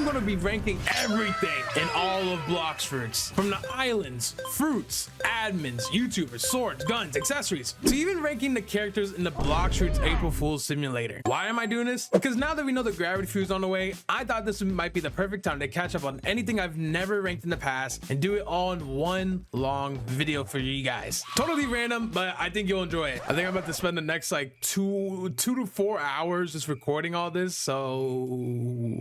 I'm gonna be ranking everything in all of Blox Fruits, from the islands, fruits, admins, YouTubers, swords, guns, accessories, to even ranking the characters in the Blox Fruits April Fool's Simulator. Why am I doing this? Because now that we know the gravity food is on the way, I thought this might be the perfect time to catch up on anything I've never ranked in the past and do it all in one long video for you guys. Totally random, but I think you'll enjoy it. I think I'm about to spend the next like two to 4 hours just recording all this, so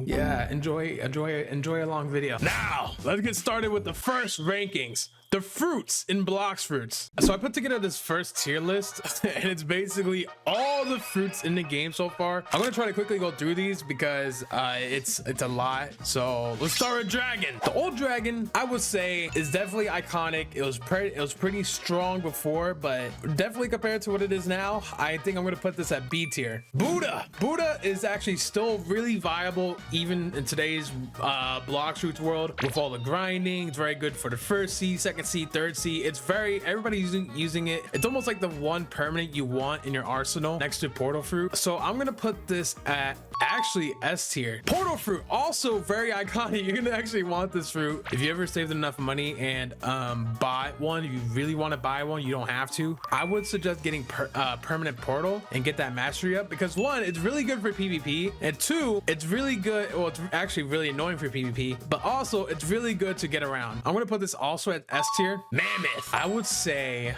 yeah, enjoy a long video. Now let's get started with the first rankings. The fruits in Blox Fruits. So I put together this first tier list and it's basically all the fruits in the game so far. I'm gonna try to quickly go through these because it's a lot. So let's start with dragon. The old dragon, I would say, is definitely iconic. It was pretty strong before, but definitely compared to what it is now, I think I'm gonna put this at B tier. Buddha is actually still really viable even in today's Blox Fruits world with all the grinding. It's very good for the first seed, second seed, third seed. It's everybody's using it. It's almost like the one permanent you want in your arsenal next to portal fruit. So I'm gonna put this at actually S tier. Portal fruit, also very iconic. You're gonna actually want this fruit if you ever saved enough money and buy one. If you really want to buy one, you don't have to. I would suggest getting permanent portal and get that mastery up, because one, it's really good for PvP, and two, it's really good, well, it's actually really annoying for PvP, but also it's really good to get around. I'm gonna put this also at S tier. Mammoth, I would say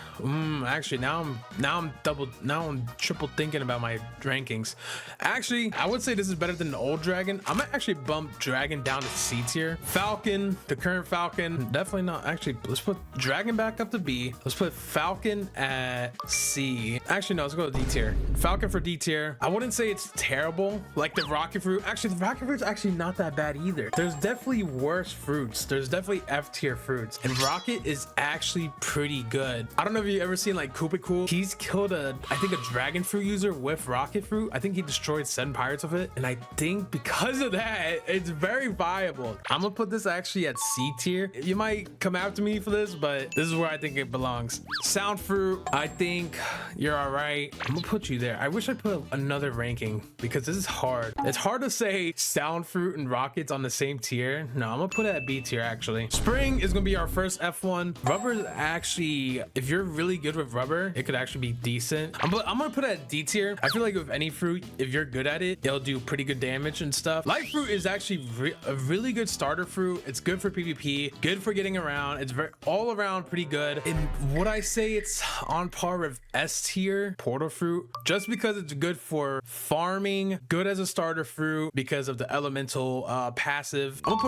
actually now I'm triple thinking about my rankings. Actually, I would say this is better than the old dragon. I'm gonna actually bump dragon down to C tier. Falcon, the current falcon, definitely not. Actually, let's put dragon back up to B. Let's put falcon at C. Actually, no, let's go to D tier. Falcon for D tier. I wouldn't say it's terrible like the rocket fruit. Actually, the rocket fruit's actually not that bad either. There's definitely worse fruits. There's definitely F tier fruits, and rocket is actually pretty good. I don't know if you've ever seen like Cool. He's killed I think a dragon fruit user with rocket fruit. I think he destroyed 7 pirates of it, and I think because of that, it's very viable. I'm gonna put this actually at C tier. You might come after me for this, but this is where I think it belongs. Sound fruit, I think you're all right. I'm gonna put you there. I wish I put another ranking because this is hard. It's hard to say sound fruit and rockets on the same tier. No, I'm gonna put it at B tier actually. Spring is gonna be our first F1. Rubber is actually, if you're really good with rubber, it could actually be decent. I'm gonna put it at D tier. I feel like with any fruit, if you're good at it, it'll do pretty good damage and stuff. Light fruit is actually a really good starter fruit. It's good for PvP, good for getting around. It's very all around pretty good. And would I say it's on par with S tier portal fruit, just because it's good for farming, good as a starter fruit because of the elemental passive. I'm gonna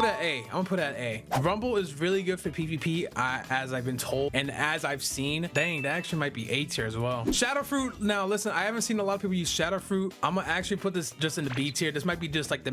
put it at A. Rumble is really good for PvP, as I've been told and as I've seen. Dang, that actually might be A tier as well. Shadow fruit, now listen, I haven't seen a lot of people use shadow fruit. I'm gonna actually put this just in the B tier. This might be just like the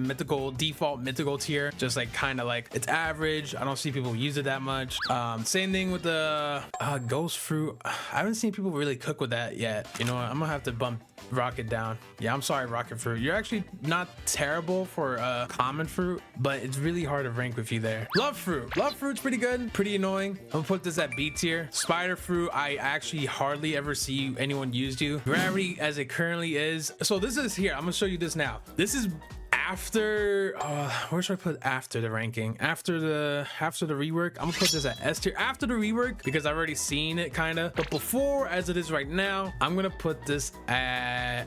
default mythical tier, just like kind of like it's average. I don't see people use it that much. Same thing with the ghost fruit. I haven't seen people really cook with that yet. You know what, I'm gonna have to bump rocket down. Yeah, I'm sorry, rocket fruit, you're actually not terrible for common fruit, but it's really hard to rank with you there. Love fruit's pretty good, pretty annoying. I'm gonna put this at B tier. Spider fruit, I actually hardly ever see anyone use you. Gravity as it currently is. So this is here, I'm gonna show you this now. This is after where should I put after the ranking? After the rework, I'm gonna put this at S tier after the rework because I've already seen it kind of. But before, as it is right now, I'm gonna put this at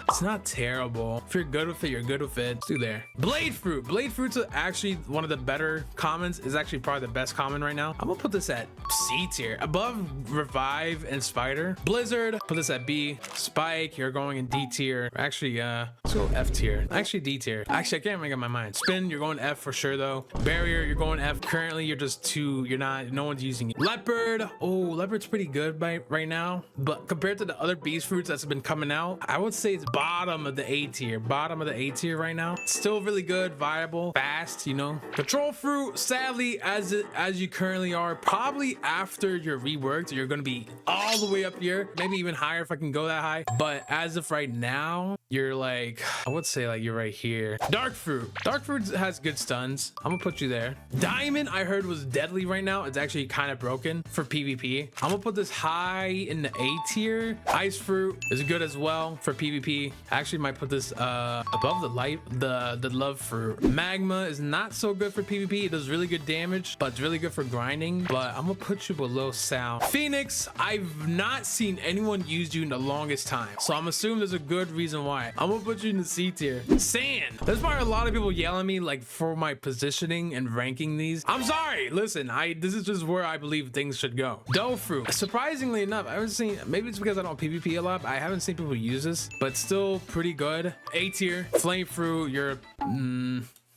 it's not terrible. If you're good with it, you're good with it. Let's do there. Blade fruit's actually one of the better commons. Is actually probably the best common right now. I'm gonna put this at C tier, above revive and spider. Blizzard, put this at B. Spike, you're going in D tier. Actually let's go F tier. Actually D tier. Actually, I can't make up my mind. Spin, you're going F for sure though. Barrier, you're going F. Currently, you're just 2. No one's using it. Leopard, leopard's pretty good right now, but compared to the other beast fruits that's been coming out, I would say it's bottom of the A tier. Bottom of the A tier right now. Still really good, viable, fast, you know. Control fruit, sadly, as you currently are, probably after you're reworked, you're gonna be all the way up here, maybe even higher if I can go that high. But as of right now, you're like, I would say like you're right here. Dark fruit. Dark fruit has good stuns. I'm gonna put you there. Diamond, I heard, was deadly right now. It's actually kind of broken for PvP. I'm gonna put this high in the A tier. Ice fruit is good as well for PvP. I actually might put this above the love fruit. Magma is not so good for PvP. It does really good damage, but it's really good for grinding. But I'm gonna put you below sound. Phoenix, I've not seen anyone use you in the longest time, so I'm assuming there's a good reason why. I'm gonna put you in the C tier. Sand. There's probably a lot of people yelling at me like for my positioning and ranking these. I'm sorry. Listen, this is just where I believe things should go. Dough fruit. Surprisingly enough, I haven't seen, maybe it's because I don't PvP a lot, but I haven't seen people use this, but still pretty good. A tier. Flame fruit, you're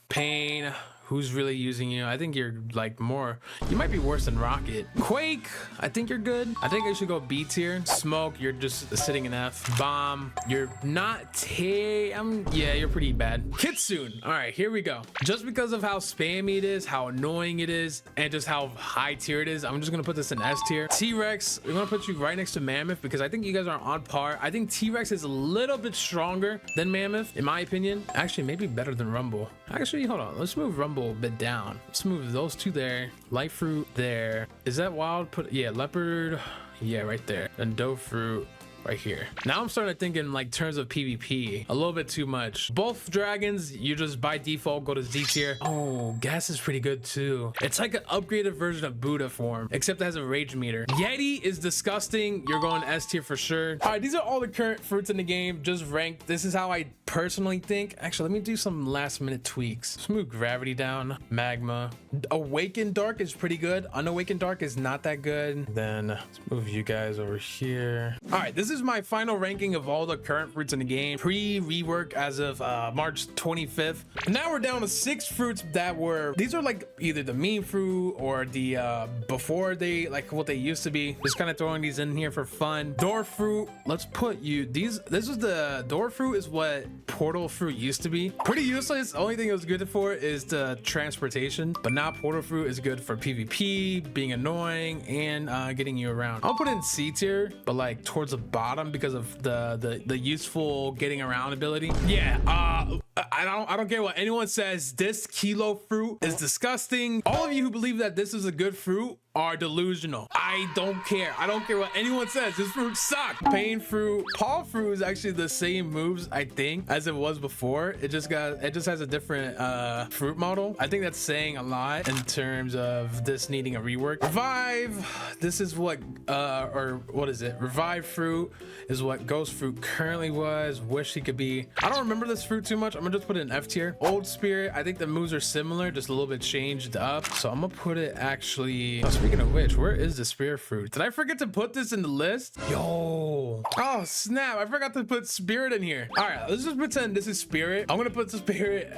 pain. Who's really using you? I think you're like more, you might be worse than Rocket. Quake, I think you're good. I think I should go B tier. Smoke, you're just sitting in F. Bomb, you're not yeah, you're pretty bad. Kitsune, all right, here we go. Just because of how spammy it is, how annoying it is, and just how high tier it is, I'm just gonna put this in S tier. T-Rex, we're gonna put you right next to Mammoth because I think you guys are on par. I think T-Rex is a little bit stronger than Mammoth, in my opinion. Actually, maybe better than Rumble. Actually, hold on, let's move Rumble a bit down. Let's move those two there. Light fruit there. Is that wild? Yeah, leopard. Yeah, right there. And dough fruit right here. Now I'm starting to think in like terms of PvP a little bit too much. Both dragons, you just by default go to Z tier. Oh, gas is pretty good too. It's like an upgraded version of Buddha form, except it has a rage meter. Yeti is disgusting. You're going S tier for sure. All right, these are all the current fruits in the game, just ranked. This is how I personally think. Actually, let me do some last minute tweaks. Let's move gravity down. Magma. Awakened Dark is pretty good. Unawakened Dark is not that good. Then let's move you guys over here. All right, this is my final ranking of all the current fruits in the game, pre-rework as of March 25th. Now we're down to 6 fruits that were, these are like either the meme fruit or the before they, like what they used to be. Just kind of throwing these in here for fun. Door fruit, let's put you, this is the door fruit is what portal fruit used to be. Pretty useless. The only thing it was good for is the transportation, but now portal fruit is good for PvP, being annoying, and getting you around. I'll put it in C tier, but like towards the bottom because of the useful getting around ability. Yeah, I don't care what anyone says. This kilo fruit is disgusting. All of you who believe that this is a good fruit are delusional. I don't care. I don't care what anyone says. This fruit sucks. Pain fruit. Paw fruit is actually the same moves, I think, as it was before. It just has a different fruit model. I think that's saying a lot in terms of this needing a rework. Revive. This is what or what is it? Revive fruit is what Ghost fruit currently was. Wish he could be. I don't remember this fruit too much. I'm gonna just put it in F tier. Old Spirit. I think the moves are similar, just a little bit changed up. So I'm gonna put it actually. Speaking of which, where is the spirit fruit? Did I forget to put this in the list? Yo. Oh, snap. I forgot to put spirit in here. All right, let's just pretend this is spirit. I'm going to put the spirit.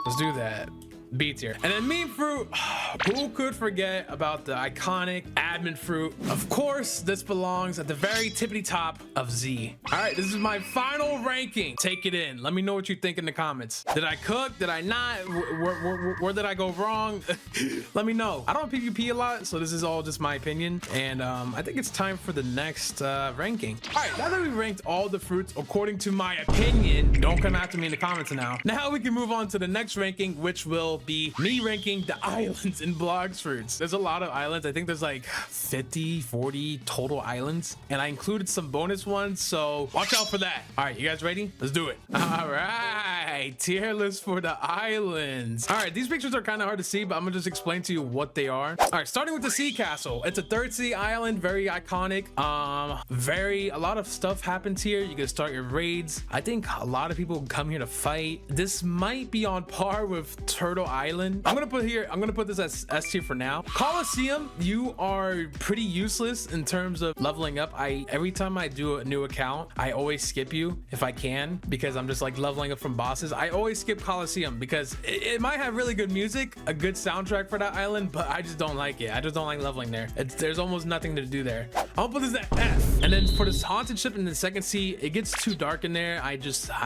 Let's do that. B tier. And then meme fruit, who could forget about the iconic admin fruit? Of course, this belongs at the very tippity top of Z. All right, this is my final ranking. Take it in. Let me know what you think in the comments. Did I cook? Did I not? Where did I go wrong? Let me know. I don't PvP a lot, so this is all just my opinion. And I think it's time for the next ranking. All right, now that we ranked all the fruits according to my opinion, don't come after me in the comments now. Now we can move on to the next ranking, which will be me ranking the islands in Blox Fruits. There's a lot of islands. I think there's like 50, 40 total islands, and I included some bonus ones, so watch out for that. All right, you guys ready? Let's do it. All right, tier list for the islands. All right, these pictures are kind of hard to see, but I'm gonna just explain to you what they are. All right, starting with the sea castle. It's a third sea island, very iconic. A lot of stuff happens here. You can start your raids. I think a lot of people come here to fight. This might be on par with Turtle Island. I'm gonna put this as S tier for now. Coliseum, you are pretty useless in terms of leveling up. Every time I do a new account, I always skip you if I can, because I'm just like leveling up from bosses. I always skip Coliseum because it might have really good music, a good soundtrack for that island, but I just don't like it. I just don't like leveling there. There's almost nothing to do there. I'll put this at F. And then for this haunted ship in the second sea, it gets too dark in there. I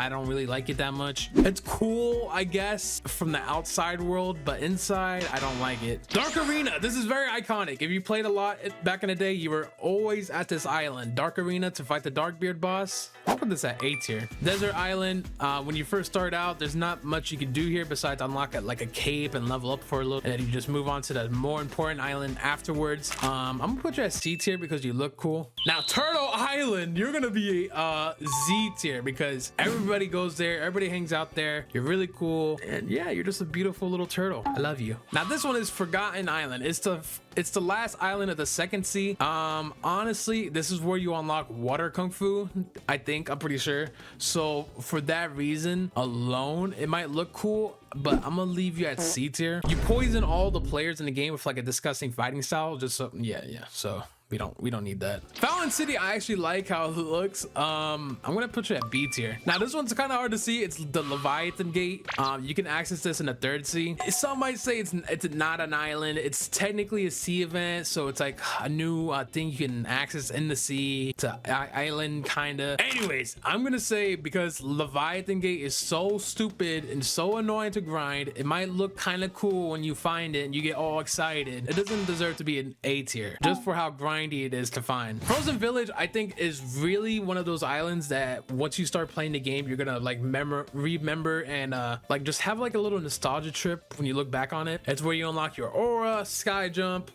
don't really like it that much. It's cool, I guess, from the outside world, but inside I don't like it. Dark Arena, this is very iconic. If you played a lot back in the day, you were always at this island, Dark Arena, to fight the Darkbeard boss. put this at A tier. Desert Island. When you first start out, there's not much you can do here besides unlock like a cape and level up for a little, and then you just move on to the more important island afterwards. I'm gonna put you at C tier because you look cool. Now Turtle Island, you're gonna be Z tier because everybody goes there, everybody hangs out there. You're really cool, and yeah, you're just a beautiful little turtle. I love you. Now this one is Forgotten Island. It's the last island of the second sea. Honestly, this is where you unlock water kung fu. I'm pretty sure. So for that reason alone, it might look cool, but I'm gonna leave you at C tier. You poison all the players in the game with like a disgusting fighting style. Just so, yeah. So we don't need that. Fountain City, I actually like how it looks. I'm gonna put you at B tier. Now this one's kind of hard to see. It's the Leviathan Gate. You can access this in the third sea. Some might say it's not an island. It's technically a sea event, so it's like a new thing you can access in the sea. It's an island kinda. Anyways, I'm gonna say because Leviathan Gate is so stupid and so annoying to grind, it might look kind of cool when you find it and you get all excited. It doesn't deserve to be an A tier just for how grindy it is to find. Frozen Village, I think, is really one of those islands that once you start playing the game, you're gonna like remember and like just have like a little nostalgia trip when you look back on it. It's where you unlock your aura, sky jump,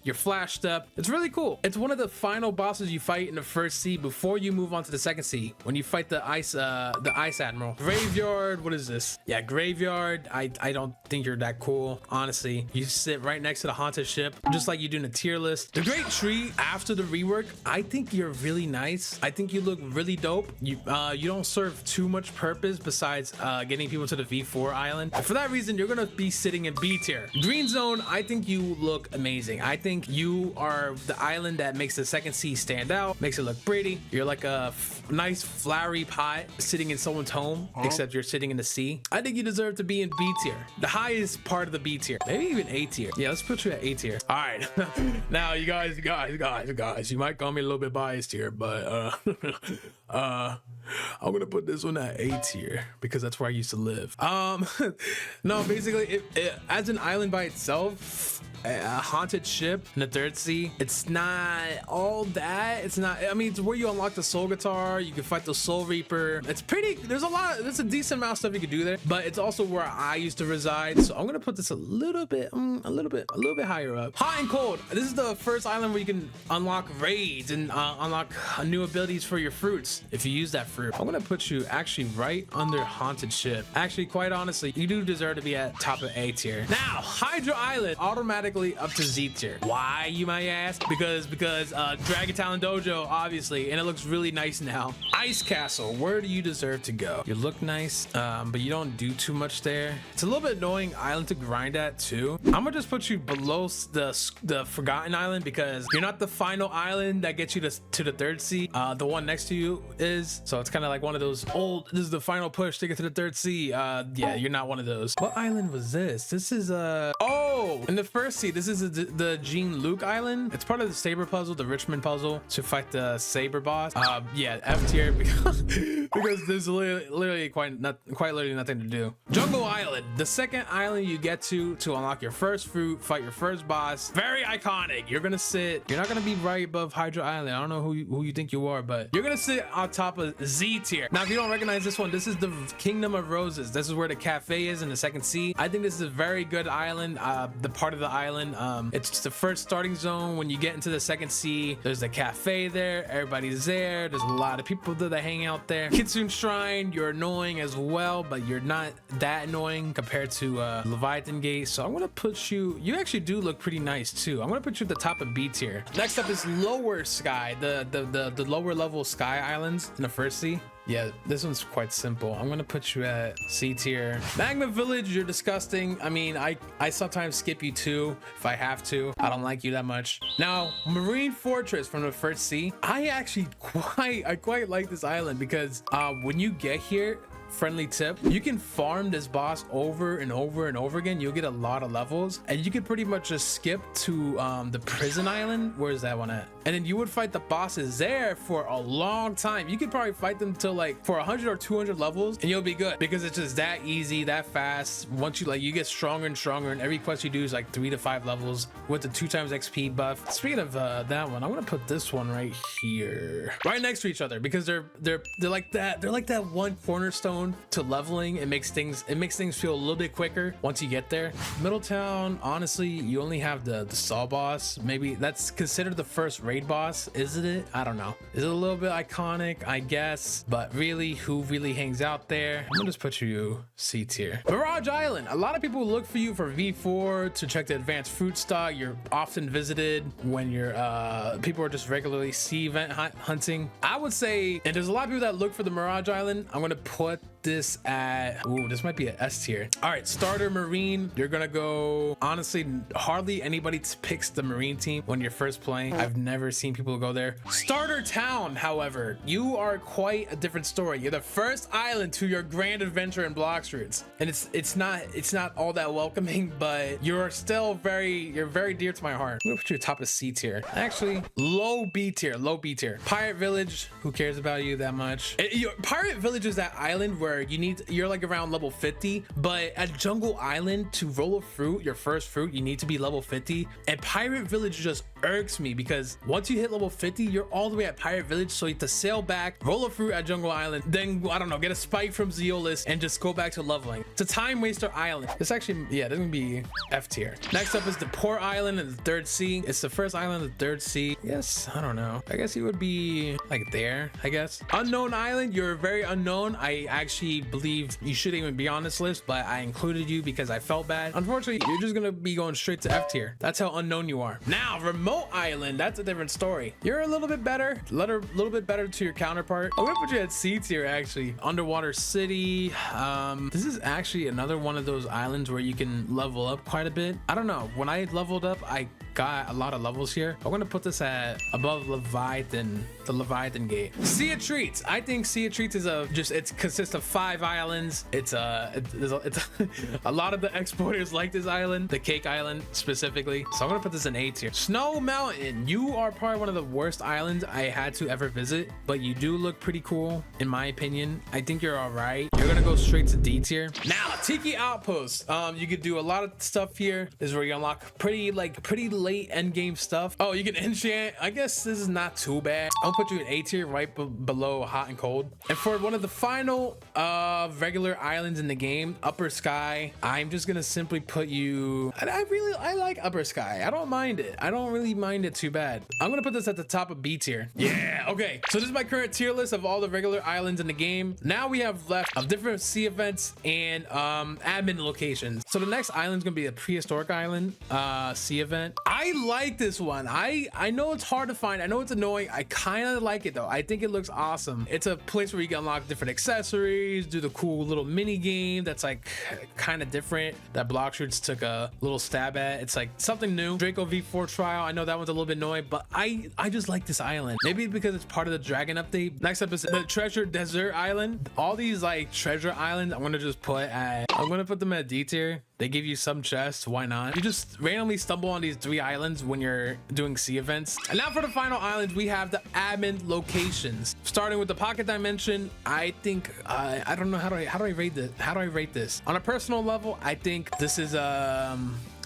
your flash step. It's really cool. It's one of the final bosses you fight in the first sea before you move on to the second sea, when you fight the ice admiral. Graveyard, what is this? Yeah, Graveyard. I don't think you're that cool, honestly. You sit right next to the haunted ship, just like you do in the tier list. The Great Tree, after the rework, I think you're really nice. I think you look really dope. You don't serve too much purpose besides getting people to the V4 island. For that reason, you're gonna be sitting in B tier. Green Zone, I think you look amazing. I think you are the island that makes the second sea stand out, makes it look pretty. You're like a nice flowery pot sitting in someone's home, except you're sitting in the sea. I think you deserve to be in B tier, the highest part of the B tier, maybe even A tier. Yeah, let's put you at A tier. All right. Now you guys, you might call me a little bit biased here, but I'm gonna put this one at A tier because that's where I used to live. No, basically it as an island by itself, a haunted ship in the third sea, it's not all that. It's not, I mean, it's where you unlock the soul guitar, you can fight the soul reaper. It's pretty, there's a decent amount of stuff you can do there, but it's also where I used to reside. So I'm gonna put this a little bit higher up. Hot and Cold, this is the first island where you can unlock raids and unlock new abilities for your fruits if you use that fruit. I'm gonna put you actually right under haunted ship. Actually, quite honestly, you do deserve to be at top of A tier. Now Hydra Island, automatically up to Z tier. Why, you might ask? Because Dragon Talon Dojo, obviously, and it looks really nice now. Ice Castle, where do you deserve to go? You look nice, but you don't do too much there. It's a little bit annoying island to grind at too. I'm gonna just put you below the Forgotten Island because you're not the final island that gets you to the third sea. The one next to you is, so it's kind of like one of those old, this is the final push to get to the third sea. Yeah, you're not one of those. What island was this? This is oh, in the first sea, this is the Jean Luke Island. It's part of the Saber puzzle, the Richmond puzzle, to fight the Saber boss. Yeah, F tier because there's literally quite literally nothing to do. Jungle Island, the second island you get to unlock your first fruit, fight your first boss. Very iconic. You're not gonna be right above Hydra Island. I don't know who you think you are, but you're gonna sit on top of Z tier. Now, if you don't recognize this one, this is the Kingdom of Roses. This is where the cafe is in the second sea. I think this is a very good island. The part of the island, it's the first starting zone. When you get into the second sea, there's a cafe there. Everybody's there. There's a lot of people that hang out there. Kitsune Shrine, you're annoying as well, but you're not that annoying compared to Leviathan Gate. So I'm gonna put you actually do look pretty nice too. I'm gonna put you at the top of B tier. Next up is Lower Sky, the lower level sky islands in the first sea. Yeah, this one's quite simple. I'm gonna put you at C tier. Magma Village, you're disgusting. I mean, I sometimes skip you too if I have to. I don't like you that much. Now, Marine Fortress from the first sea. I actually quite like this island because when you get here, friendly tip. You can farm this boss over and over and over again. You'll get a lot of levels, and you can pretty much just skip to the prison island. Where's that one at? And then you would fight the bosses there for a long time. You could probably fight them till like for 100 or 200 levels, and you'll be good because it's just that easy, that fast. Once you you get stronger and stronger, and every quest you do is like 3 to 5 levels with the 2x XP buff. Speaking of that one, I'm gonna put this one right here, right next to each other, because they're like that. They're like that one cornerstone to leveling. It makes things feel a little bit quicker once you get there. Middletown, honestly, you only have the Saw boss. Maybe that's considered the first raid boss, isn't it? I don't know. Is it a little bit iconic? I guess, but really, who really hangs out there? I'm gonna just put you C tier. Mirage Island. A lot of people look for you for V4 to check the advanced fruit stock. You're often visited when you're people are just regularly sea event hunting. I would say, and there's a lot of people that look for the Mirage Island. I'm gonna put this at, ooh, this might be an S tier. All right, starter Marine. You're gonna go, honestly, hardly anybody picks the Marine team when you're first playing. I've never seen people go there. Starter Town, however, you are quite a different story. You're the first island to your grand adventure in Blox Fruits, and it's not all that welcoming, but you're very dear to my heart. I'm gonna put you top of C tier. Actually, low B tier. Pirate Village, who cares about you that much? Pirate Village is that island where you're like around level 50, but at Jungle Island, to roll a fruit, your first fruit, you need to be level 50. And Pirate Village just irks me because once you hit level 50, you're all the way at Pirate Village, so you have to sail back, roll a fruit at Jungle Island, then I don't know, get a spike from Zeolus and just go back to leveling. It's a time waster island. It's actually, yeah, this is gonna be F tier. Next up is the Port Island in the third sea. It's the first island of the third sea. Yes, I don't know, I guess it would be like there, I guess. Unknown Island, you're very unknown. I actually believe you shouldn't even be on this list, but I included you because I felt bad. Unfortunately, you're just gonna be going straight to F tier. That's how unknown you are. Now, Remote Island, that's a different story. You're a little bit better, little bit better to your counterpart. I'm gonna put you at C tier, actually. Underwater City. This is actually another one of those islands where you can level up quite a bit. I don't know, when I leveled up, I got a lot of levels here. I'm gonna put this at above Leviathan, the Leviathan gate. Sea of Treats. I think Sea of Treats is it consists of 5 islands. It's a lot of the exporters like this island, the Cake Island specifically. So I'm gonna put this in A tier. Snow Mountain. You are probably one of the worst islands I had to ever visit, but you do look pretty cool in my opinion. I think you're all right. You're gonna go straight to D tier. Now, Tiki Outpost. You could do a lot of stuff here. This is where you unlock pretty late end game stuff. Oh, you can enchant. I guess this is not too bad. I'll put you in A tier, right below Hot and Cold. And for one of the final regular islands in the game, Upper Sky, I'm just gonna simply put you, I like Upper Sky. I don't mind it. I don't really mind it too bad. I'm gonna put this at the top of B tier. Yeah, okay, so this is my current tier list of all the regular islands in the game. Now we have left of different sea events and admin locations. So the next island is gonna be a prehistoric island sea event. I like this one. I know it's hard to find. I know it's annoying. I kind of like it though. I think it looks awesome. It's a place where you can unlock different accessories, do the cool little mini game that's like kind of different that Blox Fruits took a little stab at. It's like something new. Draco V4 trial. I know that one's a little bit annoying, but I just like this island. Maybe because it's part of the Dragon update. Next up is the Treasure Desert Island. All these like treasure islands, I'm gonna put them at D tier. They give you some chests, why not? You just randomly stumble on these 3 islands when you're doing sea events. And now for the final islands, we have the admin locations. Starting with the Pocket Dimension, I think I don't know how do I rate this? How do I rate this? On a personal level, I think this is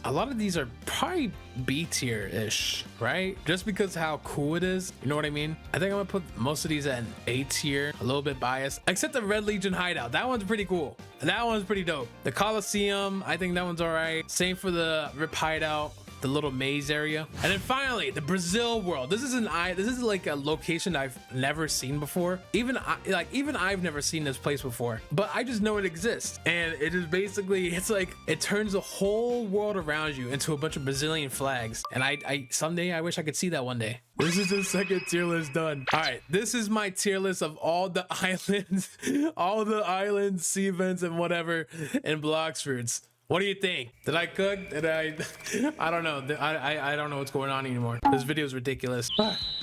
a lot of these are probably B tier ish, right? Just because of how cool it is, you know what I mean? I think I'm gonna put most of these at an A tier, a little bit biased, except the Red Legion hideout. That one's pretty cool. That one's pretty dope. The Coliseum, I think that one's all right. Same for the Rip hideout, the little maze area. And then finally, the Brazil world. This is like a location I've never seen before. Even I've never seen this place before, but I just know it exists. And it is basically, it's like, it turns the whole world around you into a bunch of Brazilian flags. And I someday I wish I could see that one day. This is the second tier list done. All right, this is my tier list of all the islands, all the islands, sea events, and whatever in Blox Fruits. What do you think? Did I cook? I don't know. I don't know what's going on anymore. This video is ridiculous.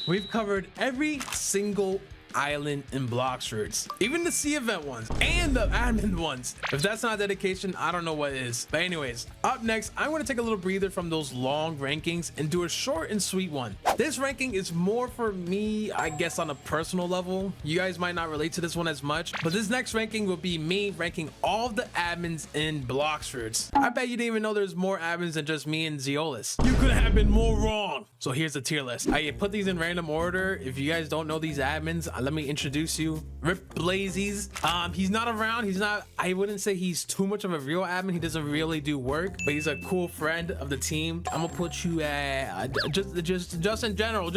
We've covered every single island in Blox Fruits. Even the sea event ones and the admin ones. If that's not dedication, I don't know what is. But anyways, up next, I'm going to take a little breather from those long rankings and do a short and sweet one. This ranking is more for me, I guess, on a personal level. You guys might not relate to this one as much, but this next ranking will be me ranking all of the admins in Blox Fruits. I bet you didn't even know there's more admins than just me and Zeolus. You couldn't have been more wrong. So here's the tier list. I put these in random order. If you guys don't know these admins, let me introduce you. Rip Blazes. He's not around. He's not, I wouldn't say he's too much of a real admin. He doesn't really do work, but he's a cool friend of the team. I'm gonna put you at just in general.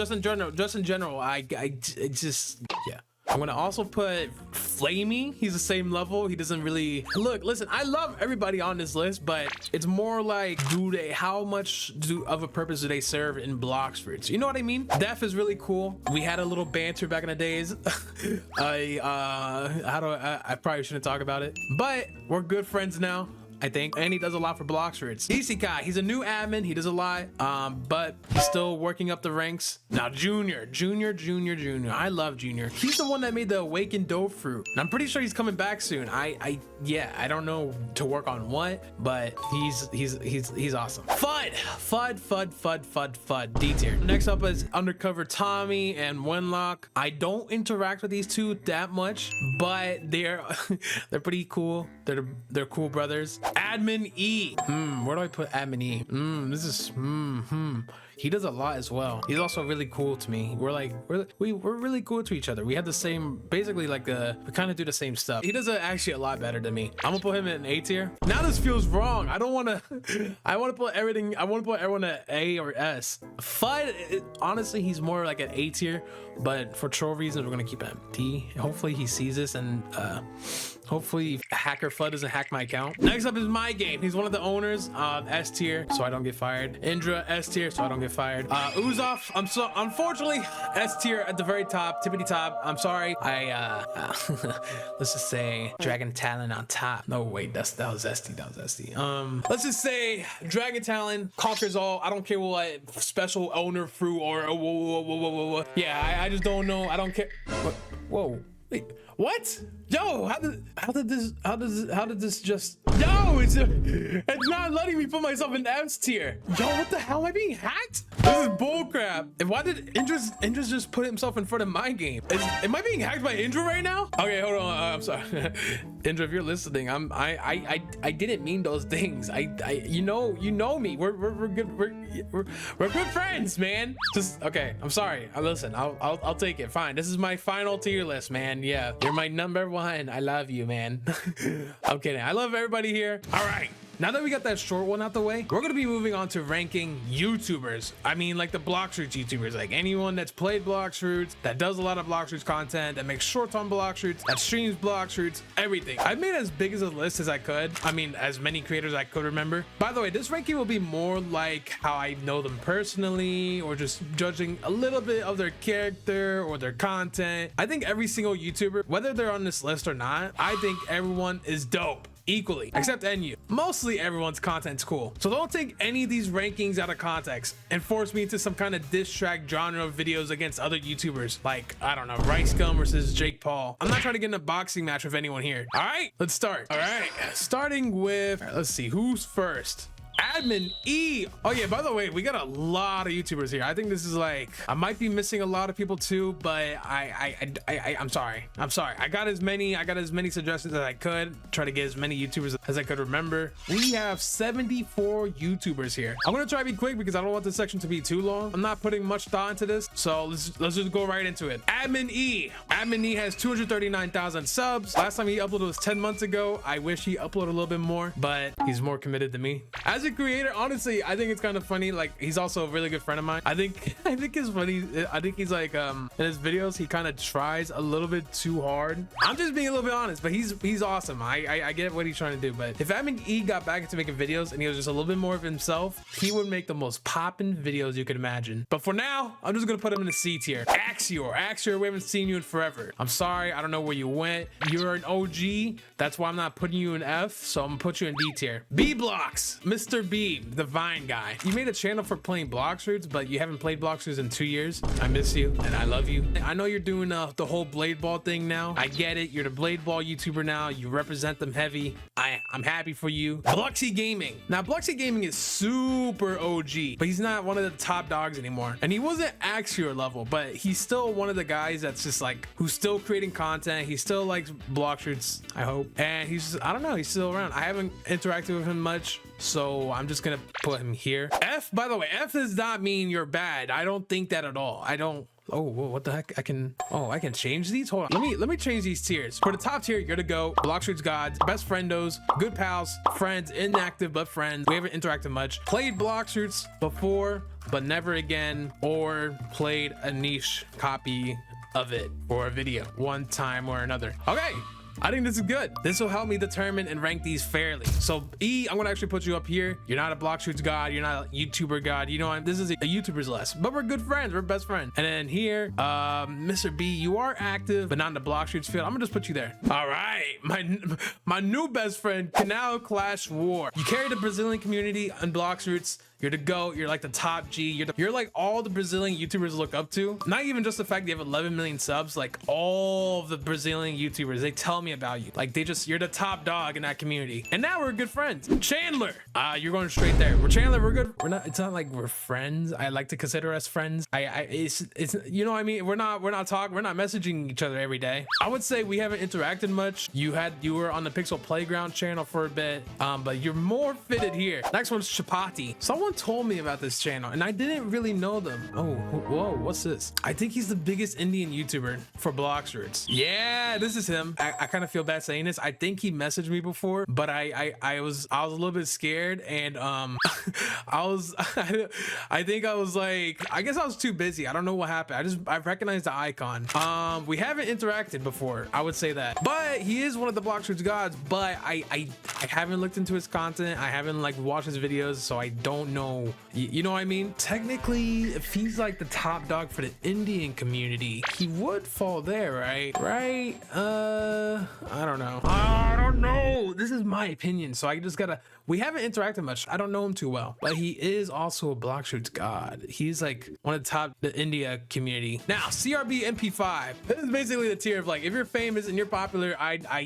Yeah. I'm gonna also put Flamey. He's the same level. He doesn't really look. Listen, I love everybody on this list, but it's more like, how much of a purpose do they serve in Blox Fruits? You know what I mean? Def is really cool. We had a little banter back in the days. I probably shouldn't talk about it, but we're good friends now, I think, and he does a lot for Blox Fruits. Isekai, he's a new admin. He does a lot, but he's still working up the ranks. Now, Junior. I love Junior. He's the one that made the Awakened Dough Fruit, and I'm pretty sure he's coming back soon. I don't know to work on what, but he's awesome. Fud. D tier. Next up is Undercover Tommy and Wenlock. I don't interact with these two that much, but they're pretty cool. They're cool brothers. Admin E. Where do I put Admin E? This is he does a lot as well. He's also really cool to me. We're really cool to each other. We have the same, basically, like we kind of do the same stuff. He does actually a lot better than me. I'm gonna put him in A tier. Now this feels wrong. I want to put everyone at A or S. Fud, honestly, he's more like an A tier, but for troll reasons, we're gonna keep him D. Hopefully he sees this and hopefully Hacker Fud doesn't hack my account. Next up is My Game. He's one of the owners. S tier, so I don't get fired. Indra, S tier, so I don't get fired. Uzoth, unfortunately, S tier at the very top, tippity top. I'm sorry. Let's just say Dragon Talon on top. No, wait, that was ST. Let's just say Dragon Talon conquers all. I don't care what special owner fruit or yeah, I just don't know. I don't care. Whoa. Wait, what? Yo, how did this just? Yo, it's not letting me put myself in S tier. Yo, what the hell? Am I being hacked? This is bullcrap. And why did Indra's just put himself in front of My Game? Am I being hacked by Indra right now? Okay, hold on. I'm sorry, Indra, if you're listening, I didn't mean those things. You know me. We're good friends, man. Just okay. I'm sorry. Listen, I'll take it. Fine. This is my final tier list, man. Yeah, you're my number one. I love you, man. I'm kidding. I love everybody here. All right. Now that we got that short one out the way, we're gonna be moving on to ranking YouTubers. I mean, like the Blox Fruits YouTubers, like anyone that's played Blox Fruits, that does a lot of Blox Fruits content, that makes shorts on Blox Fruits, that streams Blox Fruits, everything. I made as big as a list as I could. I mean, as many creators I could remember. By the way, this ranking will be more like how I know them personally, or just judging a little bit of their character or their content. I think every single YouTuber, whether they're on this list or not, I think everyone is dope. Equally, except NU. Mostly everyone's content's cool. So don't take any of these rankings out of context and force me into some kind of diss track genre of videos against other YouTubers. Like, I don't know, Rice Gum versus Jake Paul. I'm not trying to get in a boxing match with anyone here. All right, let's start. All right, starting with, let's see, who's first? Admin E. Oh yeah, by the way, we got a lot of YouTubers here. I think this is like, I might be missing a lot of people too, but I'm sorry. I got as many suggestions as I could. Try to get as many YouTubers as I could remember. We have 74 YouTubers here. I'm gonna try to be quick because I don't want this section to be too long. I'm not putting much thought into this, so let's just go right into it. Admin E. Admin E has 239,000 subs. Last time he uploaded was 10 months ago. I wish he uploaded a little bit more, but he's more committed than me. As a creator, honestly, I think it's kind of funny. Like, he's also a really good friend of mine. I think it's funny. I think he's like, in his videos, he kind of tries a little bit too hard. I'm just being a little bit honest, but he's awesome. I get what he's trying to do, but if Admin E got back into making videos and he was just a little bit more of himself, he would make the most poppin' videos you could imagine. But for now, I'm just gonna put him in the C tier. Axior, we haven't seen you in forever. I'm sorry, I don't know where you went. You're an OG. That's why I'm not putting you in F, so I'm gonna put you in D tier. B Blox, Mr. B Reeb, the Vine guy. You made a channel for playing Blox Fruits, but you haven't played Blox Fruits in 2 years. I miss you and I love you. I know you're doing the whole blade ball thing now. I get it. You're the blade ball YouTuber now. You represent them heavy. I'm happy for you. Bluxy Gaming. Now, Bluxy Gaming is super OG, but he's not one of the top dogs anymore. And he wasn't Axior level, but he's still one of the guys that's just like, who's still creating content. He still likes Blox Fruits, I hope. And he's, I don't know, he's still around. I haven't interacted with him much, so I'm just gonna put him here. F, by the way, F does not mean you're bad. I don't think that at all. I don't. Oh, whoa, what the heck? I can change these. Hold on. Let me change these tiers. For the top tier, you're to go Blox Fruits gods, best friendos, good pals, friends, inactive but friends. We haven't interacted much. Played Blox Fruits before, but never again, or played a niche copy of it for a video one time or another. Okay. I think this is good. This will help me determine and rank these fairly. So E, I'm gonna actually put you up here. You're not a Blox Fruits god. You're not a YouTuber god. You know, this is a YouTuber's list, but we're good friends. We're best friends. And then here, Mr. B, you are active, but not in the Blox Fruits field. I'm gonna just put you there. All right, my new best friend, Canal Clash War. You carry the Brazilian community on Blox Fruits. You're the GOAT. You're like the top G. You're like all the Brazilian YouTubers look up to. Not even just the fact that you have 11 million subs. Like all of the Brazilian YouTubers, they tell me about you. Like you're the top dog in that community. And now we're good friends. Chandler, you're going straight there. We're good. It's not like we're friends. I like to consider us friends. It's you know what I mean? We're not messaging each other every day. I would say we haven't interacted much. You were on the Pixel Playground channel for a bit, but you're more fitted here. Next one's Chapati. Someone told me about this channel and I didn't really know them. Oh, whoa, what's this? I think he's the biggest Indian YouTuber for Blox Fruits. Yeah, this is him. I kind of feel bad saying this. I think he messaged me before, but I was a little bit scared, and I think I was like, I guess I was too busy. I don't know what happened. I recognized the icon. We haven't interacted before, I would say that, but he is one of the Blox Fruits gods. But I haven't looked into his content. I haven't like watched his videos, so I don't know. You know what I mean? Technically, if he's like the top dog for the Indian community, he would fall there, right? Right? I don't know. This is my opinion, so I just gotta. We haven't interacted much. I don't know him too well, but he is also a Blox Fruits god. He's like one of the top the India community. Now, CRB MP5. This is basically the tier of like, if you're famous and you're popular,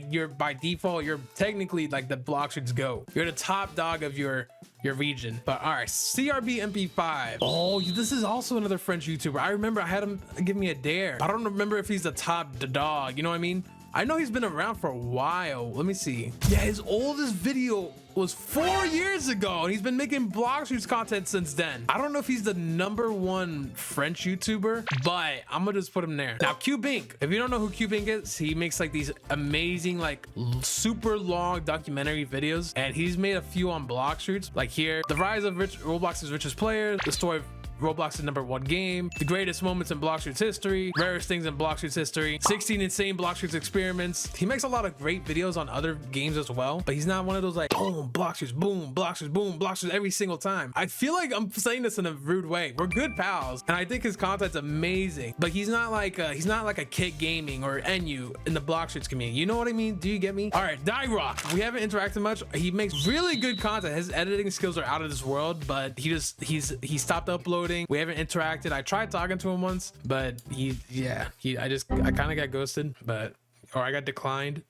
you're by default, you're technically like the Blox Fruits GOAT. You're the top dog of your region. But all right, CRB MP5. Oh, this is also another French YouTuber. I remember I had him give me a dare. I don't remember if he's the top dog. You know what I mean? I know he's been around for a while. Let me see. Yeah, his oldest video was 4 years ago, and he's been making Blox Fruits content since then. I don't know if he's the #1 French YouTuber, but I'm gonna just put him there. Now, Qbink. If you don't know who Qbink is, he makes like these amazing, like super long documentary videos, and he's made a few on Blox Fruits. Like here, the rise of Roblox's richest players, the story of Roblox's #1 game, the greatest moments in Blox Fruits history, rarest things in Blox Fruits history, 16 insane Blox Fruits experiments. He makes a lot of great videos on other games as well, but he's not one of those like, boom, Blox Fruits, boom, Blox Fruits, boom, Blox Fruits every single time. I feel like I'm saying this in a rude way. We're good pals, and I think his content's amazing, but he's not like a Kit Gaming or NU in the Blox Fruits community. You know what I mean? Do you get me? All right, Dyrock. We haven't interacted much. He makes really good content. His editing skills are out of this world, but he stopped uploading. We haven't interacted. I tried talking to him once, but I kind of got ghosted, or I got declined.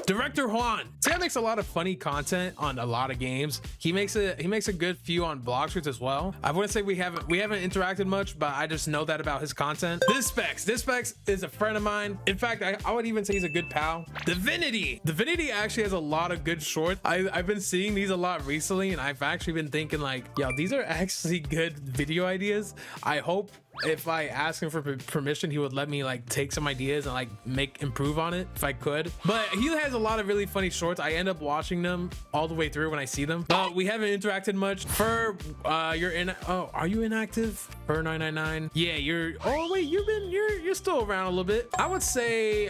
Director Juan. This guy makes a lot of funny content on a lot of games. He makes a good few on Blox Fruits as well. I wouldn't say we haven't interacted much, but I just know that about his content. This Specs is a friend of mine. In fact, I would even say he's a good pal. Divinity actually has a lot of good shorts. I've been seeing these a lot recently, and I've actually been thinking like, yo, these are actually good video ideas. I hope if I ask him for permission, he would let me like take some ideas and like improve on it if I could. But he has a lot of really funny shorts. I end up watching them all the way through when I see them. But we haven't interacted much. Fur, are you inactive? Fur 999. Yeah, you're still around a little bit. I would say,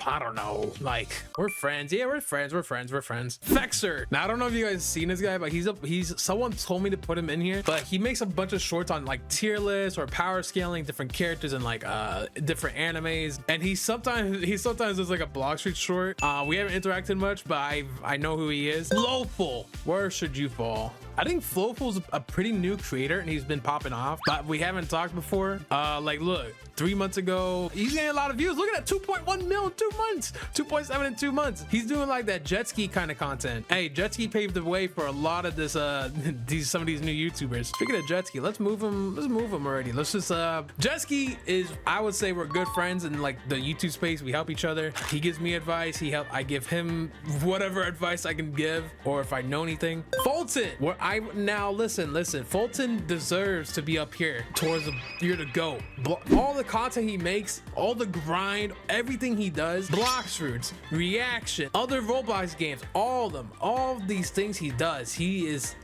I don't know, like we're friends. Yeah, we're friends. Fexer. Now I don't know if you guys seen this guy, but he's someone told me to put him in here, but he makes a bunch of shorts on like tier lists or power scaling different characters and like different animes, and he sometimes does like a Blox Fruits short. We haven't interacted much, but I know who he is. Flowful, where should you fall? I think Flowful's a pretty new creator and he's been popping off, but we haven't talked before. Like look, 3 months ago, he's getting a lot of views. Look at that, 2.1 mil in 2 months, 2.7 in 2 months. He's doing like that jet ski kind of content. Hey, jet ski paved the way for a lot of this, some of these new YouTubers. Speaking of jet ski, let's move him already. Let's just, jet ski is, I would say we're good friends in like the YouTube space. We help each other. He gives me advice. I give him whatever advice I can give, or if I know anything. Fulton, where listen, Fulton deserves to be up here towards the year to go. All the content he makes, all the grind, everything he does, Blox Fruits, reaction, other Roblox games, all of them, all of these things he does, he is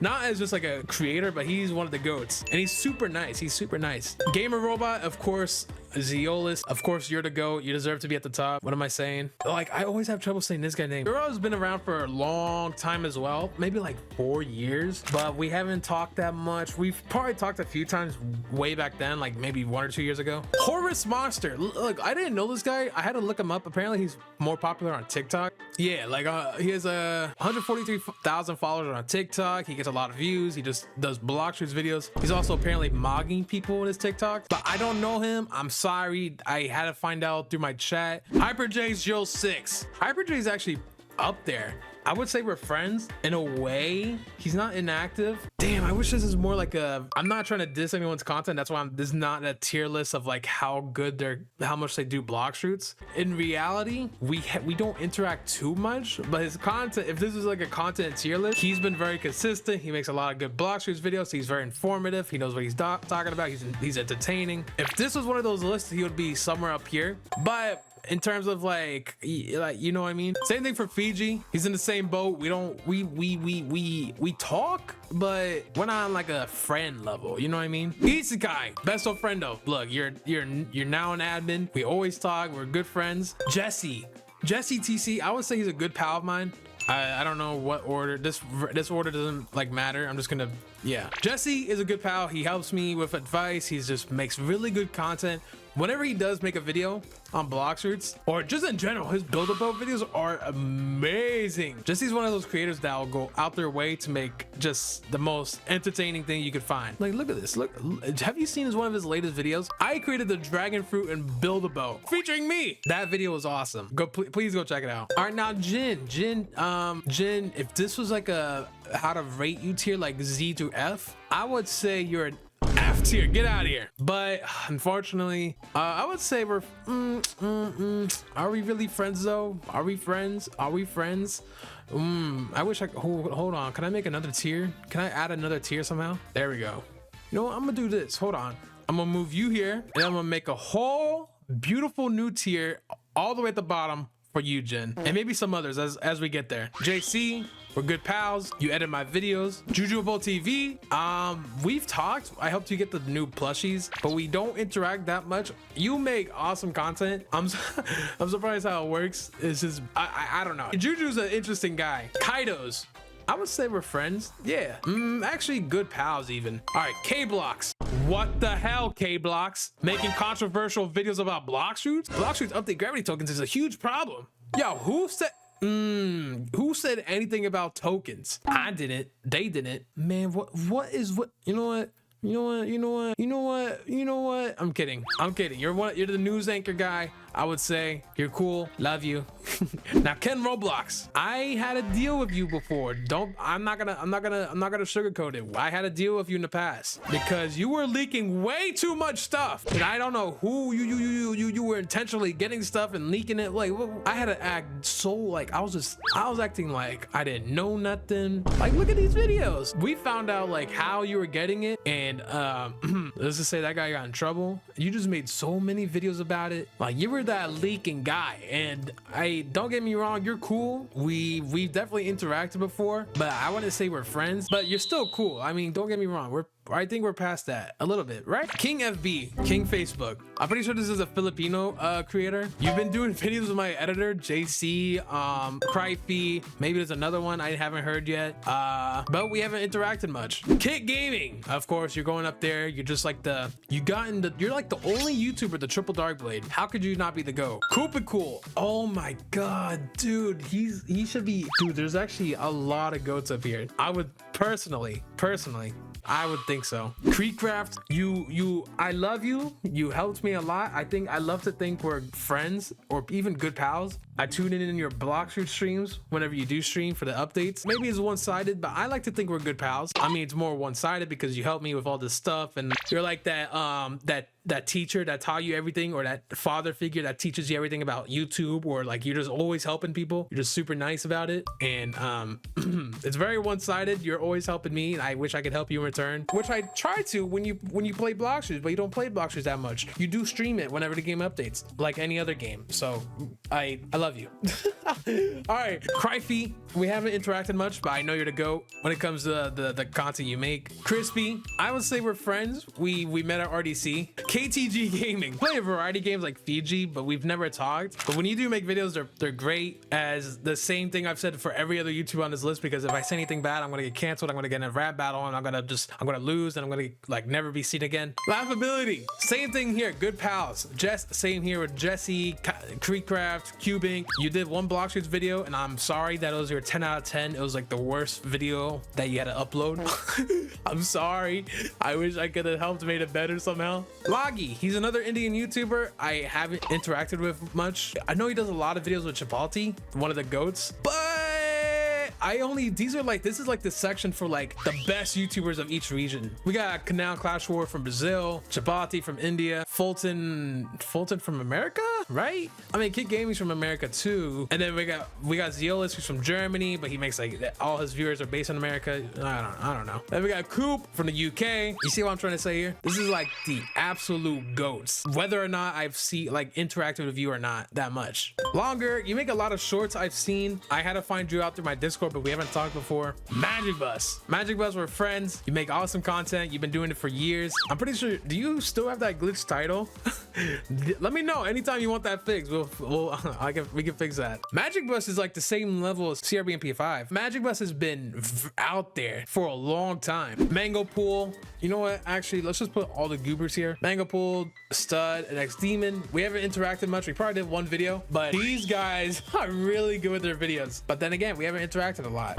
not as just like a creator, but he's one of the goats, and he's super nice. Gamer Robot, of course. Zeolus, of course, you're the GOAT. You deserve to be at the top. What am I saying? Like, I always have trouble saying this guy's name. Euro's been around for a long time as well, maybe like 4 years, but we haven't talked that much. We've probably talked a few times way back then, like maybe 1 or 2 years ago. Horus Monster, look, I didn't know this guy. I had to look him up. Apparently he's more popular on TikTok. Yeah, like he has 143,000 followers on TikTok. He gets a lot of views. He just does Blox Fruits videos. He's also apparently mogging people in his TikTok, but I don't know him. I'm sorry, I had to find out through my chat. HyperJ's06. HyperJ's actually up there. I would say we're friends in a way. He's not inactive. Damn, I wish this is more like a, I'm not trying to diss anyone's content. That's why this is not a tier list of like how much they do Blox Fruits. In reality, we don't interact too much, but his content, if this is like a content tier list, he's been very consistent. He makes a lot of good Blox Fruits videos. He's very informative. He knows what he's talking about. He's entertaining. If this was one of those lists, he would be somewhere up here. But in terms of like you know what I mean. Same thing for Fiji. He's in the same boat. We talk, but we're not on like a friend level. You know what I mean? Isekai, best of friendo. Look, you're now an admin. We always talk. We're good friends. Jesse TC. I would say he's a good pal of mine. I don't know what order. This order doesn't like matter. I'm just gonna, yeah. Jesse is a good pal. He helps me with advice. He just makes really good content. Whenever he does make a video on Blox Fruits, or just in general, his build-up videos are amazing. Jesse's one of those creators that will go out their way to make just the most entertaining thing you could find. Like, look at this. Look, have you seen one of his latest videos? I created the dragon fruit and build-a-boat featuring me. That video was awesome. Please go check it out. All right, now Jin, if this was like a how to rate you tier, like Z to F, I would say you're an F tier. Get out of here. But unfortunately, I would say we're are we really friends though? Are we friends? I wish I could hold on. Can I make another tier? Can I add another tier somehow? There we go. You know what? I'm gonna do this. Hold on. I'm gonna move you here, and I'm gonna make a whole beautiful new tier all the way at the bottom for you, Jin, and maybe some others as we get there. JC, we're good pals. You edit my videos. Jujubable TV, we've talked. I helped you get the new plushies, but we don't interact that much. You make awesome content. I'm surprised how it works. It's just I don't know. Juju's an interesting guy. Kaidos, I would say we're friends. Yeah, actually good pals even. All right, K-Blox. What the hell, K-Blox? Making controversial videos about Blox Fruits? Blox Fruits update gravity tokens is a huge problem. Yo, who said anything about tokens? I didn't. They didn't. Man, what? You know what? I'm kidding. You're the news anchor guy. I would say you're cool. Love you. Now, Ken Roblox, I had a deal with you before. I'm not gonna sugarcoat it. I had a deal with you in the past because you were leaking way too much stuff, and I don't know who you were intentionally getting stuff and leaking it. Like, I had to act so like I was acting like I didn't know nothing. Like, look at these videos. We found out like how you were getting it, and let's just say that guy got in trouble. You just made so many videos about it. Like, you were that leaking guy, and don't get me wrong, you're cool. We've definitely interacted before, but I wouldn't say we're friends, but you're still cool. I mean, don't get me wrong, I think we're past that a little bit, right? King FB, King Facebook. I'm pretty sure this is a Filipino creator. You've been doing videos with my editor, JC, Cryfee. Maybe there's another one I haven't heard yet. But we haven't interacted much. Kit Gaming, of course, you're going up there. You're just like you're like the only YouTuber, the Triple Dark Blade. How could you not be the GOAT? Koopa Cool. Oh my God, dude, he should be. Dude, there's actually a lot of goats up here. I would personally, I would think so. Creekcraft, I love you. You helped me a lot. I love to think we're friends or even good pals. I tune in your Blox Fruits streams whenever you do stream for the updates. Maybe it's one-sided, but I like to think we're good pals. I mean, it's more one-sided because you help me with all this stuff, and you're like that teacher that taught you everything, or that father figure that teaches you everything about YouTube, or like you're just always helping people. You're just super nice about it, and it's very one-sided. You're always helping me, and I wish I could help you in return, which I try to when you play Blox Fruits, but you don't play Blox Fruits that much. You do stream it whenever the game updates, like any other game. So I love you. All right, Cryfee, we haven't interacted much, but I know you're the GOAT when it comes to the content you make. Crispy, I would say we're friends. We met at RDC. KTG Gaming, play a variety of games like Fiji, but we've never talked. But when you do make videos, they're great. As the same thing I've said for every other YouTuber on this list, because if I say anything bad, I'm gonna get canceled. I'm gonna get in a rap battle, and I'm gonna lose, and I'm gonna like never be seen again. Laughability, same thing here. Good pals. Same here with Jesse, Creekcraft, Cubing. You did one Blox Fruits video, and I'm sorry that it was your 10 out of 10. It was like the worst video that you had to upload. I'm sorry. I wish I could have helped made it better somehow. Loggy, he's another Indian YouTuber I haven't interacted with much. I know he does a lot of videos with Chipotle, one of the GOATs, but this is like the section for like the best YouTubers of each region. We got Canal Clash War from Brazil, Chipotle from India, Fulton from America, right? I mean, Kid Gaming's from America too. And then we got Zeolus, who's from Germany, but he makes like all his viewers are based in America. I don't know. Then we got Coop from the UK. You see what I'm trying to say here? This is like the absolute GOATs, whether or not I've interacted with you or not that much. Longer, you make a lot of shorts. I've seen. I had to find you out through my Discord, but we haven't talked before. Magic Bus, we're friends. You make awesome content. You've been doing it for years. I'm pretty sure. Do you still have that glitch title? Let me know anytime you want that fixed. We can fix that. Magic Bus is like the same level as CRB and P5. Magic Bus has been out there for a long time. Mango Pool. You know what? Actually, let's just put all the goobers here. Mango Pool, Stud, and X Demon. We haven't interacted much. We probably did one video, but these guys are really good with their videos. But then again, we haven't interacted a lot.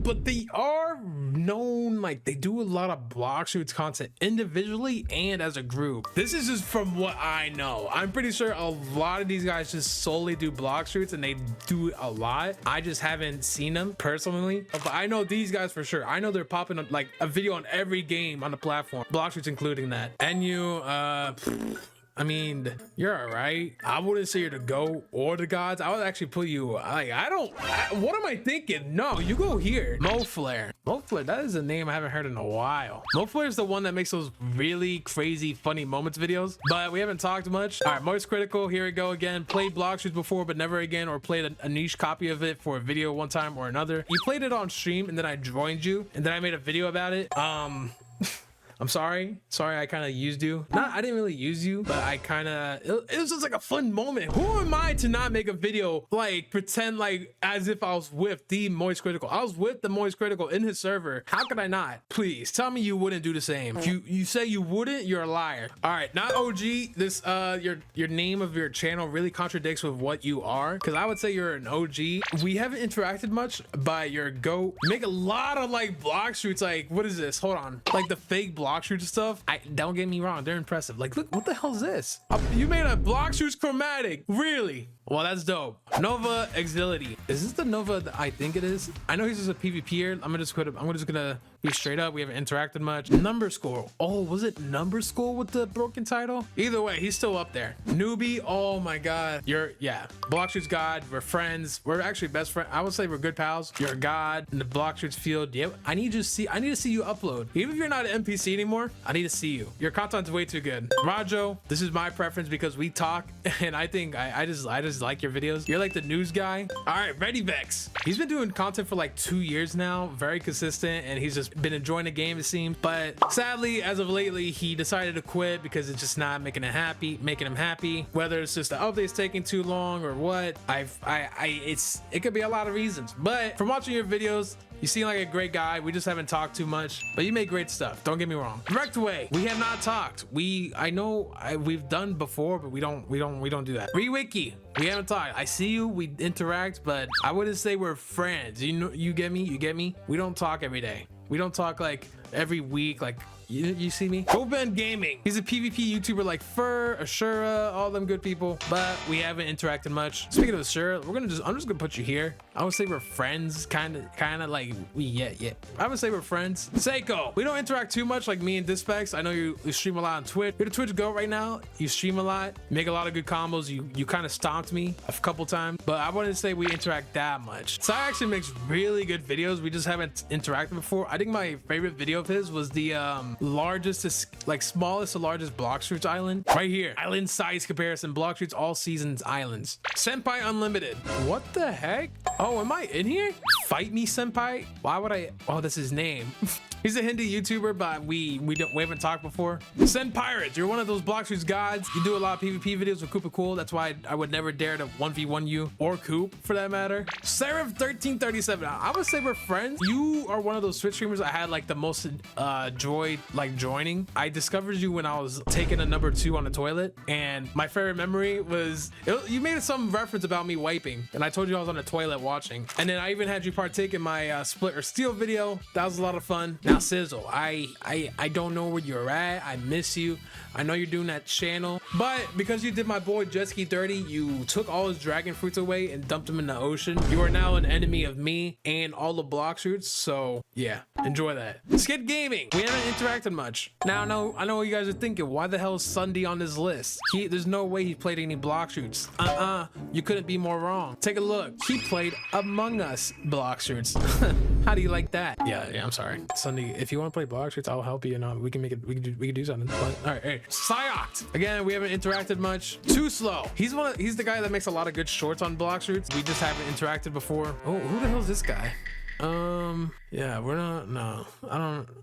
But they are known, like they do a lot of Blox Fruits content individually and as a group. This is just from what I know. I'm pretty sure a lot of these guys just solely do Blox Fruits, and they do a lot. I just haven't seen them personally, but I know these guys for sure. I know they're popping up like a video on every game on the platform, Blox Fruits including that. And you, I mean, you're all right. I wouldn't say you're the GOAT or the gods. I would actually put you like, what am I thinking? No, you go here. Moflare, that is a name I haven't heard in a while. Moflare is the one that makes those really crazy funny moments videos, but we haven't talked much. All right, Moist Critical, here we go again. Played Blox Fruits before, but never again, or played a niche copy of it for a video one time or another. You played it on stream, and then I joined you, and then I made a video about it. I'm sorry I kind of used you. I didn't really use you, but I kind of, it was just like a fun moment. Who am I to not make a video, like pretend like as if I was with the Moist Critical? I was with the Moist Critical in his server. How could I not? Please tell me you wouldn't do the same. If you say you wouldn't, you're a liar. All right, not OG. This your name of your channel really contradicts with what you are, because I would say you're an OG. We haven't interacted much, but you're a GOAT. You make a lot of like Blox Fruits, like what is this? Hold on, like the fake Blox Fruits stuff. Don't get me wrong, they're impressive. Like, look, what the hell is this? You made a Blox Fruits chromatic, really? Well, that's dope. Nova Exility. Is this the Nova that I think it is? I know he's just a PvPer. I'm just gonna be straight up. We haven't interacted much. Number Score. Oh, was it Number Score with the broken title? Either way, he's still up there. Newbie. Oh my God. Yeah. Blox Fruits God. We're friends. We're actually best friends. I would say we're good pals. You're a god in the Blox Fruits field. Yep. I need to see you upload. Even if you're not an NPC anymore, I need to see you. Your content's way too good. Rajo. This is my preference because we talk, and I think I just like your videos. You're like the news guy. All right, Ready Vex. He's been doing content for like 2 years now, very consistent, and he's just been enjoying the game, it seems. But sadly, as of lately, he decided to quit because it's just not making him happy. Whether it's just the update's taking too long or what, it could be a lot of reasons. But from watching your videos, you seem like a great guy. We just haven't talked too much, but you make great stuff. Don't get me wrong. Direct way. We have not talked. I know we've done before, but we don't do that. Rewiki. We haven't talked. I see you. We interact, but I wouldn't say we're friends. You know, you get me. You get me. We don't talk every day. We don't talk like every week. Like you see me. Open Gaming. He's a PvP YouTuber like Fur, Ashura, all them good people, but we haven't interacted much. Speaking of Ashura, I'm just gonna put you here. I would say we're friends, kind of like yeah. I would say we're friends. Seiko. We don't interact too much like me and Dispex. I know you stream a lot on Twitch. You're the Twitch GOAT right now. You stream a lot, make a lot of good combos. You kind of stomped me a couple times, but I wouldn't say we interact that much. Sai actually makes really good videos. We just haven't interacted before. I think my favorite video of his was the smallest to largest Blox Fruits island right here. Island size comparison. Blox Fruits all seasons islands. Senpai Unlimited. What the heck? Oh, am I in here? Fight me, Senpai. Why would I? Oh, that's his name. He's a Hindi YouTuber, but we haven't talked before. Send Pirates. You're one of those Blox Fruits gods. You do a lot of PvP videos with Koopa Cool. That's why I would never dare to 1v1 you or Coop for that matter. Seraph 1337. I would say we're friends. You are one of those Twitch streamers I had like the most joy like joining. I discovered you when I was taking a number 2 on the toilet, and my favorite memory was you made some reference about me wiping, and I told you I was on the toilet watching, and then I even had you partake in my split or steal video. That was a lot of fun. Now Sizzle, I don't know where you're at. I miss you. I know you're doing that channel, but because you did my boy Jetski dirty, you took all his dragon fruits away and dumped them in the ocean. You are now an enemy of me and all the Blox Fruits. So yeah, enjoy that. Skid Gaming. We haven't interacted much. Now I know what you guys are thinking. Why the hell is Sunday on this list? There's no way he played any Blox Fruits. You couldn't be more wrong. Take a look. He played Among Us Blox Fruits. How do you like that? Yeah, I'm sorry. Sunday, if you want to play Blox Fruits, I'll help you. You know, we can make it. We can do something. But, all right, hey. Psyoct. Again, we haven't interacted much. Too Slow. He's the guy that makes a lot of good shorts on Blox Fruits. We just haven't interacted before. Oh, who the hell is this guy? Yeah, we're not. No, I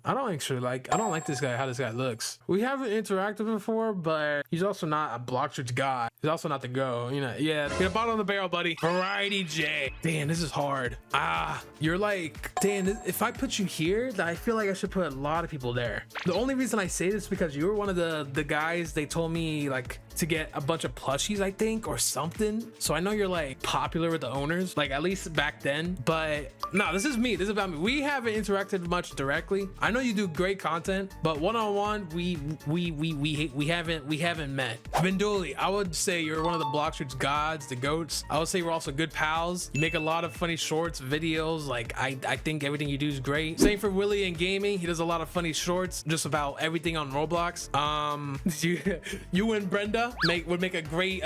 don't actually like. I don't like this guy. How this guy looks. We haven't interacted before, but he's also not a Blox Fruits guy. He's also not the go. You know. Yeah, get a bottom of the barrel, buddy. Variety J. Damn, this is hard. You're like, damn. If I put you here, I feel like I should put a lot of people there. The only reason I say this is because you were one of the guys they told me like to get a bunch of plushies, I think, or something. So I know you're like popular with the owners, like at least back then. But no, this is me. This is about me. We haven't interacted much directly. I know you do great content, but one-on-one, we haven't met. Vinduli, I would say you're one of the Blox Fruits gods, the goats. I would say we're also good pals. You make a lot of funny shorts, videos. Like I think everything you do is great. Same for Willie in gaming. He does a lot of funny shorts, just about everything on Roblox. You and Brenda would make a great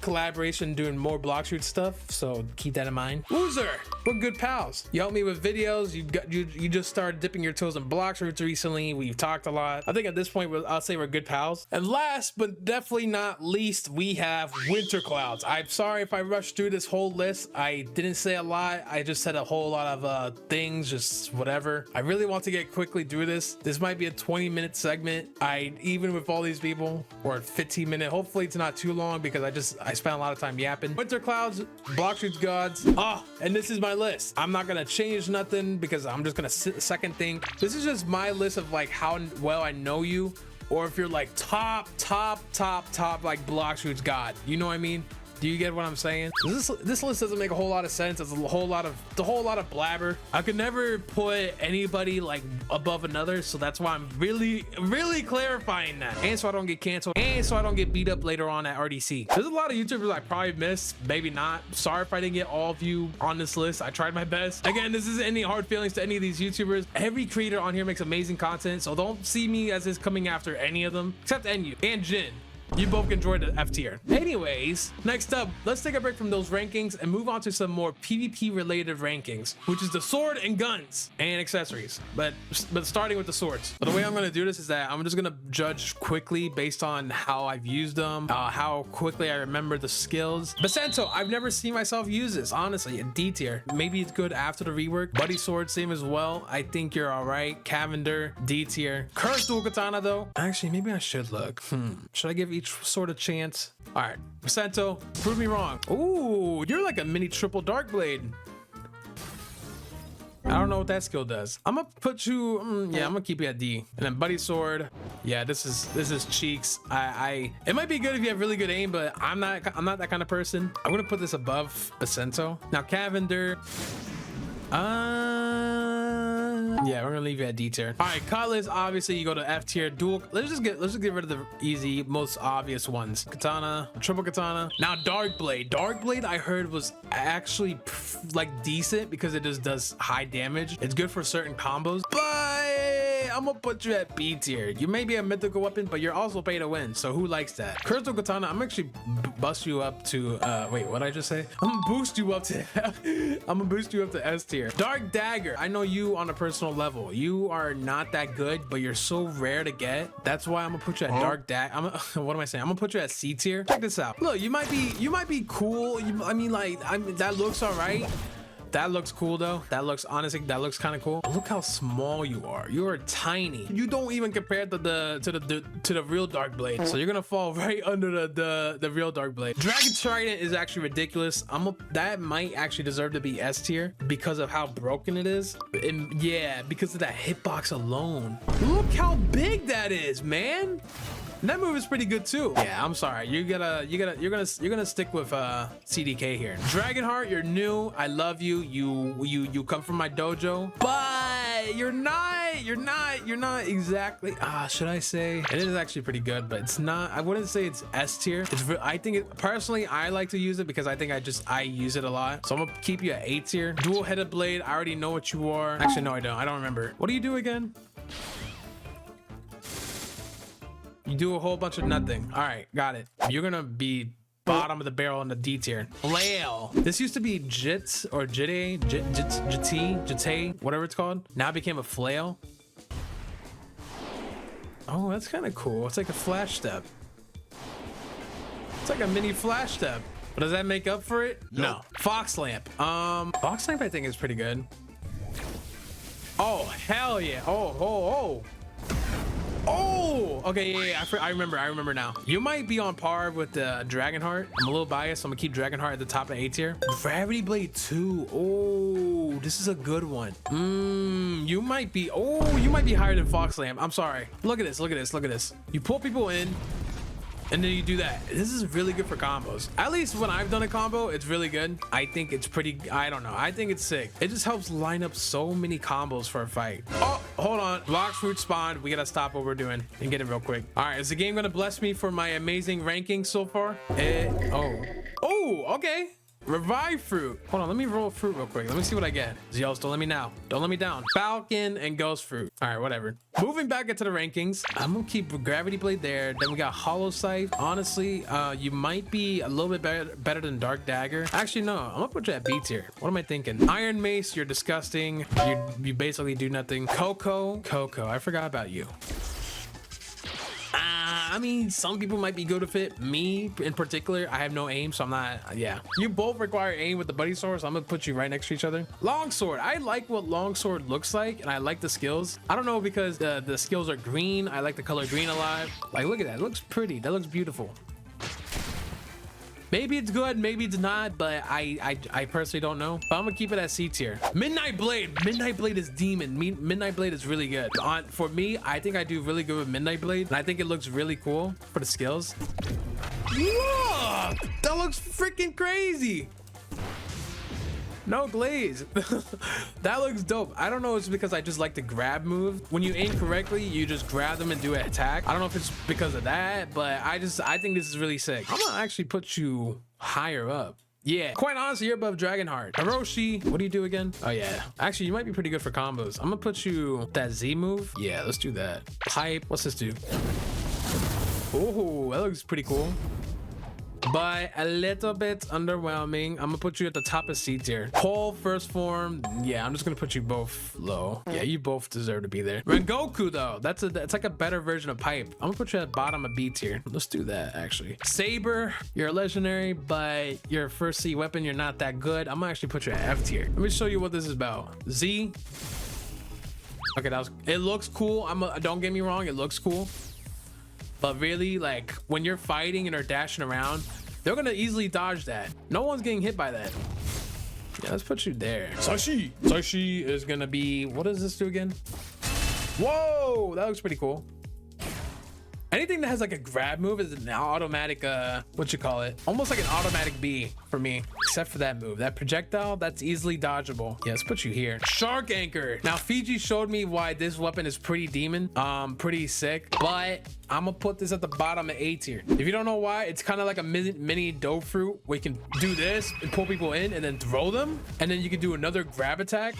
collaboration doing more Blox Fruits stuff. So keep that in mind. Uzoth, we're good pals. You help me with videos. You just started dipping your toes in Blox Fruits recently. We've talked a lot. I think at this point I'll say we're good pals. And last but definitely not least, we have Winter Clouds. I'm sorry if I rushed through this whole list. I didn't say a lot. I just said a whole lot of things, just whatever. I really want to get quickly through this. This might be a 20-minute segment. Even with all these people, or a 15-minute. Hopefully it's not too long because I spent a lot of time yapping. Winter Clouds, Blox Fruits gods. And this is my list. I'm not gonna change nothing because I'm just gonna second think. This is just my list of like how well I know you, or if you're like top like Blox Fruits god. You know what I mean? Do you get what I'm saying? This list doesn't make a whole lot of sense. It's a whole lot of blabber. I could never put anybody like above another, so that's why I'm really clarifying that. And so I don't get canceled, and so I don't get beat up later on at RDC. There's a lot of YouTubers I probably missed, maybe not. Sorry if I didn't get all of you on this list. I tried my best. Again, this isn't any hard feelings to any of these YouTubers. Every creator on here makes amazing content, so don't see me as is coming after any of them, except NU and Jin. You both can join the F tier. Anyways, next up, let's take a break from those rankings and move on to some more PvP related rankings, which is the sword and guns and accessories. But starting with the swords. But the way I'm gonna do this is that I'm just gonna judge quickly based on how I've used them, how quickly I remember the skills. Basento, I've never seen myself use this, honestly, in D tier. Maybe it's good after the rework. Buddy sword, same as well. I think you're all right. Cavender, D tier. Cursed dual katana though. Actually, maybe I should look. Should I give each sword a chance? All right, Basento, prove me wrong. Ooh, you're like a mini triple dark blade. I don't know what that skill does. I'm gonna put you, yeah, I'm gonna keep you at D. And then buddy sword, yeah, this is cheeks. It might be good if you have really good aim, but I'm not that kind of person. I'm gonna put this above Basento. Now Cavender, yeah, we're gonna leave you at D tier. All right, cutlass, obviously you go to F tier. Dual, let's just get rid of the easy, most obvious ones. Katana, triple katana. Now dark blade. Dark blade I heard was actually like decent because it just does high damage. It's good for certain combos, but I'm gonna put you at B tier. You may be a mythical weapon, but you're also pay to win, so who likes that? Crystal katana, I'm actually bust you up to wait, what did I just say? I'm gonna boost you up to S tier. Dark dagger, I know you on a personal level, you are not that good, but you're so rare to get. That's why I'm gonna put you at dark dagger. What am I saying? I'm gonna put you at C tier. Check this out. Look, you might be cool. I mean that looks all right. That looks cool though. That looks, honestly, that looks kind of cool. Look how small you are. You are tiny. You don't even compare to the real dark blade. So you're gonna fall right under the real dark blade. Dragon Trident is actually ridiculous. That might actually deserve to be S tier because of how broken it is. And yeah, because of that hitbox alone. Look how big that is, man. And that move is pretty good too. Yeah, I'm sorry. You're gonna stick with CDK here. Dragonheart, you're new. I love you. You come from my dojo, but you're not exactly. Should I say it is actually pretty good, but it's not. I wouldn't say it's S tier. I think it personally. I like to use it because I think I use it a lot. So I'm gonna keep you at A tier. Dual headed blade. I already know what you are. Actually, no, I don't. I don't remember. What do you do again? You do a whole bunch of nothing. All right, got it. You're gonna be bottom of the barrel in the D tier. Flail. This used to be Jits or Jite, whatever it's called. Now it became a flail. Oh, that's kind of cool. It's like a flash step. It's like a mini flash step. But does that make up for it? No. Fox lamp. Fox lamp I think is pretty good. Oh, hell yeah. Oh. Oh, okay, yeah, I remember now. You might be on par with the Dragonheart. I'm a little biased, so I'm gonna keep Dragonheart at the top of A tier. Gravity Blade 2. Oh, this is a good one. You might be higher than Fox Lamp. I'm sorry. Look at this. You pull people in, and then you do that. This is really good for combos. At least when I've done a combo, it's really good. I think it's pretty, I don't know. I think it's sick. It just helps line up so many combos for a fight. Oh, hold on. Blox Fruits spawned. We gotta stop what we're doing and get it real quick. All right, is the game gonna bless me for my amazing rankings so far? Oh, okay. Revive fruit. Hold on, let me roll fruit real quick. Let me see what I get. Zeals, don't let me now. Don't let me down. Falcon and ghost fruit. All right, whatever. Moving back into the rankings, I'm gonna keep Gravity Blade there. Then we got Hollow Scythe. Honestly, you might be a little bit better than Dark Dagger. Actually, no, I'm gonna put you at B tier. What am I thinking? Iron Mace, you're disgusting. You basically do nothing. Coco, I forgot about you. I mean, some people might be good with it. Me in particular, I have no aim, so I'm not. Yeah, you both require aim with the buddy sword, so I'm gonna put you right next to each other. Longsword, I like what longsword looks like, and I like the skills. I don't know, because the skills are green. I like the color green a lot. Like, look at that. It looks pretty. That looks beautiful. Maybe it's good, maybe it's not, but I personally don't know. But I'm gonna keep it at C tier. Midnight Blade is demon. Midnight Blade is really good. For me, I think I do really good with Midnight Blade, and I think it looks really cool for the skills. Look, that looks freaking crazy. No glaze. That looks dope. I don't know if it's because I just like the grab move. When you aim correctly, you just grab them and do an attack. I don't know if it's because of that, but I think this is really sick. I'm gonna actually put you higher up. Yeah, quite honestly, you're above Dragonheart. Hiroshi, what do you do again? Oh yeah, actually you might be pretty good for combos. I'm gonna put you that Z move. Yeah, let's do that. Pipe, what's this do? Oh, that looks pretty cool. But a little bit underwhelming. I'm gonna put you at the top of C tier. Whole first form, yeah, I'm just gonna put you both low. Yeah, you both deserve to be there. Rengoku though, it's like a better version of Pipe. I'm gonna put you at bottom of B tier. Let's do that actually. Saber, you're a legendary, but your first C weapon, you're not that good. I'm gonna actually put you at F tier. Let me show you what this is about. Z. Okay, it looks cool. Don't get me wrong, it looks cool. But really, like, when you're fighting and are dashing around, they're gonna easily dodge that. No one's getting hit by that. Yeah, let's put you there. Sashi. Sashi is gonna be, what does this do again? Whoa, that looks pretty cool. Anything that has like a grab move is an automatic, what you call it? Almost like an automatic B for me, except for that move. That projectile, that's easily dodgeable. Yeah, let's put you here. Shark Anchor. Now, Fiji showed me why this weapon is pretty demon, pretty sick, but I'm gonna put this at the bottom of A tier. If you don't know why, it's kind of like a mini dope fruit where you can do this and pull people in and then throw them. And then you can do another grab attack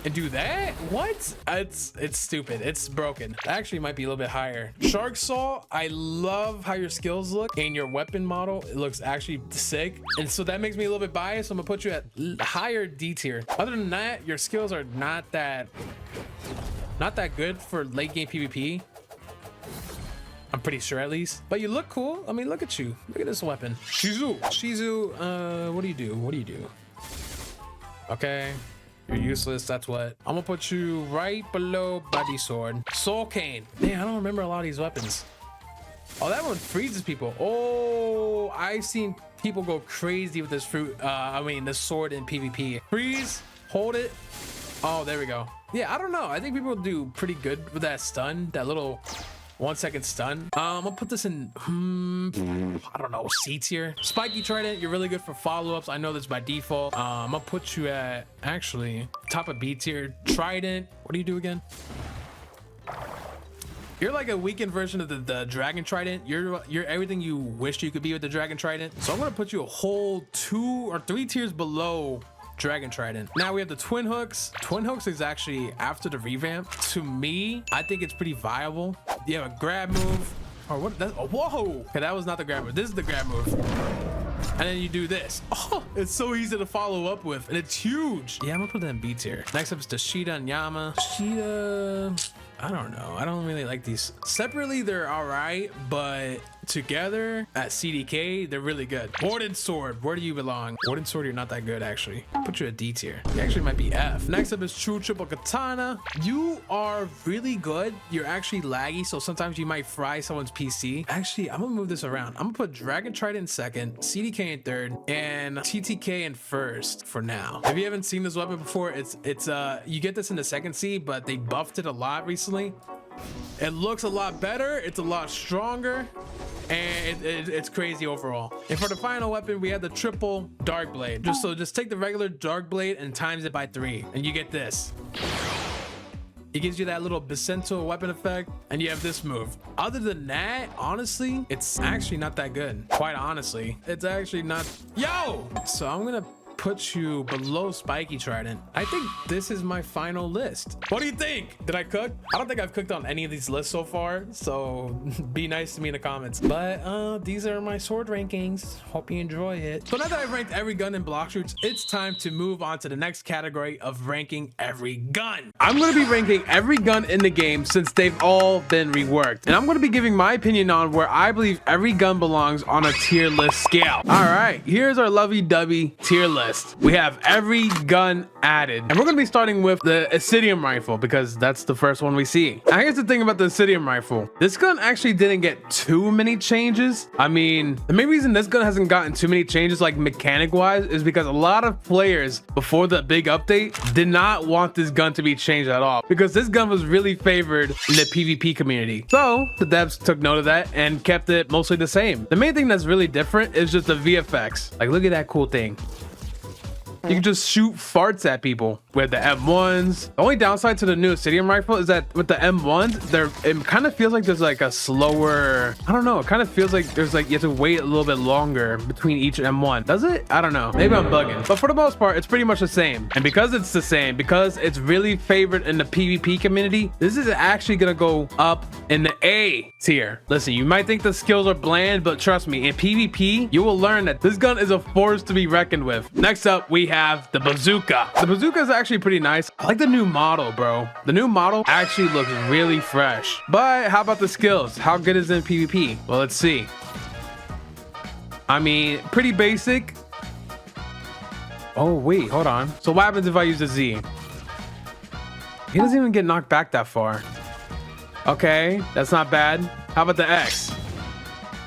and do that. What? It's stupid. It's broken. It actually might be a little bit higher. Shark Saw, I love how your skills look and your weapon model. It looks actually sick. And so that makes me a little bit biased. So I'm gonna put you at higher D tier. Other than that, your skills are not that good for late game PvP. I'm pretty sure at least, but you look cool. I mean, look at you. Look at this weapon. Shizu, what do you do? What do you do? Okay, you're useless. That's what. I'm gonna put you right below Body Sword. Soul Cane. Man, I don't remember a lot of these weapons. Oh, that one freezes people. Oh, I've seen people go crazy with this fruit. This sword in PvP. Freeze, hold it. Oh, there we go. Yeah, I don't know. I think people do pretty good with that stun, that little 1 second stun. I'm gonna put this in, I don't know, C tier. Spiky Trident, you're really good for follow-ups. I know this by default. I'm gonna put you at, actually, top of B tier. Trident, what do you do again? You're like a weakened version of the Dragon Trident. You're everything you wished you could be with the Dragon Trident. So I'm gonna put you a whole 2 or 3 tiers below Dragon Trident. Now we have the Twin Hooks. Twin Hooks is actually after the revamp. To me, I think it's pretty viable. You have a grab move. Or what? Oh, whoa! Okay, that was not the grab move. This is the grab move. And then you do this. Oh, it's so easy to follow up with, and it's huge. Yeah, I'm gonna put that in B tier. Next up is the Sheeta and Yama. Sheeta, I don't know. I don't really like these. Separately, they're all right, but together at CDK, they're really good. Warden Sword, where do you belong? Warden Sword, you're not that good, actually. Put you at D tier. You actually might be F. Next up is True Triple Katana. You are really good. You're actually laggy, so sometimes you might fry someone's PC. Actually, I'm gonna move this around. I'm gonna put Dragon Trident in second, CDK in third, and TTK in first for now. If you haven't seen this weapon before, it's you get this in the second C, but they buffed it a lot recently. It looks a lot better, it's a lot stronger, and it's crazy overall. And for the final weapon, we have the triple Dark Blade. Just take the regular Dark Blade and times it by 3, and you get this. It gives you that little Bicento weapon effect, and you have this move. Other than that, honestly, it's actually not that good. Quite honestly, it's actually not. Yo! So I'm gonna put you below Spiky Trident. I think this is my final list. What do you think? Did I cook? I don't think I've cooked on any of these lists so far, so be nice to me in the comments. But these are my sword rankings. Hope you enjoy it. So now that I've ranked every gun in Blox Fruits, it's time to move on to the next category of ranking every gun. I'm going to be ranking every gun in the game since they've all been reworked, and I'm going to be giving my opinion on where I believe every gun belongs on a tier list scale. All right, here's our lovey-dovey tier list. We have every gun added, and we're going to be starting with the Isidium rifle because that's the first one we see. Now here's the thing about the Isidium rifle. This gun actually didn't get too many changes. I mean, the main reason this gun hasn't gotten too many changes like mechanic wise is because a lot of players before the big update did not want this gun to be changed at all because this gun was really favored in the PvP community. So the devs took note of that and kept it mostly the same. The main thing that's really different is just the VFX. Like, look at that cool thing. You can just shoot farts at people with the M1s. The only downside to the new Obsidian rifle is that with the M1s, it kind of feels like there's like a slower, I don't know, it kind of feels like there's like you have to wait a little bit longer between each M1. Does it? I don't know. Maybe I'm bugging. But for the most part, it's pretty much the same. And because it's the same, because it's really favored in the PvP community, this is actually gonna go up in the A tier. Listen, you might think the skills are bland, but trust me, in PvP, you will learn that this gun is a force to be reckoned with. Next up, we have the bazooka. The bazooka is actually pretty nice. I like the new model, bro. The new model actually looks really fresh. But how about the skills? How good is it in PvP? Well, let's see. I mean, pretty basic. Oh, wait, hold on. So what happens if I use a Z? He doesn't even get knocked back that far. Okay, that's not bad. How about the X?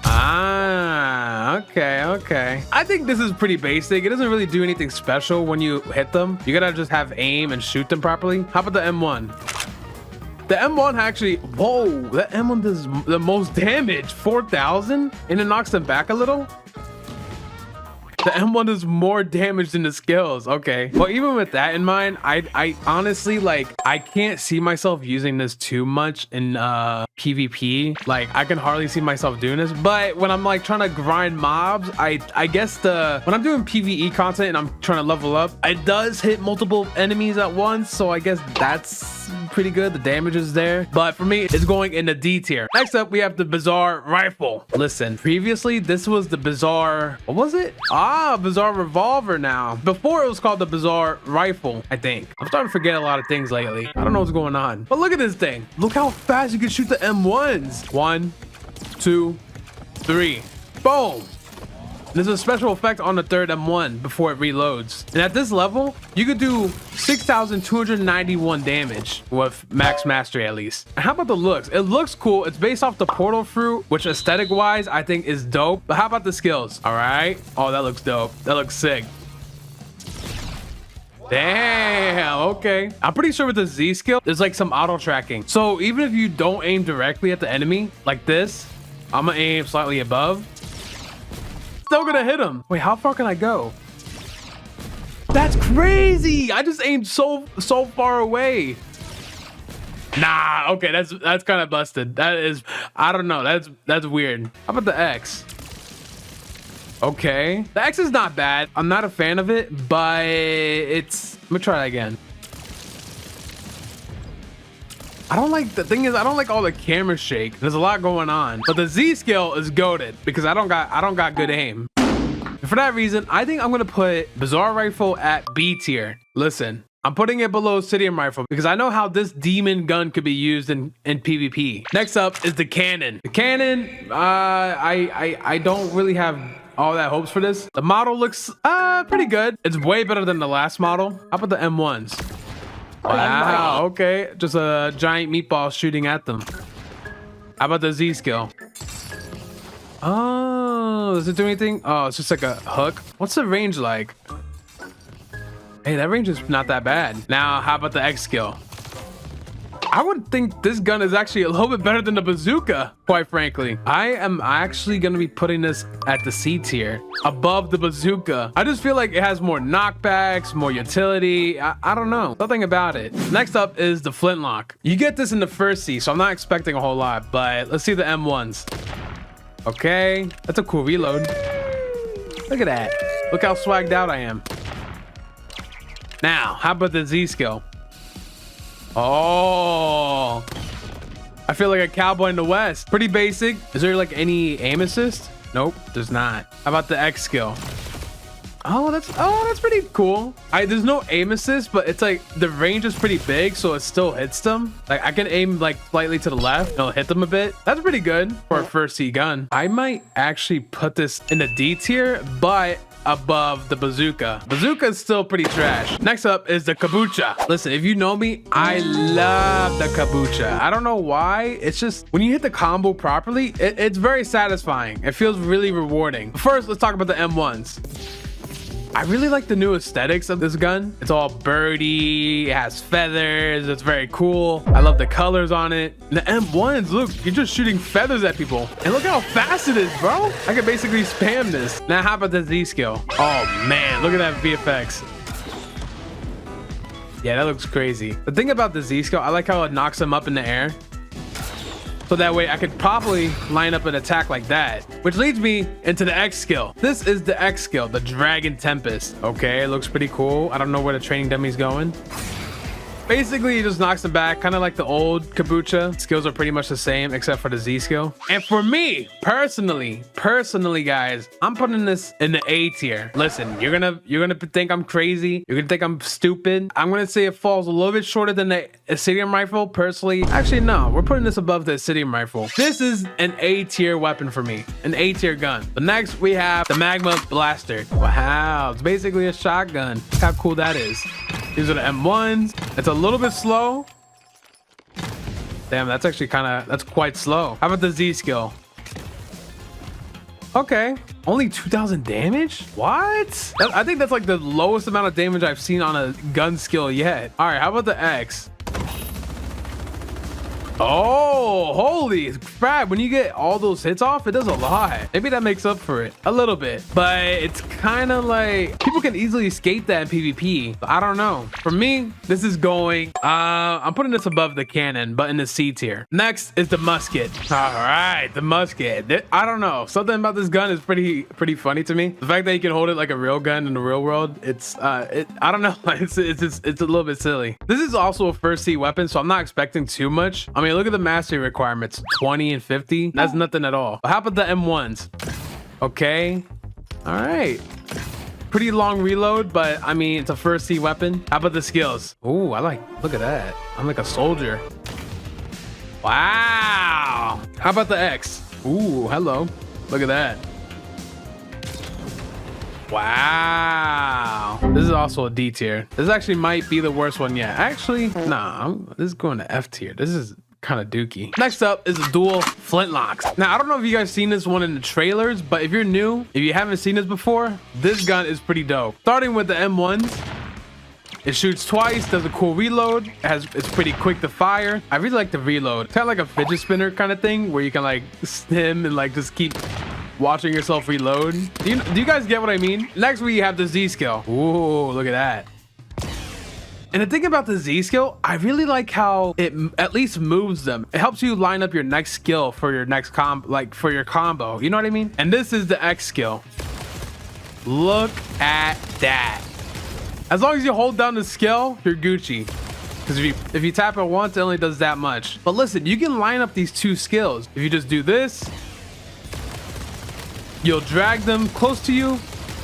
Ah, okay. I think this is pretty basic. It doesn't really do anything special when you hit them. You gotta just have aim and shoot them properly. How about the M1? The M1 actually, whoa, that M1 does the most damage, 4,000, and it knocks them back a little. The M1 does more damage than the skills. Okay. Well, even with that in mind, I honestly, like, I can't see myself using this too much in PvP. Like, I can hardly see myself doing this. But when I'm like trying to grind mobs, I guess when I'm doing PvE content and I'm trying to level up, it does hit multiple enemies at once. So I guess that's pretty good. The damage is there. But for me, it's going in the D tier. Next up, we have the Bizarre Rifle. Listen, previously, this was the Bizarre, what was it? Bizarre Revolver now. Before it was called the Bizarre Rifle, I think. I'm starting to forget a lot of things lately. I don't know what's going on. But look at this thing. Look how fast you can shoot the M1s. 1, 2, 3. Boom. There's a special effect on the third M1 before it reloads. And at this level, you could do 6,291 damage with max mastery at least. And how about the looks? It looks cool. It's based off the portal fruit, which aesthetic wise, I think is dope. But how about the skills? All right. Oh, that looks dope. That looks sick. Damn, okay. I'm pretty sure with the Z skill, there's like some auto tracking. So even if you don't aim directly at the enemy like this, I'm gonna aim slightly above. Still gonna hit him. Wait, how far can I go? That's crazy. I just aimed so far away. Nah, okay, that's kind of busted. That is, I don't know. That's weird. How about the X? Okay, the X is not bad. I'm not a fan of it, but let me try that again. I don't like, the thing is, I don't like all the camera shake. There's a lot going on, but the Z skill is goated because I don't got good aim. And for that reason, I think I'm gonna put Bizarre Rifle at B tier. Listen, I'm putting it below Obsidian Rifle because I know how this demon gun could be used in PvP. Next up is the cannon. The cannon, I don't really have all that hopes for this. The model looks pretty good. It's way better than the last model. How about the M1s? Wow, okay. Just a giant meatball shooting at them. How about the Z skill? Oh, does it do anything? Oh, it's just like a hook. What's the range like? Hey, that range is not that bad. Now, how about the X skill? I would think this gun is actually a little bit better than the bazooka, quite frankly. I am actually going to be putting this at the C tier, above the bazooka. I just feel like it has more knockbacks, more utility. I don't know. Something about it. Next up is the flintlock. You get this in the first C, so I'm not expecting a whole lot, but let's see the M1s. Okay, that's a cool reload. Look at that. Look how swagged out I am. Now, how about the Z skill? Oh, I feel like a cowboy in the West. Pretty basic. Is there like any aim assist? Nope, there's not. How about the X skill? Oh, that's pretty cool. There's no aim assist, but it's like the range is pretty big, so it still hits them. Like I can aim like slightly to the left, it'll hit them a bit. That's pretty good for a first C gun. I might actually put this in the D tier, but above the bazooka. Bazooka is still pretty trash. Next up is the kabucha. Listen, if you know me, I love the kabucha. I don't know why. It's just when you hit the combo properly, it's very satisfying. It feels really rewarding. First, let's talk about the M1s. I really like the new aesthetics of this gun. It's all birdie, it has feathers, it's very cool. I love the colors on it. And the M1s, look, you're just shooting feathers at people. And look how fast it is, bro. I can basically spam this. Now, how about the Z skill? Oh man, look at that VFX. Yeah, that looks crazy. The thing about the Z skill, I like how it knocks them up in the air. So that way I could probably line up an attack like that, which leads me into the X skill. This is the X skill, the Dragon Tempest. Okay, it looks pretty cool. I don't know where the training dummy's going. Basically, he just knocks them back, kind of like the old Kabucha. Skills are pretty much the same, except for the Z skill. And for me, personally, guys, I'm putting this in the A tier. Listen, you're gonna think I'm crazy. You're gonna think I'm stupid. I'm gonna say it falls a little bit shorter than the Obsidian Rifle, personally. Actually, no, we're putting this above the Obsidian Rifle. This is an A tier weapon for me, an A tier gun. But next, we have the Magma Blaster. Wow, it's basically a shotgun. Look how cool that is. These are the M1s. It's a little bit slow. Damn, that's actually that's quite slow. How about the Z skill? Okay, only 2,000 damage? What? I think that's like the lowest amount of damage I've seen on a gun skill yet. All right, how about the X? Oh, holy crap. When you get all those hits off, it does a lot. Maybe that makes up for it a little bit, but it's kind of like people can easily escape that in PvP. I don't know. For me, this is going, I'm putting this above the cannon, but in the C tier. Next is the musket. All right, the musket. I don't know. Something about this gun is pretty funny to me. The fact that you can hold it like a real gun in the real world, I don't know. It's a little bit silly. This is also a first C weapon, so I'm not expecting too much. I mean, look at the mastery requirements, 20 and 50. That's nothing at all. But how about the M1s? Okay. All right. Pretty long reload, but I mean, it's a first C weapon. How about the skills? Ooh, look at that. I'm like a soldier. Wow. How about the X? Ooh, hello. Look at that. Wow. This is also a D tier. This actually might be the worst one yet. Actually, nah, this is going to F tier. This is kind of dookie. Next up is the dual flintlocks. Now, I don't know if you guys seen this one in the trailers, but if you're new, if you haven't seen this before, this gun is pretty dope. Starting with the M1s, it shoots twice, does a cool reload. It's pretty quick to fire. I really like the reload. It's kind of like a fidget spinner kind of thing where you can like stim and like just keep watching yourself reload. Do you guys get what I mean? Next, we have the Z skill. Ooh, look at that. And the thing about the Z skill, I really like how it at least moves them. It helps you line up your next skill for your next for your combo. You know what I mean? And this is the X skill. Look at that. As long as you hold down the skill, you're Gucci. Because if you tap it once, it only does that much. But listen, you can line up these two skills. If you just do this, you'll drag them close to you,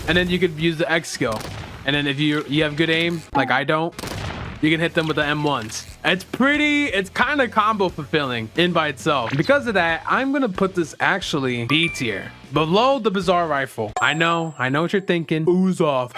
and then you could use the X skill. And then if you have good aim, like I don't, you can hit them with the M1s. It's kind of combo fulfilling in by itself. Because of that, I'm gonna put this actually B tier, below the Bizarre Rifle. I know what you're thinking. Uzoth,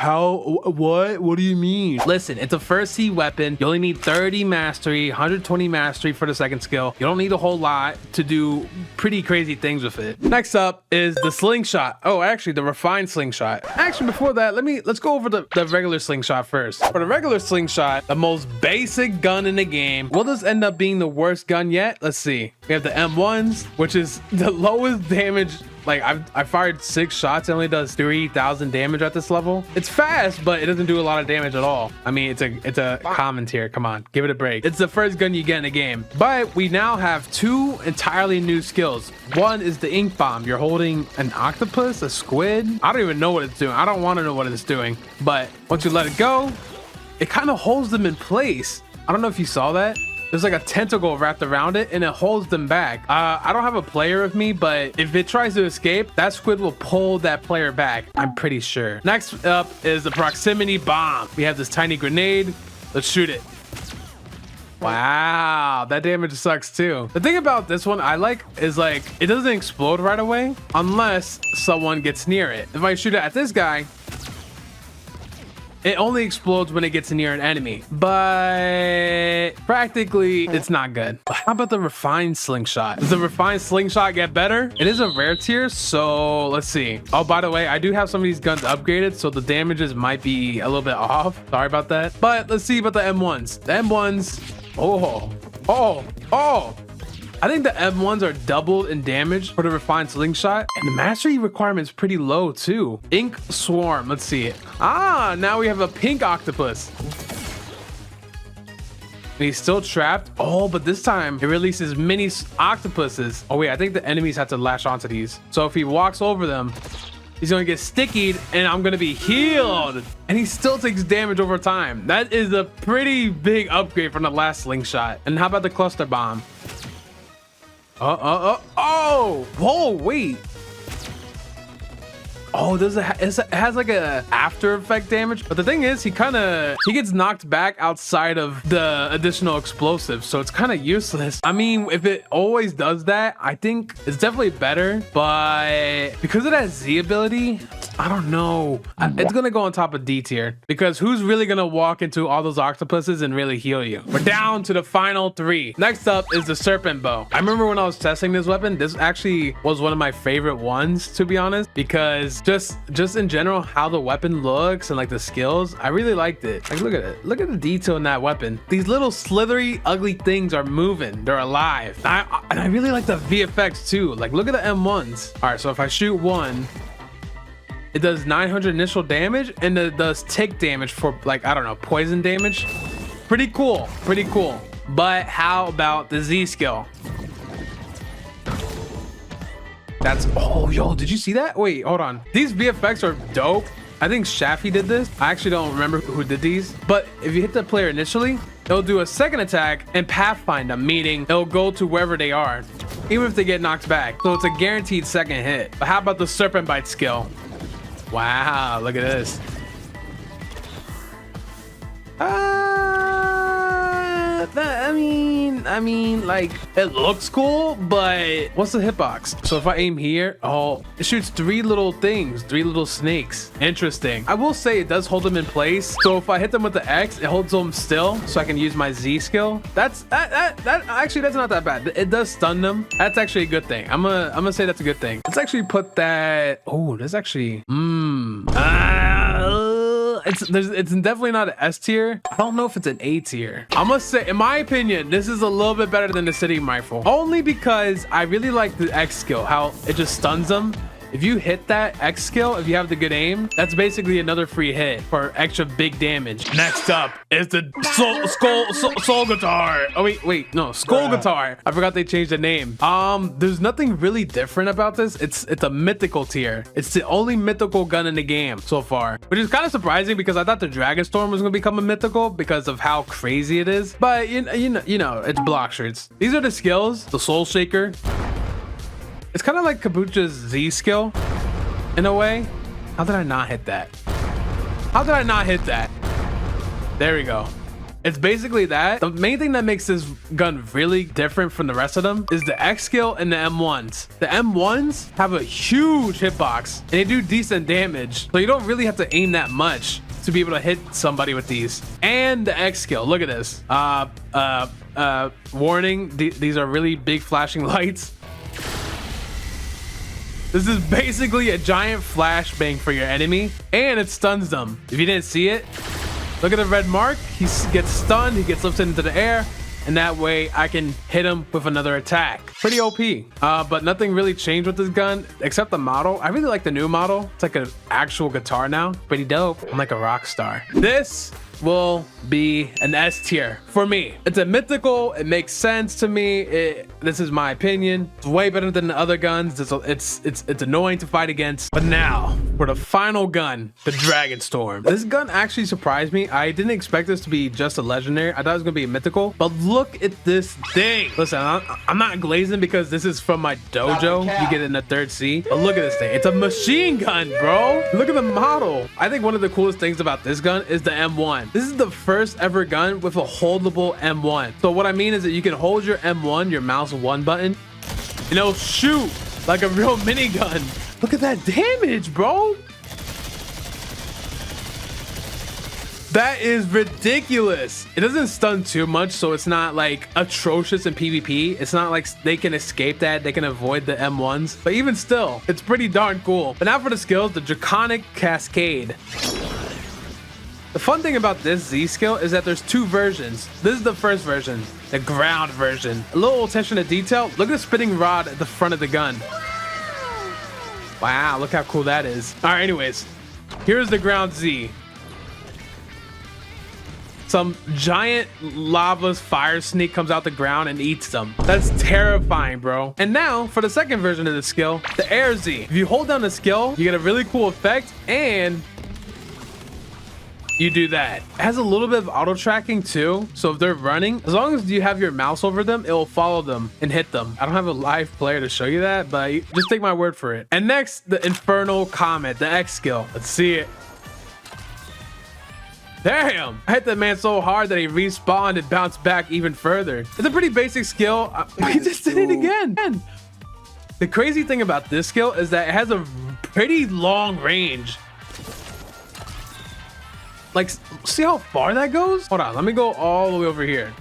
what do you mean? Listen, it's a first C weapon. You only need 30 mastery, 120 mastery for the second skill. You don't need a whole lot to do pretty crazy things with it. Next up is the slingshot. Oh, actually the refined slingshot. Actually, before that, let's go over the regular slingshot first. For the regular slingshot, the most basic gun in the game, will this end up being the worst gun yet? Let's see. We have the M1s, which is the lowest damage. Like I fired 6 shots, it only does 3,000 damage at this level. It's fast, but it doesn't do a lot of damage at all. I mean, it's a common tier. Come on, give it a break. It's the first gun you get in the game. But we now have 2 entirely new skills. One is the ink bomb. You're holding an octopus, a squid. I don't even know what it's doing. I don't want to know what it's doing. But once you let it go, it kind of holds them in place. I don't know if you saw that. There's like a tentacle wrapped around it and it holds them back. I don't have a player with me, but if it tries to escape, that squid will pull that player back. I'm pretty sure. Next up is the proximity bomb. We have this tiny grenade. Let's shoot it. Wow, that damage sucks too. The thing about this one I like is like, it doesn't explode right away unless someone gets near it. If I shoot it at this guy, it only explodes when it gets near an enemy, but practically it's not good. But how about the refined slingshot? Does the refined slingshot get better? It is a rare tier, so let's see. Oh, by the way, I do have some of these guns upgraded, so the damages might be a little bit off. Sorry about that. But let's see about the M1s. The M1s, I think the M1s are doubled in damage for the refined slingshot, and the mastery requirement's pretty low too. Ink swarm, let's see it. Ah, now we have a pink octopus. and he's still trapped. Oh, but this time it releases mini octopuses. Oh wait, I think the enemies have to latch onto these. So if he walks over them, he's gonna get stickied and I'm gonna be healed. And he still takes damage over time. That is a pretty big upgrade from the last slingshot. And how about the cluster bomb? Oh, whoa, wait. Oh, it has like a after effect damage, but the thing is he gets knocked back outside of the additional explosives, so it's kind of useless. I mean, if it always does that, I think it's definitely better, but because of that Z ability, I don't know. It's gonna go on top of D tier, because who's really gonna walk into all those octopuses and really heal you? We're down to the final 3. Next up is the serpent bow. I remember when I was testing this weapon, this actually was one of my favorite ones, to be honest, because just in general, how the weapon looks and like the skills, I really liked it. Like, look at it. Look at the detail in that weapon. These little slithery, ugly things are moving. They're alive. And I really like the VFX too. Like, look at the M1s. All right, so if I shoot one, it does 900 initial damage, and it does tick damage for, like, I don't know, poison damage. Pretty cool. Pretty cool. But how about the Z skill? That's, oh, yo, did you see that? Wait, hold on. These VFX are dope. I think Shafi did this. I actually don't remember who did these, but if you hit the player initially, it'll do a second attack and pathfind them, meaning it'll go to wherever they are, even if they get knocked back. So it's a guaranteed second hit. But how about the serpent bite skill? Wow, look at this. I mean, like, it looks cool, but what's the hitbox? So if I aim here, oh, it shoots 3 little things, 3 little snakes. Interesting. I will say it does hold them in place. So if I hit them with the X, it holds them still, so I can use my Z skill. That actually, that's not that bad. It does stun them. That's actually a good thing. I'm gonna say that's a good thing. Let's actually put that. Oh, that's actually. It's definitely not an S tier. I don't know if it's an A tier. I must say, in my opinion, this is a little bit better than the City Rifle, only because I really like the X skill, how it just stuns them. If you hit that X skill, if you have the good aim, that's basically another free hit for extra big damage. Next up is the soul guitar. Oh wait, no, skull guitar. I forgot they changed the name. There's nothing really different about this. It's a mythical tier. It's the only mythical gun in the game so far, which is kind of surprising because I thought the Dragon Storm was gonna become a mythical because of how crazy it is. But you know, it's Blox Fruits. These are the skills. The Soul Shaker. It's kind of like Kabucha's Z skill in a way. How did I not hit that? How did I not hit that? There we go. It's basically that. The main thing that makes this gun really different from the rest of them is the X skill and the M1s. The M1s have a huge hitbox and they do decent damage. So you don't really have to aim that much to be able to hit somebody with these. And the X skill, look at this. Warning, these are really big flashing lights. This is basically a giant flashbang for your enemy, and it stuns them. If you didn't see it, look at the red mark. He gets stunned, he gets lifted into the air, and that way I can hit him with another attack. Pretty OP. But nothing really changed with this gun except the model. I really like the new model. It's like an actual guitar now. Pretty dope. I'm like a rock star. This will be an S tier for me. It's a mythical. It makes sense to me. This is my opinion. It's way better than the other guns. It's annoying to fight against. But now for the final gun, the Dragon Storm. This gun actually surprised me. I didn't expect this to be just a legendary. I thought it was gonna be a mythical. But look at this thing. Listen, I'm not glazing because this is from my dojo. You get it in the 3rd C. But look at this thing. It's a machine gun, bro. Look at the model. I think one of the coolest things about this gun is the M1. This is the first ever gun with a holdable M1. So what I mean is that you can hold your M1, your mouse 1 button, and it'll shoot like a real minigun. Look at that damage, bro. That is ridiculous. It doesn't stun too much, so it's not like atrocious in PvP. It's not like they can escape that. They can avoid the M1s. But even still, it's pretty darn cool. But now for the skills, the Draconic Cascade. The fun thing about this Z skill is that there's 2 versions. This is the first version, the ground version. A little attention to detail. Look at the spinning rod at the front of the gun. Wow, look how cool that is. All right, anyways, here's the ground Z. some giant lava fire snake comes out the ground and eats them. That's terrifying, bro. And now for the second version of the skill, the Air Z. If you hold down the skill, you get a really cool effect and you do that. It has a little bit of auto tracking too. So if they're running, as long as you have your mouse over them, it will follow them and hit them. I don't have a live player to show you that, but just take my word for it. And next, the Infernal Comet, the X skill. Let's see it. Damn, I hit that man so hard that he respawned and bounced back even further. It's a pretty basic skill. We just did it again. The crazy thing about this skill is that it has a pretty long range. Like, see how far that goes? Hold on, let me go all the way over here.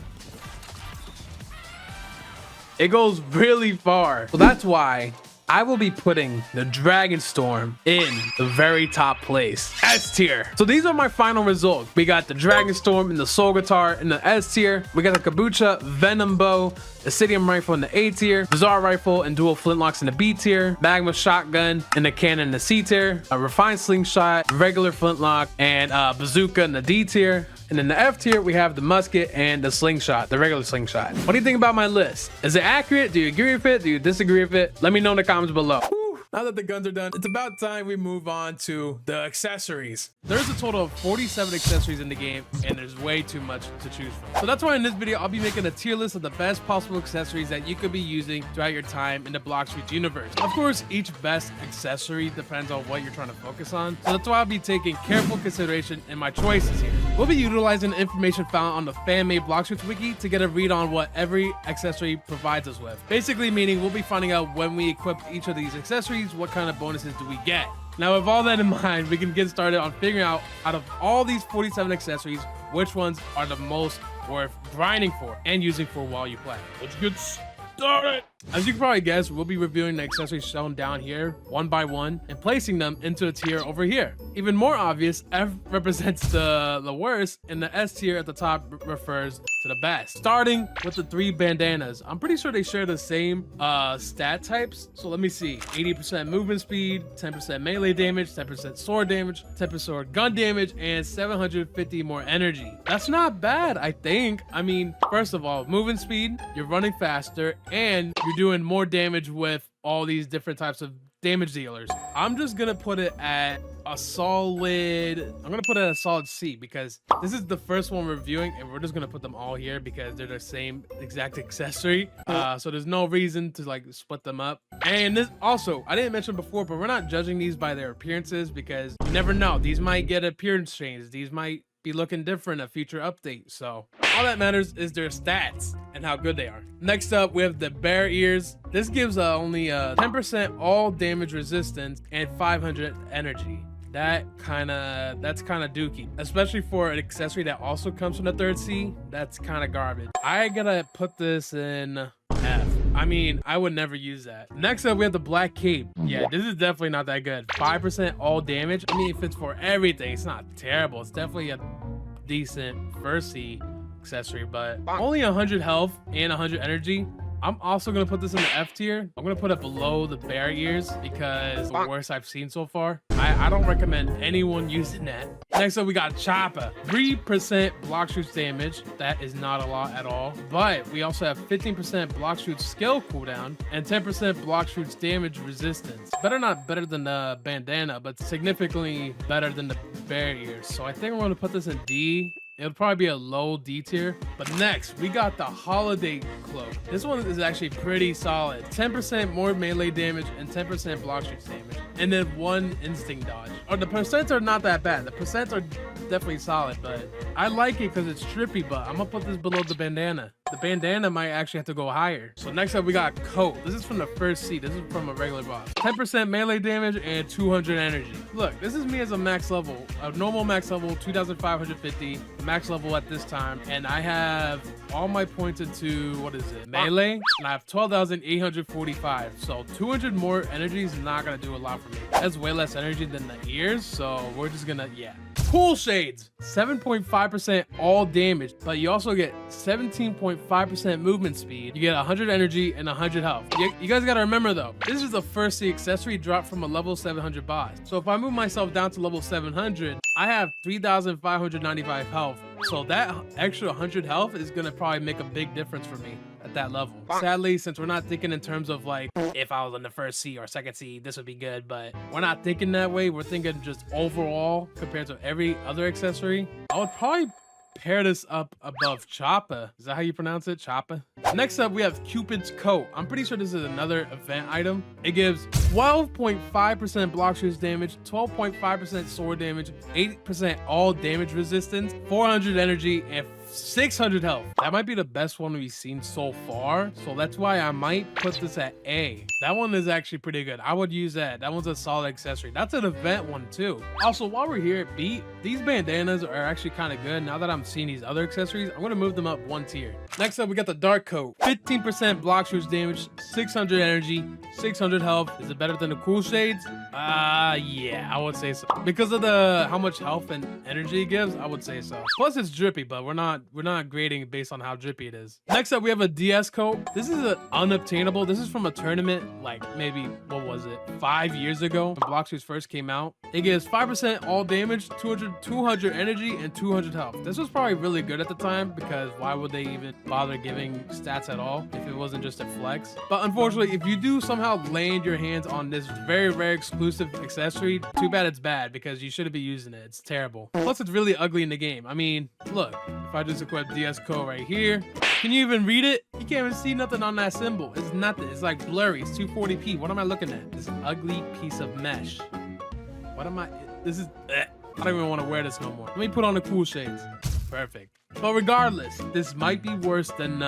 It goes really far. So that's why I will be putting the Dragon Storm in the very top place, S tier. So these are my final results. We got the Dragon Storm and the Soul Guitar in the S tier. We got the Kabucha, Venom Bow, the Acidium Rifle in the A tier, Bizarre Rifle and Dual Flintlocks in the B tier, Magma Shotgun and the Cannon in the C tier, a Refined Slingshot, regular Flintlock, and Bazooka in the D tier. And in the F tier, we have the musket and the slingshot, the regular slingshot. What do you think about my list? Is it accurate? Do you agree with it? Do you disagree with it? Let me know in the comments below. Now that the guns are done, it's about time we move on to the accessories. There's a total of 47 accessories in the game, and there's way too much to choose from. So that's why in this video, I'll be making a tier list of the best possible accessories that you could be using throughout your time in the Blox Fruits universe. Of course, each best accessory depends on what you're trying to focus on. So that's why I'll be taking careful consideration in my choices here. We'll be utilizing the information found on the fan-made Blox Fruits wiki to get a read on what every accessory provides us with. Basically meaning we'll be finding out when we equip each of these accessories, what kind of bonuses do we get. Now with all that in mind, we can get started on figuring out of all these 47 accessories, which ones are the most worth grinding for and using for while you play. Let's get started. As you can probably guess, we'll be reviewing the accessories shown down here one by one and placing them into a tier over here. Even more obvious, F represents the worst and the S tier at the top refers to the best. Starting with the 3 bandanas. I'm pretty sure they share the same stat types. So let me see. 80% movement speed, 10% melee damage, 10% sword damage, 10% gun damage, and 750 more energy. That's not bad, I think. I mean, first of all, movement speed, you're running faster, and you're doing more damage with all these different types of damage dealers. I'm just gonna put it at a solid, C because this is the first one we're reviewing and we're just gonna put them all here because they're the same exact accessory. So there's no reason to like split them up. And this also, I didn't mention before, but we're not judging these by their appearances because you never know. These might get appearance changes. These might be looking different a future update. So all that matters is their stats and how good they are. Next up, we have the bear ears. This gives only 10% all damage resistance and 500 energy. That's kind of dookie, especially for an accessory that also comes from the 3rd C. That's kind of garbage. I gotta put this in F. I mean, I would never use that. Next up, we have the black cape. Yeah, this is definitely not that good. 5% all damage. I mean, it fits for everything. It's not terrible. It's definitely a decent 1st C accessory, but only 100 health and 100 energy. I'm also gonna put this in the F tier. I'm gonna put it below the bear ears because the worst I've seen so far. I don't recommend anyone using that. Next up, we got Choppa. 3% Blox Fruits damage. That is not a lot at all. But we also have 15% Blox Fruits skill cooldown and 10% Blox Fruits damage resistance. Not better than the bandana, but significantly better than the bear ears. So I think I'm gonna put this in D. It'll probably be a low D tier. But next, we got the Holiday Cloak. This one is actually pretty solid. 10% more melee damage and 10% Blox Fruits damage. And then 1 instinct dodge. Or the percents are not that bad. The percents are definitely solid, but I like it because it's trippy, but I'm gonna put this below the bandana. The bandana might actually have to go higher. So next up, we got Coat. This is from the 1st C. This is from a regular boss. 10% melee damage and 200 energy. Look, this is me as a max level. A normal max level, 2,550. Max level at this time. And I have all my points into, what is it, melee? And I have 12,845. So 200 more energy is not gonna do a lot for me. That's way less energy than the ears. So we're just gonna, yeah. Cool Shades, 7.5% all damage, but you also get 17.5% movement speed. You get 100 energy and 100 health. You guys gotta remember though, this is the 1st C accessory dropped from a level 700 boss. So if I move myself down to level 700, I have 3,595 health So that extra 100 health is gonna probably make a big difference for me at that level. Sadly, since we're not thinking in terms of like, if I was in the first seed or second seed, this would be good, but we're not thinking that way. We're thinking just overall compared to every other accessory. I would probably pair this up above Choppa. Is that how you pronounce it? Choppa? Next up, we have Cupid's Coat. I'm pretty sure this is another event item. It gives 12.5% Blox Fruits damage, 12.5% sword damage, 8% all damage resistance, 400 energy, and 600 health. That might be the best one we've seen so far, so that's why I might put this at A. That one is actually pretty good. I would use that. That one's a solid accessory. That's an event one too. Also, while we're here at B, these bandanas are actually kind of good. Now that I'm seeing these other accessories, I'm gonna move them up one tier. Next up, we got the Dark Coat. 15% Blox Fruits damage, 600 energy, 600 health. Is it better than the Cool Shades? Yeah, I would say so. Because of how much health and energy it gives, I would say so. Plus, it's drippy, but we're not grading based on how drippy it is. Next up, we have a DS Coat. This is an unobtainable. This is from a tournament, like maybe, what was it, 5 years ago when Blox Fruits first came out. It gives 5% all damage, 200 energy, and 200 health. This was probably really good at the time, because why would they even bother giving stats at all if it wasn't just a flex? But unfortunately, if you do somehow land your hands on this very, very exclusive accessory, too bad it's bad, because you shouldn't be using it. It's terrible. Plus, it's really ugly in the game. I mean, look, if I just equip DS Code right here, can you even read it? You can't even see nothing on that symbol. It's nothing. It's like blurry. It's 240p. What am I looking at? This ugly piece of mesh. What am I? This is... I don't even want to wear this no more. Let me put on the Cool Shades. Perfect. But regardless, this might be worse than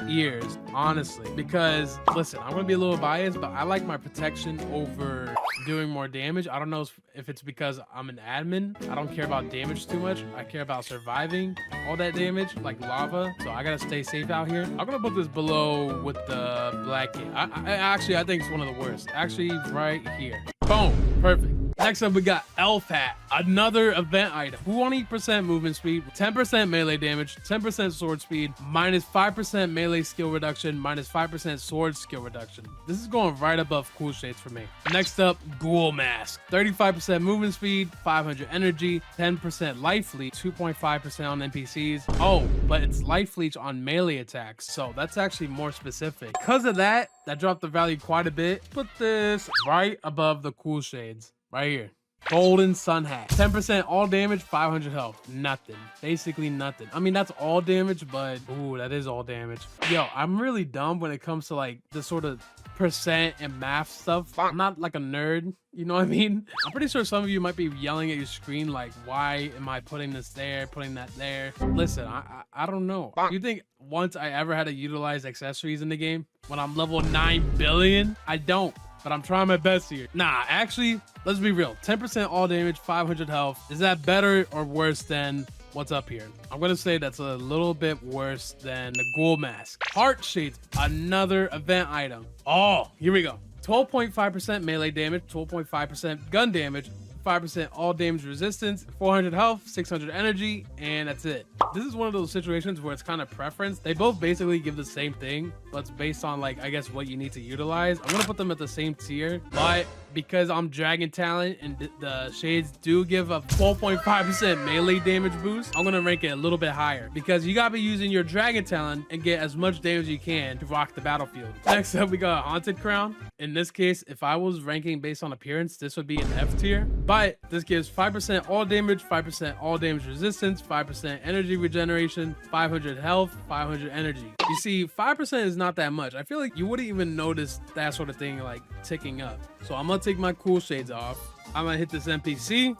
ears, honestly, because listen, I'm gonna be a little biased, but I like my protection over doing more damage. I don't know if it's because I'm an admin. I don't care about damage too much. I care about surviving all that damage, like lava. So I gotta stay safe out here. I'm gonna put this below with the black kit. I think it's one of the worst. Actually, right here. Boom. Perfect. Next up, we got Elf Hat, another event item. 20% movement speed, 10% melee damage, 10% sword speed, minus 5% melee skill reduction, minus 5% sword skill reduction. This is going right above Cool Shades for me. Next up, Ghoul Mask. 35% movement speed, 500 energy, 10% life leech, 2.5% on NPCs. Oh, but it's life leech on melee attacks, so that's actually more specific. Because of that, that dropped the value quite a bit. Put this right above the Cool Shades. Right here. Golden Sun Hat. 10% all damage, 500 health. Nothing. Basically nothing. I mean, that's all damage, but ooh, that is all damage. Yo, I'm really dumb when it comes to like the sort of percent and math stuff. I'm not like a nerd, you know what I mean? I'm pretty sure some of you might be yelling at your screen like, why am I putting this there, putting that there? Listen, I don't know. Do you think once I ever had to utilize accessories in the game when I'm level 9 billion? I don't. But I'm trying my best here. Nah, actually, let's be real. 10% all damage, 500 health. Is that better or worse than what's up here? I'm gonna say that's a little bit worse than the Ghoul Mask. Heart Shades, another event item. Oh, here we go. 12.5% melee damage, 12.5% gun damage, 5% all damage resistance, 400 health, 600 energy, and that's it. This is one of those situations where it's kind of preference. They both basically give the same thing, but it's based on like, I guess, what you need to utilize. I'm gonna put them at the same tier, but because I'm Dragon Talent and the shades do give a 12.5% melee damage boost, I'm gonna rank it a little bit higher because you gotta be using your Dragon Talent and get as much damage as you can to rock the battlefield. Next up, we got Haunted Crown. In this case, if I was ranking based on appearance, this would be an F tier, but this gives 5% all damage, 5% all damage resistance, 5% energy regeneration, 500 health, 500 energy. You see, 5% is not that much. I feel like you wouldn't even notice that sort of thing like ticking up. So I'm gonna take my Cool Shades off. I'm gonna hit this NPC,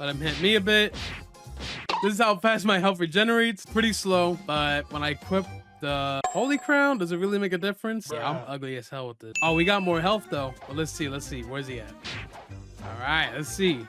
let him hit me a bit. This is how fast my health regenerates. Pretty slow, but when I equip the Holy Crown, does it really make a difference? Yeah, I'm ugly as hell with this. Oh, we got more health though. Well, let's see. Where's he at? All right, let's see.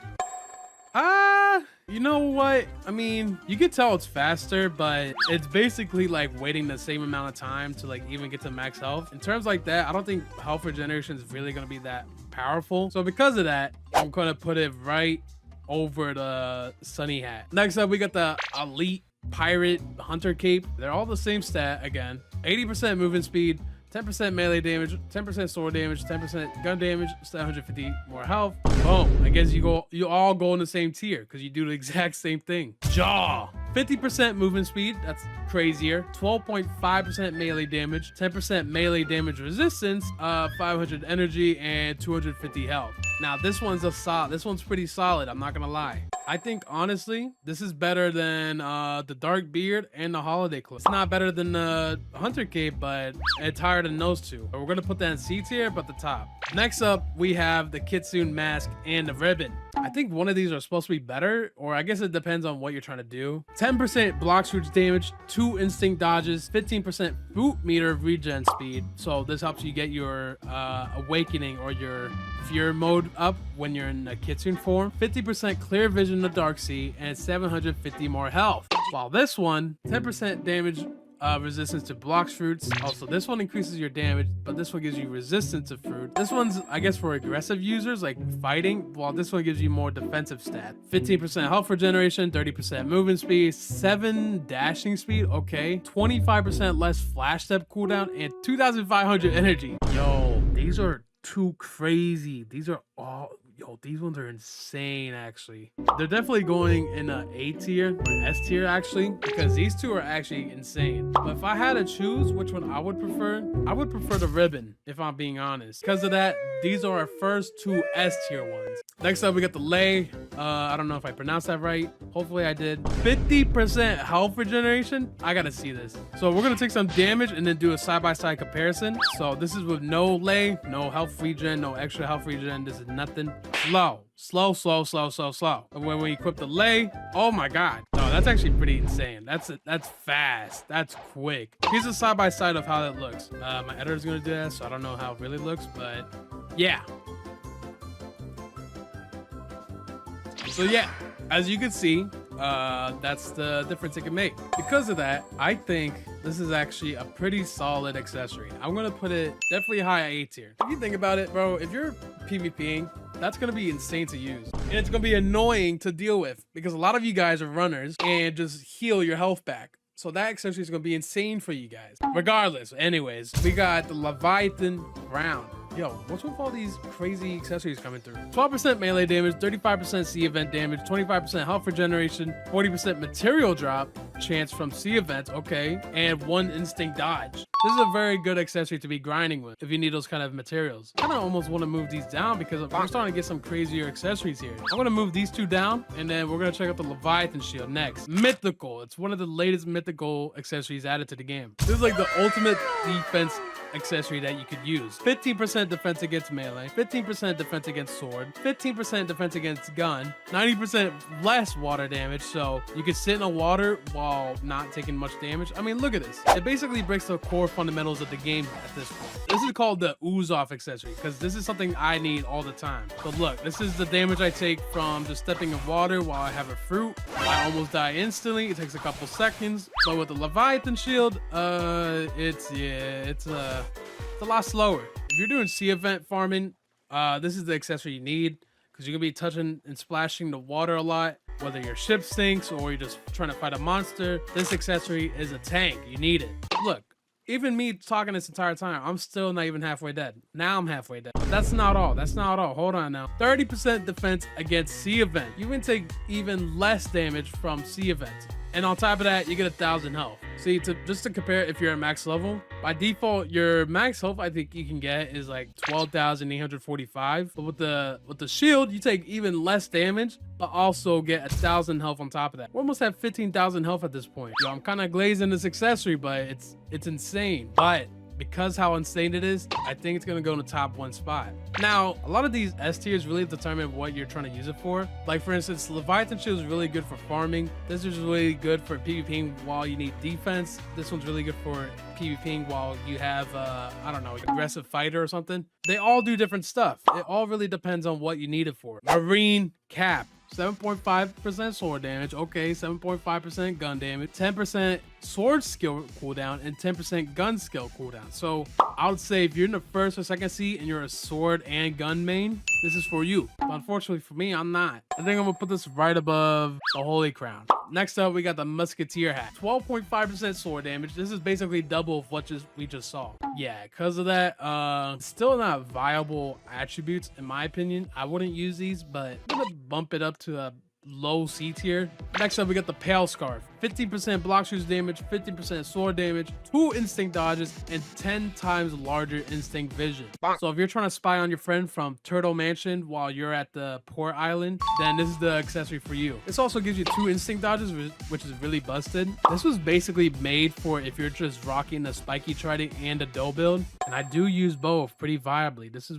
You know what? I mean, you can tell it's faster, but it's basically like waiting the same amount of time to like even get to max health. In terms like that, I don't think health regeneration is really gonna be that powerful. So because of that, I'm gonna put it right over the Sunny Hat. Next up, we got the Elite Pirate Hunter Cape. They're all the same stat again. 80% movement speed, 10% melee damage, 10% sword damage, 10% gun damage, 750 more health. Boom. I guess you all go in the same tier because you do the exact same thing. Jaw. 50% movement speed, that's crazier. 12.5% melee damage, 10% melee damage resistance, 500 energy, and 250 health. Now this one's pretty solid, I'm not gonna lie. I think honestly, this is better than the Dark Beard and the Holiday Cloak. It's not better than the Hunter Cape, but it's higher than those two. But we're gonna put that in C tier, but the top. Next up, we have the Kitsune Mask and the Ribbon. I think one of these are supposed to be better, or I guess it depends on what you're trying to do. 10% Blox Fruits damage, 2 instinct dodges, 15% boot meter regen speed. So this helps you get your awakening or your fear mode up when you're in a Kitsune form. 50% clear vision in the Dark Sea, and 750 more health. While this one, 10% damage resistance to Blox Fruits. Also, this one increases your damage, but this one gives you resistance to fruit. This one's, I guess, for aggressive users like fighting, while this one gives you more defensive stat. 15% health regeneration, 30% movement speed, 7 dashing speed, okay, 25% less flash step cooldown, and 2,500 energy. Yo, these are too crazy. These are all, yo, these ones are insane actually. They're definitely going in a A tier or S tier actually, because these two are actually insane. But if I had to choose which one I would prefer the Ribbon, if I'm being honest. Because of that, these are our first two S tier ones. Next up, we got the Lay. I don't know if I pronounced that right. Hopefully I did. 50% health regeneration. I gotta see this. So we're gonna take some damage and then do a side-by-side comparison. So this is with no Lay, no health regen, no extra health regen. This is nothing. Slow. And when we equip the Lay, oh my god. No, that's actually pretty insane. That's fast. That's quick. Here's a side-by-side of how that looks. My editor's gonna do that, so I don't know how it really looks, but yeah. So yeah, as you can see, that's the difference it can make. Because of that, I think this is actually a pretty solid accessory. I'm gonna put it definitely high A tier. If you think about it, bro, if you're PvPing, that's gonna be insane to use. And it's gonna be annoying to deal with because a lot of you guys are runners and just heal your health back. So that accessory is gonna be insane for you guys. Regardless, anyways, we got the Leviathan Round. Yo, what's with all these crazy accessories coming through? 12% melee damage, 35% C event damage, 25% health regeneration, 40% material drop chance from C events, okay, and 1 instinct dodge. This is a very good accessory to be grinding with if you need those kind of materials. I kind of almost want to move these down because I'm starting to get some crazier accessories here. I'm going to move these two down, and then we're going to check out the Leviathan Shield next. Mythical. It's one of the latest mythical accessories added to the game. This is like the ultimate defense accessory that you could use. 15% defense against melee, 15% defense against sword, 15% defense against gun, 90% less water damage, so you can sit in the water while not taking much damage. I mean, look at this. It basically breaks the core fundamentals of the game at this point. This is called the Uzoth accessory because this is something I need all the time. But look, this is the damage I take from just stepping in water while I have a fruit. I almost die instantly. It takes a couple seconds. But with the Leviathan Shield, it's a lot slower. If you're doing sea event farming, this is the accessory you need because you're gonna be touching and splashing the water a lot. Whether your ship sinks or you're just trying to fight a monster, this accessory is a tank. You need it. Look, even me talking this entire time, I'm still not even halfway dead. Now I'm halfway dead. But that's not all. That's not all. Hold on now. 30% defense against sea event. You can take even less damage from sea events. And on top of that, you get 1,000 health. See, just to compare, if you're at max level, by default, your max health I think you can get is like 12,845. But with the shield, you take even less damage, but also get 1,000 health on top of that. We almost have 15,000 health at this point. Yo, I'm kind of glazing this accessory, but it's insane. But because how insane it is, I think it's gonna go in the top 1 spot. Now, a lot of these S tiers really determine what you're trying to use it for. Like for instance, Leviathan Shield is really good for farming. This is really good for PvPing while you need defense. This one's really good for PvPing while you have, I don't know, aggressive fighter or something. They all do different stuff. It all really depends on what you need it for. Marine Cap. 7.5% sword damage, okay, 7.5% gun damage, 10% sword skill cooldown, and 10% gun skill cooldown. So I would say if you're in the first or second seat and you're a sword and gun main, this is for you. But unfortunately for me, I'm not. I think I'm gonna put this right above the Holy Crown. Next up, we got the Musketeer Hat. 12.5% sword damage. This is basically double of what we just saw. Yeah, because of that, still not viable attributes in my opinion. I wouldn't use these, but I'm gonna bump it up to low C tier. Next up, we got the Pale Scarf. 15% Blox Fruits damage, 15% sword damage, 2 instinct dodges, and 10 times larger instinct vision. So if you're trying to spy on your friend from Turtle Mansion while you're at the Port Island, then this is the accessory for you. This also gives you 2 instinct dodges, which is really busted. This was basically made for if you're just rocking the spiky trident and a dough build, and I do use both pretty viably. This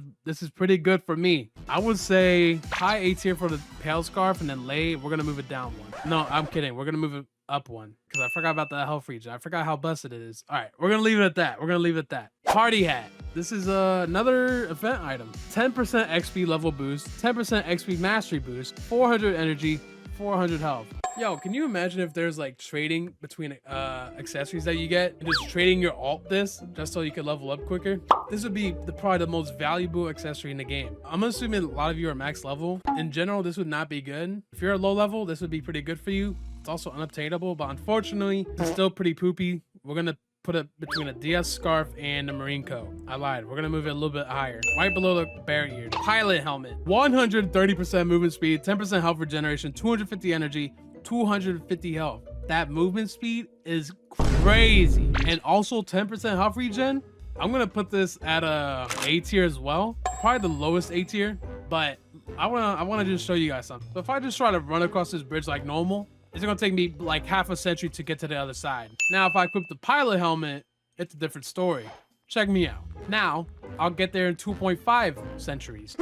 is pretty good for me. I would say high A tier for the Pale Scarf, and then lay, we're gonna move it down 1. No, I'm kidding. We're gonna move it up 1 because I forgot about the health region. I forgot how busted it is. All right, we're gonna leave it at that. We're gonna leave it at that. Party hat. This is another event item. 10% XP level boost, 10% XP mastery boost, 400 energy, 400 health. Yo, can you imagine if there's like trading between accessories that you get and just trading your alt this just so you can level up quicker? This would be probably the most valuable accessory in the game. I'm assuming a lot of you are max level. In general, this would not be good. If you're a low level, this would be pretty good for you. It's also unobtainable, but unfortunately, it's still pretty poopy. We're gonna put it between a DS Scarf and a Marine Coat. I lied. We're gonna move it a little bit higher. Right below the barrier. Pilot helmet. 130% movement speed, 10% health regeneration, 250 energy, 250 health. That movement speed is crazy. And also 10% health regen. I'm gonna put this at a A tier as well. Probably the lowest A tier, but I wanna just show you guys something. So if I just try to run across this bridge like normal, it's gonna take me like half a century to get to the other side. Now, if I equip the pilot helmet, it's a different story. Check me out. Now, I'll get there in 2.5 centuries.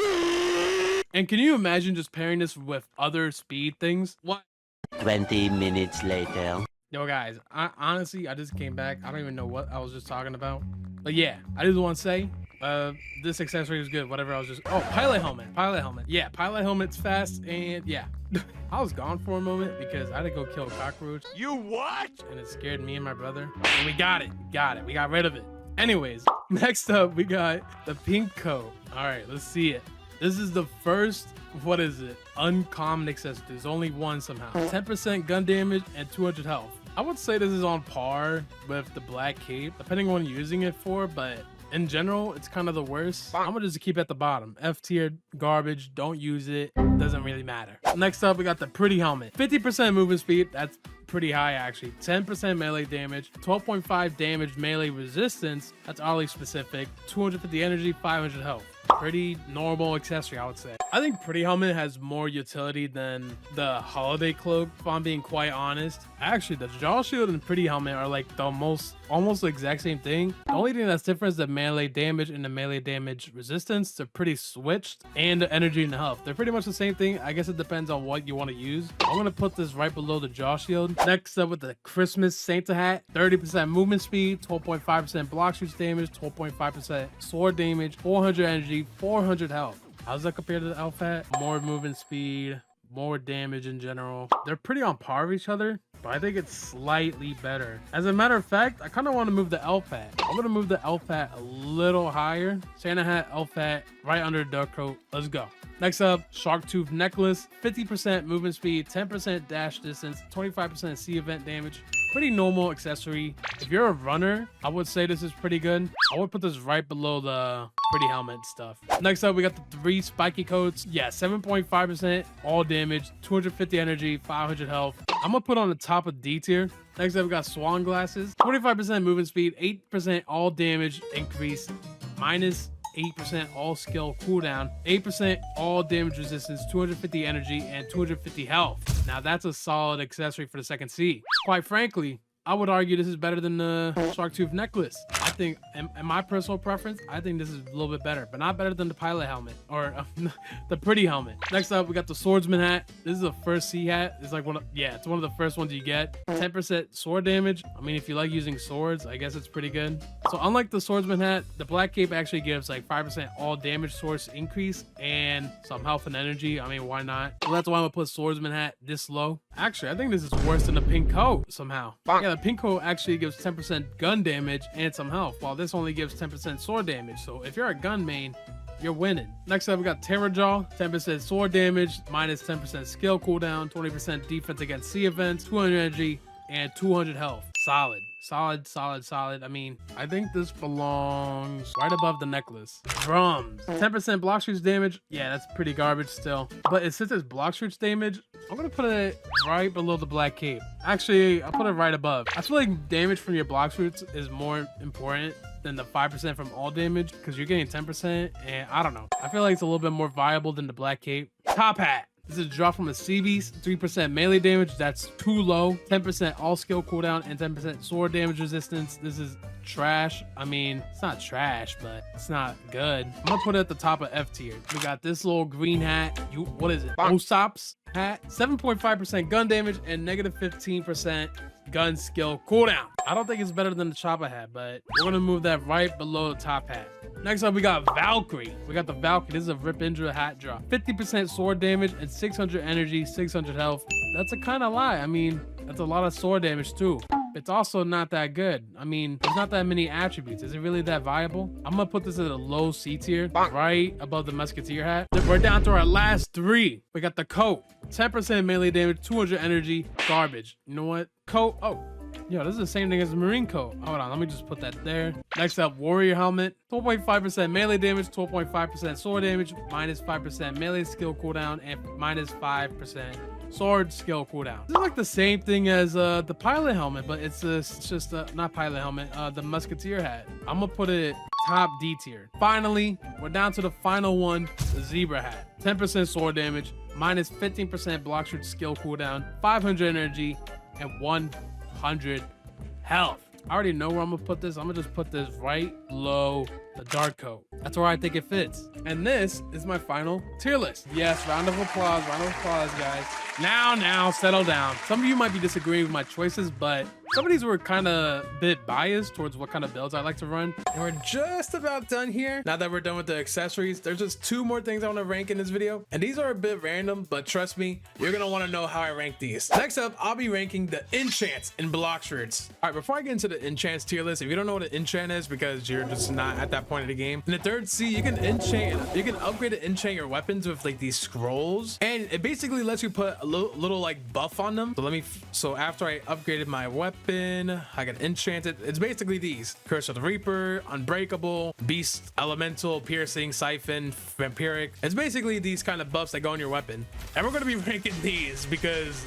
And can you imagine just pairing this with other speed things? What? 20 minutes later. Yo guys, honestly, I just came back. I don't even know what I was just talking about. But yeah, I just want to say, this accessory is good. Whatever I was just, oh, pilot helmet. Yeah, pilot helmet's fast, and yeah. I was gone for a moment because I had to go kill a cockroach. You what? And it scared me and my brother. And we got it. We got rid of it. Anyways, next up, we got the pink coat. All right, let's see it. This is the first, what is it? Uncommon accessory. There's only one somehow. 10% gun damage and 200 health. I would say this is on par with the black cape, depending on what you're using it for, but in general, it's kind of the worst. I'm gonna just keep it at the bottom. F tier, garbage, don't use it, doesn't really matter. Next up, we got the pretty helmet. 50% movement speed, that's pretty high actually. 10% melee damage, 12.5 damage melee resistance, that's oddly specific, 250 energy, 500 health. Pretty normal accessory, I would say. I think pretty helmet has more utility than the holiday cloak, if I'm being quite honest. Actually, the jaw shield and pretty helmet are like the almost the exact same thing. The only thing that's different is the melee damage and the melee damage resistance. They're pretty switched, and the energy and the health. They're pretty much the same thing. I guess it depends on what you want to use. I'm gonna put this right below the jaw shield. Next up with the Christmas Santa hat. 30% movement speed, 12.5% Blox Fruits damage, 12.5% sword damage, 400 energy, 400 health. How's that compared to the elf hat? More movement speed, more damage in general. They're pretty on par with each other, but I think it's slightly better. As a matter of fact, I kind of want to move the elf hat. I'm gonna move the elf hat a little higher. Santa hat, elf hat, right under the duck coat. Let's go. Next up, shark tooth necklace. 50% movement speed, 10% dash distance, 25% sea event damage. Pretty normal accessory. If you're a runner, I would say this is pretty good. I would put this right below the pretty helmet stuff. Next up, we got the 3 spiky coats. Yeah, 7.5% all damage, 250 energy, 500 health. I'm gonna put on the top of D tier. Next up, we got swan glasses. 25% movement speed, 8% all damage increase, minus 8% all skill cooldown, 8% all damage resistance, 250 energy, and 250 health. Now that's a solid accessory for the second C. Quite frankly, I would argue this is better than the shark tooth necklace. I think, in my personal preference, I think this is a little bit better, but not better than the pilot helmet or the pretty helmet. Next up, we got the swordsman hat. This is the first C hat. It's like it's one of the first ones you get. 10% sword damage. I mean, if you like using swords, I guess it's pretty good. So unlike the swordsman hat, the black cape actually gives like 5% all damage source increase and some health and energy. I mean, why not? So that's why I'm gonna put swordsman hat this low. Actually, I think this is worse than the pink coat somehow. Yeah, the pink coat actually gives 10% gun damage and some health, while this only gives 10% sword damage. So if you're a gun main, you're winning. Next up, we got Terror Jaw. 10% sword damage, minus 10% skill cooldown, 20% defense against sea events, 200 energy, and 200 health. solid. I mean, I think this belongs right above the necklace. Drums, 10% Blox Fruits damage. Yeah, that's pretty garbage still. But since it's Blox Fruits damage, I'm gonna put it right below the black cape. Actually, I'll put it right above. I feel like damage from your Blox Fruits is more important than the 5% from all damage, because you're getting 10%, and I don't know. I feel like it's a little bit more viable than the black cape. Top hat. This is a drop from a sea beast, 3% melee damage. That's too low. 10% all skill cooldown and 10% sword damage resistance. This is trash. I mean, it's not trash, but it's not good. I'm gonna put it at the top of F tier. We got this little green hat. What is it? Uzoth's hat. 7.5% gun damage and negative 15% gun skill cooldown. I don't think it's better than the chopper hat, but we're gonna move that right below the top hat. Next up, we got Valkyrie. We got the Valkyrie. This is a Rip Indra hat drop. 50% sword damage and 600 energy, 600 health. That's a kind of lie. I mean, that's a lot of sword damage too. It's also not that good. I mean, there's not that many attributes. Is it really that viable? I'm gonna put this at a low C tier, right above the Musketeer hat. Then we're down to our last three. We got the coat. 10% melee damage, 200 energy, garbage. You know what? Coat, oh. Yo, this is the same thing as the Marine coat. Hold on, let me just put that there. Next up, Warrior Helmet. 12.5% melee damage, 12.5% sword damage, minus 5% melee skill cooldown, and minus 5% sword skill cooldown. This is like the same thing as the pilot helmet, but it's just not pilot helmet, the Musketeer hat. I'm gonna put it top D tier. Finally, we're down to the final one, the Zebra hat. 10% sword damage, minus 15% Blox Fruits skill cooldown, 500 energy, and 100 health. I already know where I'm gonna put this. I'm gonna just put this right below the dark coat. That's where I think it fits. And this is my final tier list. Yes, round of applause, guys. Now, settle down. Some of you might be disagreeing with my choices, but some of these were kind of a bit biased towards what kind of builds I like to run. And we're just about done here. Now that we're done with the accessories, there's just two more things I want to rank in this video. And these are a bit random, but trust me, you're gonna want to know how I rank these. Next up, I'll be ranking the enchants in Blox Fruits. All right, before I get into the enchants tier list, if you don't know what an enchant is because you're just not at that point of the game, in the third C, you can upgrade and enchant your weapons with like these scrolls, and it basically lets you put a little like buff on them. So after I upgraded my weapon, I got enchanted. It's basically these: Curse of the Reaper, Unbreakable, Beast, Elemental, Piercing, Siphon, Vampiric. It's basically these kind of buffs that go on your weapon, and we're gonna be ranking these because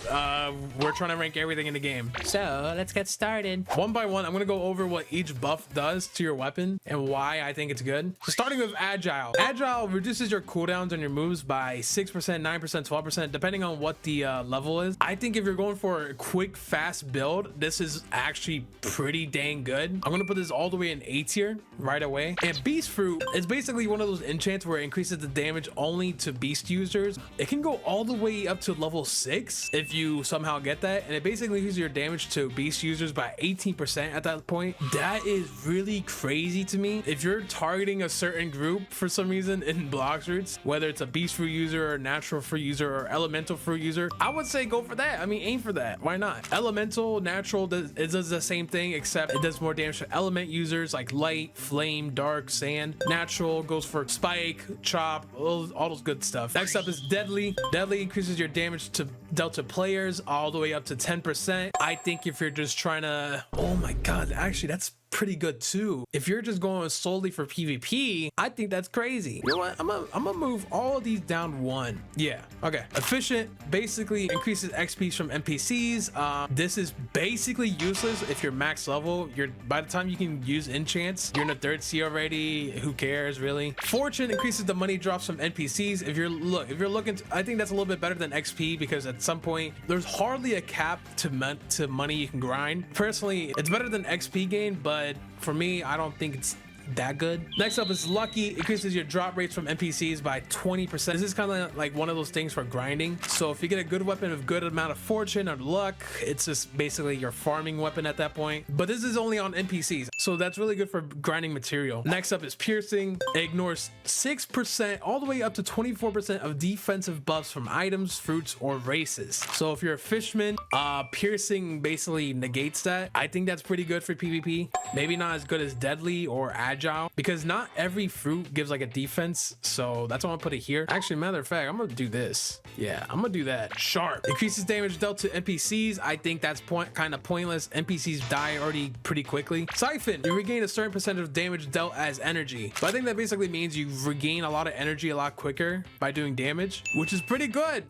we're trying to rank everything in the game. So let's get started. One by one, I'm gonna go over what each buff does to your weapon and why I think it's good. So starting with Agile. Agile reduces your cooldowns on your moves by 6%, 9%, 12%, depending on what the level is. I think if you're going for a quick, fast build, this is actually pretty dang good. I'm gonna put this all the way in A tier right away. And Beast Fruit is basically one of those enchants where it increases the damage only to beast users. It can go all the way up to level 6 if you somehow get that, and it basically increases your damage to beast users by 18% at that point. That is really crazy to me. If you're targeting a certain group for some reason in Blox Fruits, whether it's a beast fruit user or natural fruit user or elemental fruit user, I would say go for that. I mean, aim for that. Why not? Elemental, natural, it does the same thing, except it does more damage to element users like light, flame, dark, sand. Natural goes for spike, chop, all those good stuff. Next up is Deadly. Deadly increases your damage to Delta players all the way up to 10%. I think if you're just trying to, oh my god, actually that's pretty good too. If you're just going solely for PvP, I think that's crazy. You know what? I'm gonna move all of these down one. Yeah, okay. Efficient basically increases XP from NPCs. This is basically useless if you're max level. By the time you can use enchants, you're in the third C already. Who cares really? Fortune increases the money drops from NPCs. If you're looking to, I think that's a little bit better than XP because at some point there's hardly a cap to money you can grind. Personally, it's better than XP gain, but for me, I don't think it's that good. Next up is Lucky. Increases your drop rates from NPCs by 20%. This is kind of like one of those things for grinding. So if you get a good weapon with good amount of fortune or luck, it's just basically your farming weapon at that point. But this is only on NPCs, so that's really good for grinding material. Next up is Piercing. It ignores 6% all the way up to 24% of defensive buffs from items, fruits, or races. So if you're a fishman, Piercing basically negates that. I think that's pretty good for PvP. Maybe not as good as Deadly or Agile, agile, because not every fruit gives like a defense. So that's why I'm gonna put it here. Actually, matter of fact, I'm gonna do this. Yeah, I'm gonna do that. Sharp increases damage dealt to NPCs. I think that's kind of pointless. NPCs die already pretty quickly. Siphon, you regain a certain percentage of damage dealt as energy. So I think that basically means you regain a lot of energy a lot quicker by doing damage, which is pretty good.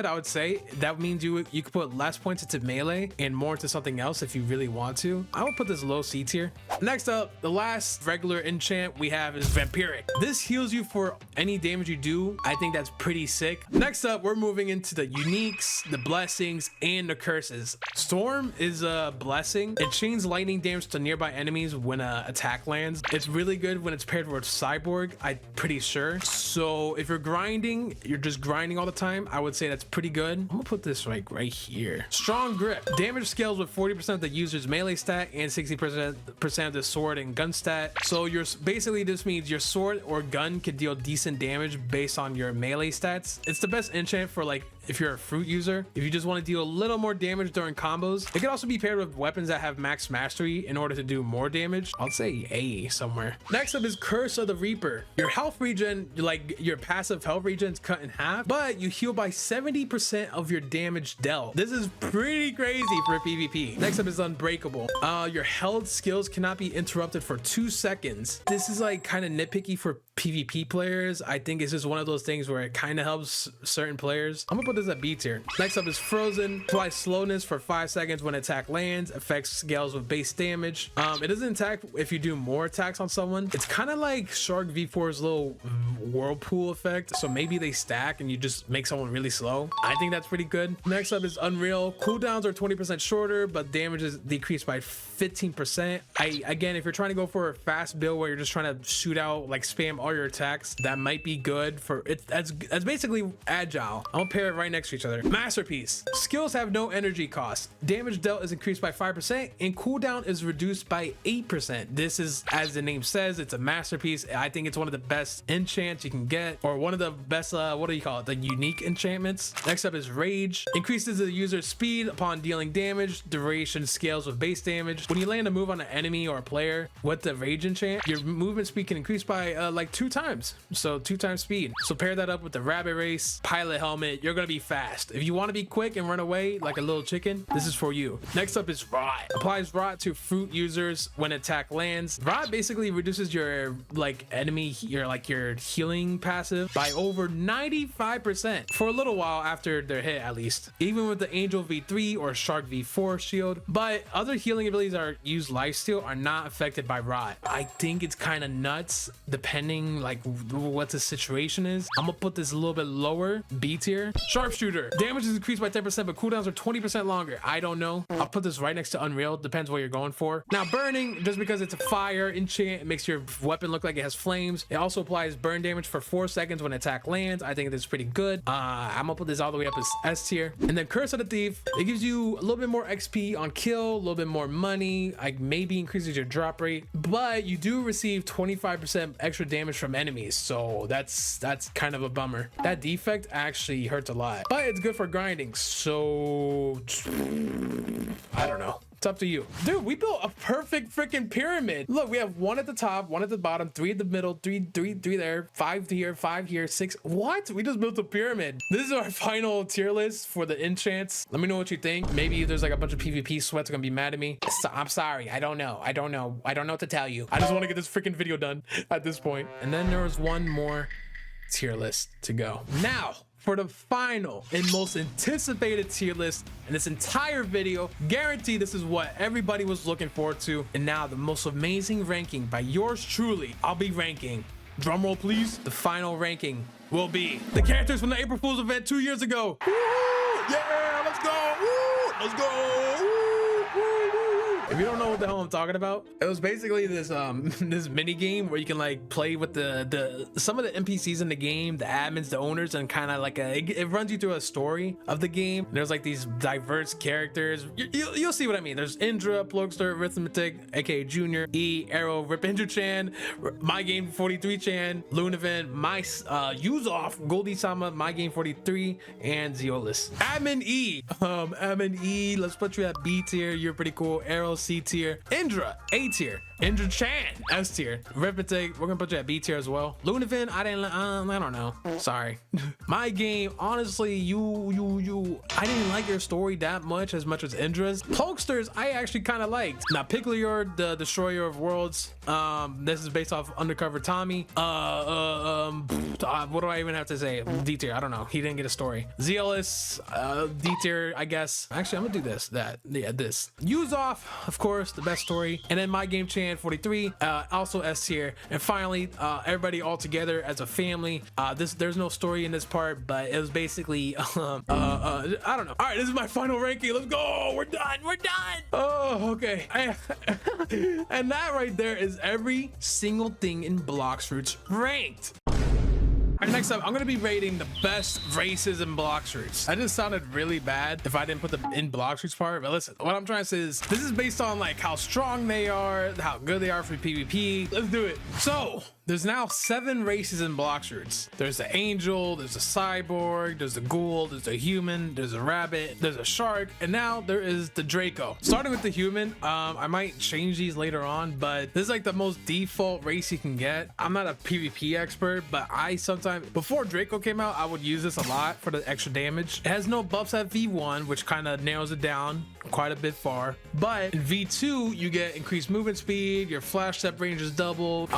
I would say that means you could put less points into melee and more into something else if you really want to. I would put this low C tier. Next up, the last regular enchant we have is Vampiric. This heals you for any damage you do. I think that's pretty sick. Next up, we're moving into the uniques, the blessings, and the curses. Storm is a blessing. It chains lightning damage to nearby enemies when an attack lands. It's really good when it's paired with Cyborg, I'm pretty sure. So if you're grinding, you're just grinding all the time, I would say that's pretty good. I'm gonna put this right here. Strong grip. Damage scales with 40% of the user's melee stat and 60% of the sword and gun stat. So you're basically, this means your sword or gun can deal decent damage based on your melee stats. It's the best enchant for like if you're a fruit user, if you just want to deal a little more damage during combos. It can also be paired with weapons that have max mastery in order to do more damage. I'll say A somewhere. Next up is Curse of the Reaper. Your health regen, like your passive health regen, is cut in half, but you heal by 70% of your damage dealt. This is pretty crazy for PvP. Next up is Unbreakable. Your health skills cannot be interrupted for 2 seconds. This is like kind of nitpicky for PvP players. I think it's just one of those things where it kind of helps certain players. I'm gonna put this at B tier. Next up is Frozen. Apply slowness for 5 seconds when attack lands. Affects scales with base damage. It doesn't attack if you do more attacks on someone. It's kind of like Shark V4's little whirlpool effect. So maybe they stack and you just make someone really slow. I think that's pretty good. Next up is Unreal. Cooldowns are 20% shorter, but damage is decreased by 15%. Again, if you're trying to go for a fast build where you're just trying to shoot out, like spam all your attacks, that might be good for it. That's basically agile. I'm gonna pair it right next to each other. Masterpiece. Skills have no energy cost. Damage dealt is increased by 5% and cooldown is reduced by 8%. This is, as the name says, it's a masterpiece. I think it's one of the best enchants you can get, or one of the best what do you call it, the unique enchantments. Next up is Rage. Increases the user's speed upon dealing damage. Duration scales with base damage. When you land a move on an enemy or a player with the Rage enchant, your movement speed can increase by like 2 times. So 2 times speed. So pair that up with the Rabbit Race, Pilot Helmet. You're gonna be fast. If you want to be quick and run away like a little chicken, this is for you. Next up is Rot. Applies Rot to fruit users when attack lands. Rot basically reduces your like enemy, your healing passive by over 95% for a little while after their hit, at least. Even with the Angel V3 or Shark V4 shield. But other healing abilities that use lifesteal are not affected by Rot. I think it's kind of nuts depending like what the situation is. I'm gonna put this a little bit lower, B tier. Sharpshooter. Damage is increased by 10%, but cooldowns are 20% longer. I don't know. I'll put this right next to Unreal. Depends what you're going for. Now, burning, just because it's a fire enchant, it makes your weapon look like it has flames. It also applies burn damage for 4 seconds when attack lands. I think that's pretty good. I'm gonna put this all the way up as S tier. And then Curse of the Thief. It gives you a little bit more XP on kill, a little bit more money. Like maybe increases your drop rate, but you do receive 25% extra damage from enemies. So that's kind of a bummer. That defect actually hurts a lot, but it's good for grinding. So I don't know. It's up to you. Dude, we built a perfect freaking pyramid. Look, we have 1 at the top, 1 at the bottom, 3 at the middle, 3 there, 5 here, 5 here, 6. What? We just built a pyramid. This is our final tier list for the enchants. Let me know what you think. Maybe there's like a bunch of PvP sweats gonna be mad at me. So, I'm sorry. I don't know. I don't know what to tell you. I just want to get this freaking video done at this point. And then there was one more tier list to go. Now, for the final and most anticipated tier list in this entire video, guarantee this is what everybody was looking forward to. And now the most amazing ranking by yours truly. I'll be ranking, drum roll please, the final ranking will be the characters from the April Fool's event 2 years ago. Woo! Yeah, let's go. Woo! Let's go. Woo! If you don't know what the hell I'm talking about, it was basically this this mini game where you can like play with the some of the NPCs in the game, the admins, the owners, and kind of like it runs you through a story of the game. There's like these diverse characters. You'll see what I mean. There's Indra, Plugster, Arithmetic, aka Junior, E, Arrow, Rip Indra Chan, My Game 43 Chan, Lunavan, my Uzoth, Goldie Sama, My Game 43, and Zeolus. Admin E, let's put you at B tier. You're pretty cool. Arrow C tier. Indra A tier. Indra Chan, S tier. Arithmetic, we're gonna put you at B tier as well. Lunavin, I don't know. Sorry. My game, honestly, I didn't like your story that much as Indra's. Pokesters, I actually kind of liked. Now, Picklior, the Destroyer of Worlds. This is based off Undercover Tommy. What do I even have to say? D tier, I don't know. He didn't get a story. Zealous, D tier, I guess. Actually, I'm gonna do this. This. Uzoth, of course, the best story. And then My Game Chan 43, also S tier. And finally, everybody all together as a family. There's no story in this part, but it was basically I don't know. All right, this is my final ranking. Let's go. We're done. Oh, okay. And that right there is every single thing in Blox Fruits ranked. All right, next up, I'm gonna be rating the best races in Blox Fruits. That just sounded really bad if I didn't put the in Blox Fruits part, but listen, what I'm trying to say is this is based on like how strong they are, how good they are for PvP. Let's do it. So there's now 7 races in Blox Fruits. There's the angel, there's a cyborg, there's a ghoul, there's a human, there's a rabbit, there's a shark, and now there is the Draco. Starting with the human, I might change these later on, but this is like the most default race you can get. I'm not a PvP expert, but I sometimes, before Draco came out, I would use this a lot for the extra damage. It has no buffs at V1, which kind of narrows it down quite a bit far, but in V2 you get increased movement speed, your flash step range is doubled,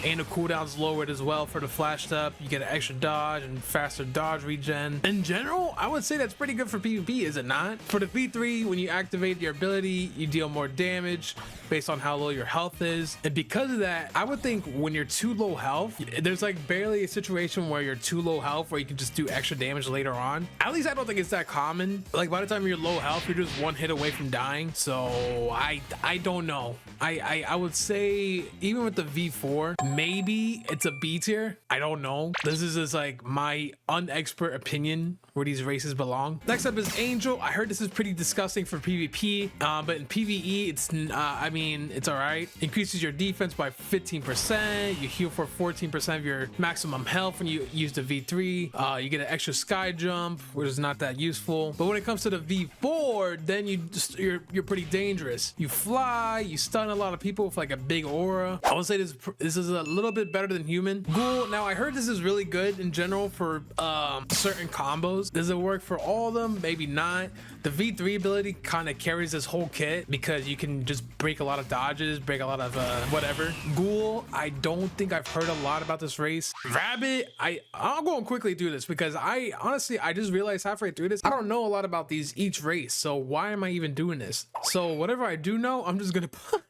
and the cooldown's lowered as well for the flash step. You get an extra dodge and faster dodge regen. In general, I would say that's pretty good for PvP, is it not? For the V3, when you activate your ability, you deal more damage based on how low your health is, and because of that, I would think when you're too low health, there's like barely a situation where you're too low health where you can just do extra damage later on. At least I don't think it's that common. Like by the time you're low health, you're just one hit away from dying. So I don't know. I would say even with the V4, maybe it's a B tier. I don't know. This is just like my unexpert opinion where these races belong. Next up is Angel. I heard this is pretty disgusting for PvP, but in PvE, it's all right. Increases your defense by 15%. You heal for 14% of your maximum health when you use the V3. You get an extra sky jump, which is not that useful. But when it comes to the V4, then you're pretty dangerous. You fly, you stun a lot of people with like a big aura. I would say this is a little bit better than human. Ghoul. Now I heard this is really good in general for certain combos. Does it work for all of them? Maybe not. The V3 ability kind of carries this whole kit because you can just break a lot of dodges, break a lot of whatever. Ghoul, I don't think I've heard a lot about this race. Rabbit, I'll go quickly through this because I just realized halfway through this, I don't know a lot about each race. So why am I even doing this? So whatever I do know, I'm just gonna put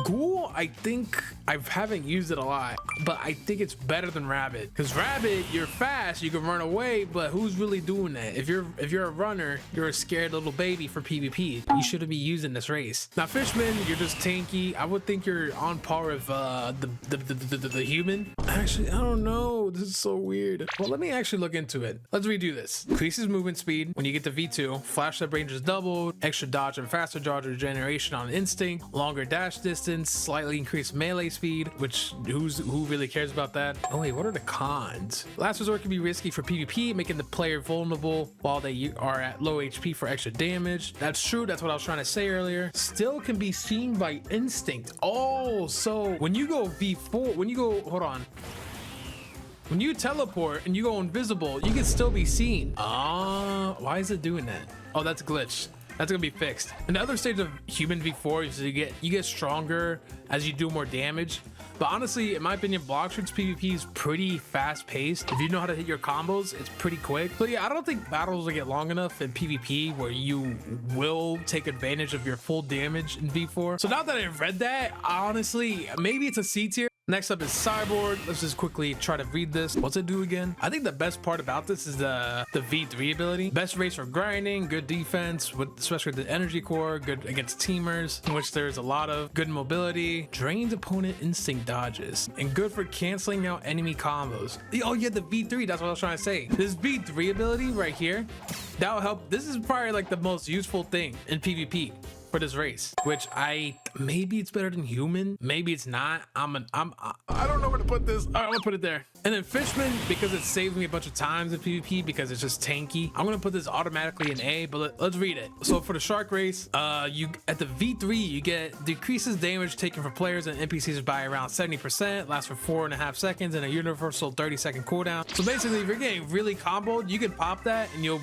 Ghoul. I think I haven't used it a lot, but I think it's better than Rabbit, because Rabbit, you're fast, you can run away, but who's really doing that? If you're a runner, you're a scared little baby for PvP. You shouldn't be using this race. Now Fishman, you're just tanky. I would think you're on par with the human. Actually, I don't know. This is so weird. Well, let me actually look into it. Let's redo this. Increases movement speed when you get to V2. Flash step range is doubled. Extra dodge and faster dodge regeneration on instinct. Longer dash distance. Slightly increased melee speed, which who really cares about that? Oh wait, what are the cons? Last resort can be risky for PvP, making the player vulnerable while they are at low HP for extra damage. That's true. That's what I was trying to say earlier. Still can be seen by instinct. Oh, so when you go V4, when you teleport and you go invisible, you can still be seen. Why is it doing that? Oh, that's glitched. That's gonna be fixed. In the other stage of human V4 is you get stronger as you do more damage. But honestly, in my opinion, Blox Fruits PvP is pretty fast paced. If you know how to hit your combos, it's pretty quick. But yeah, I don't think battles will get long enough in PvP where you will take advantage of your full damage in V4. So now that I've read that, honestly, maybe it's a C tier. Next up is Cyborg. Let's just quickly try to read this. What's it do again? I think the best part about this is the V3 ability. Best race for grinding, good defense, especially with the energy core, good against teamers, in which there's a lot of good mobility, drains opponent instinct dodges, and good for canceling out enemy combos. Oh yeah, the V3, that's what I was trying to say. This V3 ability right here, that will help. This is probably like the most useful thing in PvP for this race, which I maybe it's better than human, maybe it's not. I don't know where to put this. All right, I'm gonna put it there. And then Fishman, because it saved me a bunch of times in PvP because it's just tanky, I'm gonna put this automatically in A, but let's read it. So for the shark race, you at the V3 you get decreases damage taken from players and NPCs by around 70%, lasts for 4.5 seconds, and a universal 30-second cooldown. So basically, if you're getting really comboed, you can pop that and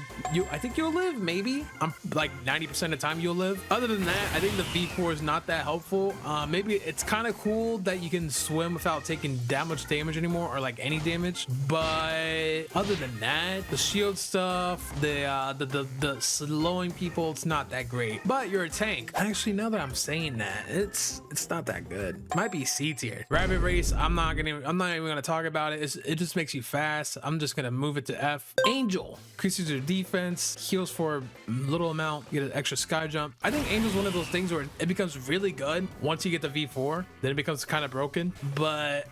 I think you'll live. Maybe I'm like 90% of the time you'll live. Other than that, I think the V4 is not that helpful. Maybe it's kind of cool that you can swim without taking that much damage anymore, or like any damage, but other than that, the shield stuff, the slowing people, it's not that great. But you're a tank. Actually, now that I'm saying that, it's not that good. Might be C tier. Rabbit race, I'm not even gonna talk about it. It just makes you fast. I'm just gonna move it to F. Angel increases your defense, heals for a little amount, you get an extra sky jump. I think Angel's one of those things where it becomes really good once you get the V4, then it becomes kind of broken. But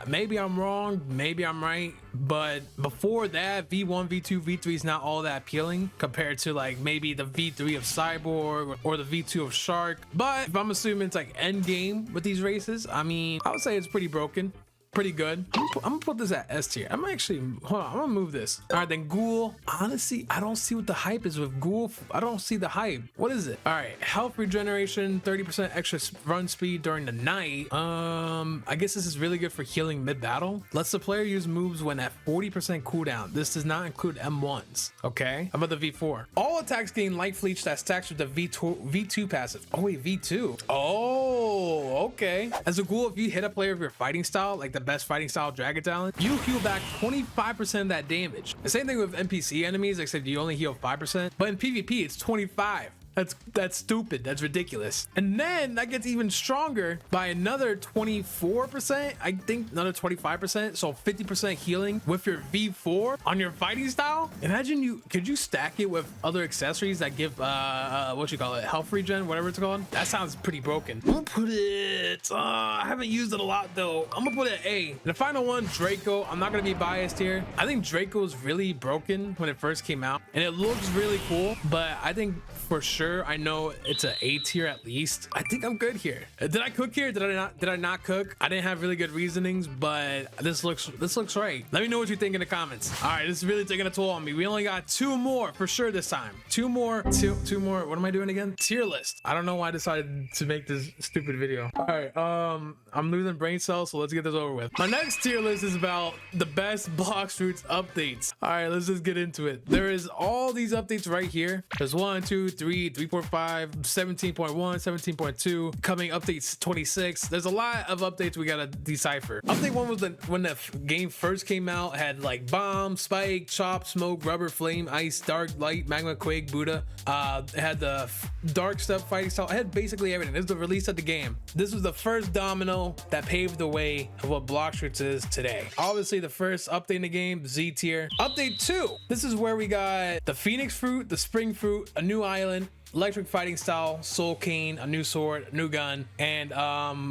maybe I'm wrong, maybe I'm right, but before that, V1, V2, V3 is not all that appealing compared to like maybe the V3 of Cyborg or the V2 of Shark. But if I'm assuming it's like end game with these races, I mean, I would say it's pretty broken. Pretty good. I'm gonna put this at S tier. I'm actually, hold on, I'm gonna move this. All right, then Ghoul. Honestly, I don't see what the hype is with Ghoul. I don't see the hype. What is it? All right, health regeneration, 30% extra run speed during the night. I guess this is really good for healing mid-battle. Lets the player use moves when at 40% cooldown. This does not include M1s, okay? How about the V4? All attacks gain light leech that stacks with the V2 passive. Oh wait, V2. Oh, okay. As a Ghoul, if you hit a player of your fighting style, like the best fighting style Dragon Talent, you heal back 25% of that damage. The same thing with NPC enemies, except you only heal 5%, but in PvP it's 25. That's stupid. That's ridiculous. And then that gets even stronger by another 24%. I think another 25%. So 50% healing with your V4 on your fighting style. Imagine could you stack it with other accessories that give what you call it, health regen, whatever it's called. That sounds pretty broken. I'm gonna put it. I haven't used it a lot though. I'm gonna put it A. And the final one, Draco. I'm not gonna be biased here. I think Draco was really broken when it first came out, and it looks really cool. But I think for sure, I know it's an A tier at least. I think I'm good here. Did I cook here? Did I not cook? I didn't have really good reasonings, but this looks right. Let me know what you think in the comments. All right, this is really taking a toll on me. We only got 2 more for sure this time. 2 more. What am I doing again? Tier list. I don't know why I decided to make this stupid video. All right, I'm losing brain cells, so let's get this over with. My next tier list is about the best Blox Fruits updates. All right, let's just get into it. There is all these updates right here. There's 1, 2, 3, 3.5, 17.1, 17.2, coming updates 26. There's a lot of updates we gotta decipher. Update 1 was when the game first came out, had like bomb, spike, chop, smoke, rubber, flame, ice, dark, light, magma, quake, Buddha. It had the dark stuff, fighting style. It had basically everything. This is the release of the game. This was the first domino that paved the way of what Blox Fruits is today. Obviously the first update in the game, Z tier. Update 2, this is where we got the Phoenix Fruit, the Spring Fruit, a new island, electric fighting style, soul cane, a new sword, a new gun, and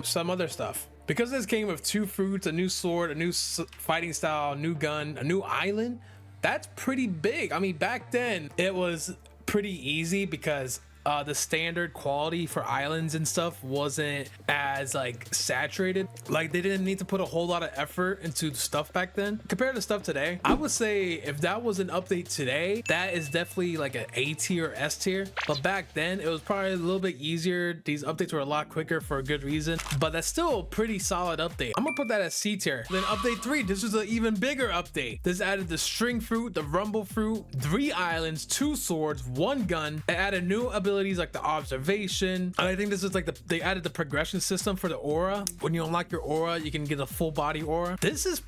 some other stuff. Because this came with 2 fruits, a new sword, a new fighting style, new gun, a new island, that's pretty big. I mean, back then it was pretty easy because the standard quality for islands and stuff wasn't as like saturated. Like they didn't need to put a whole lot of effort into stuff back then compared to stuff today. I would say if that was an update today, that is definitely like an A tier or S tier, but back then it was probably a little bit easier. These updates were a lot quicker for a good reason, but that's still a pretty solid update. I'm gonna put that as C tier. Then update 3, this was an even bigger update. This added the String Fruit, the Rumble Fruit, 3 islands, 2 swords, 1 gun. It added new abilities like the observation, and I think this is like they added the progression system for the aura. When you unlock your aura, you can get a full body aura. This is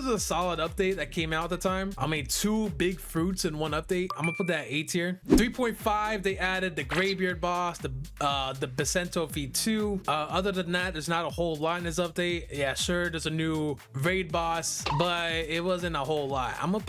a solid update that came out at the time. I mean, 2 big fruits in 1 update. I'm gonna put that A tier. 3.5, they added the Graybeard boss, the Bacento V2. Other than that, there's not a whole lot in this update. Yeah, sure, there's a new raid boss, but it wasn't a whole lot. I'm gonna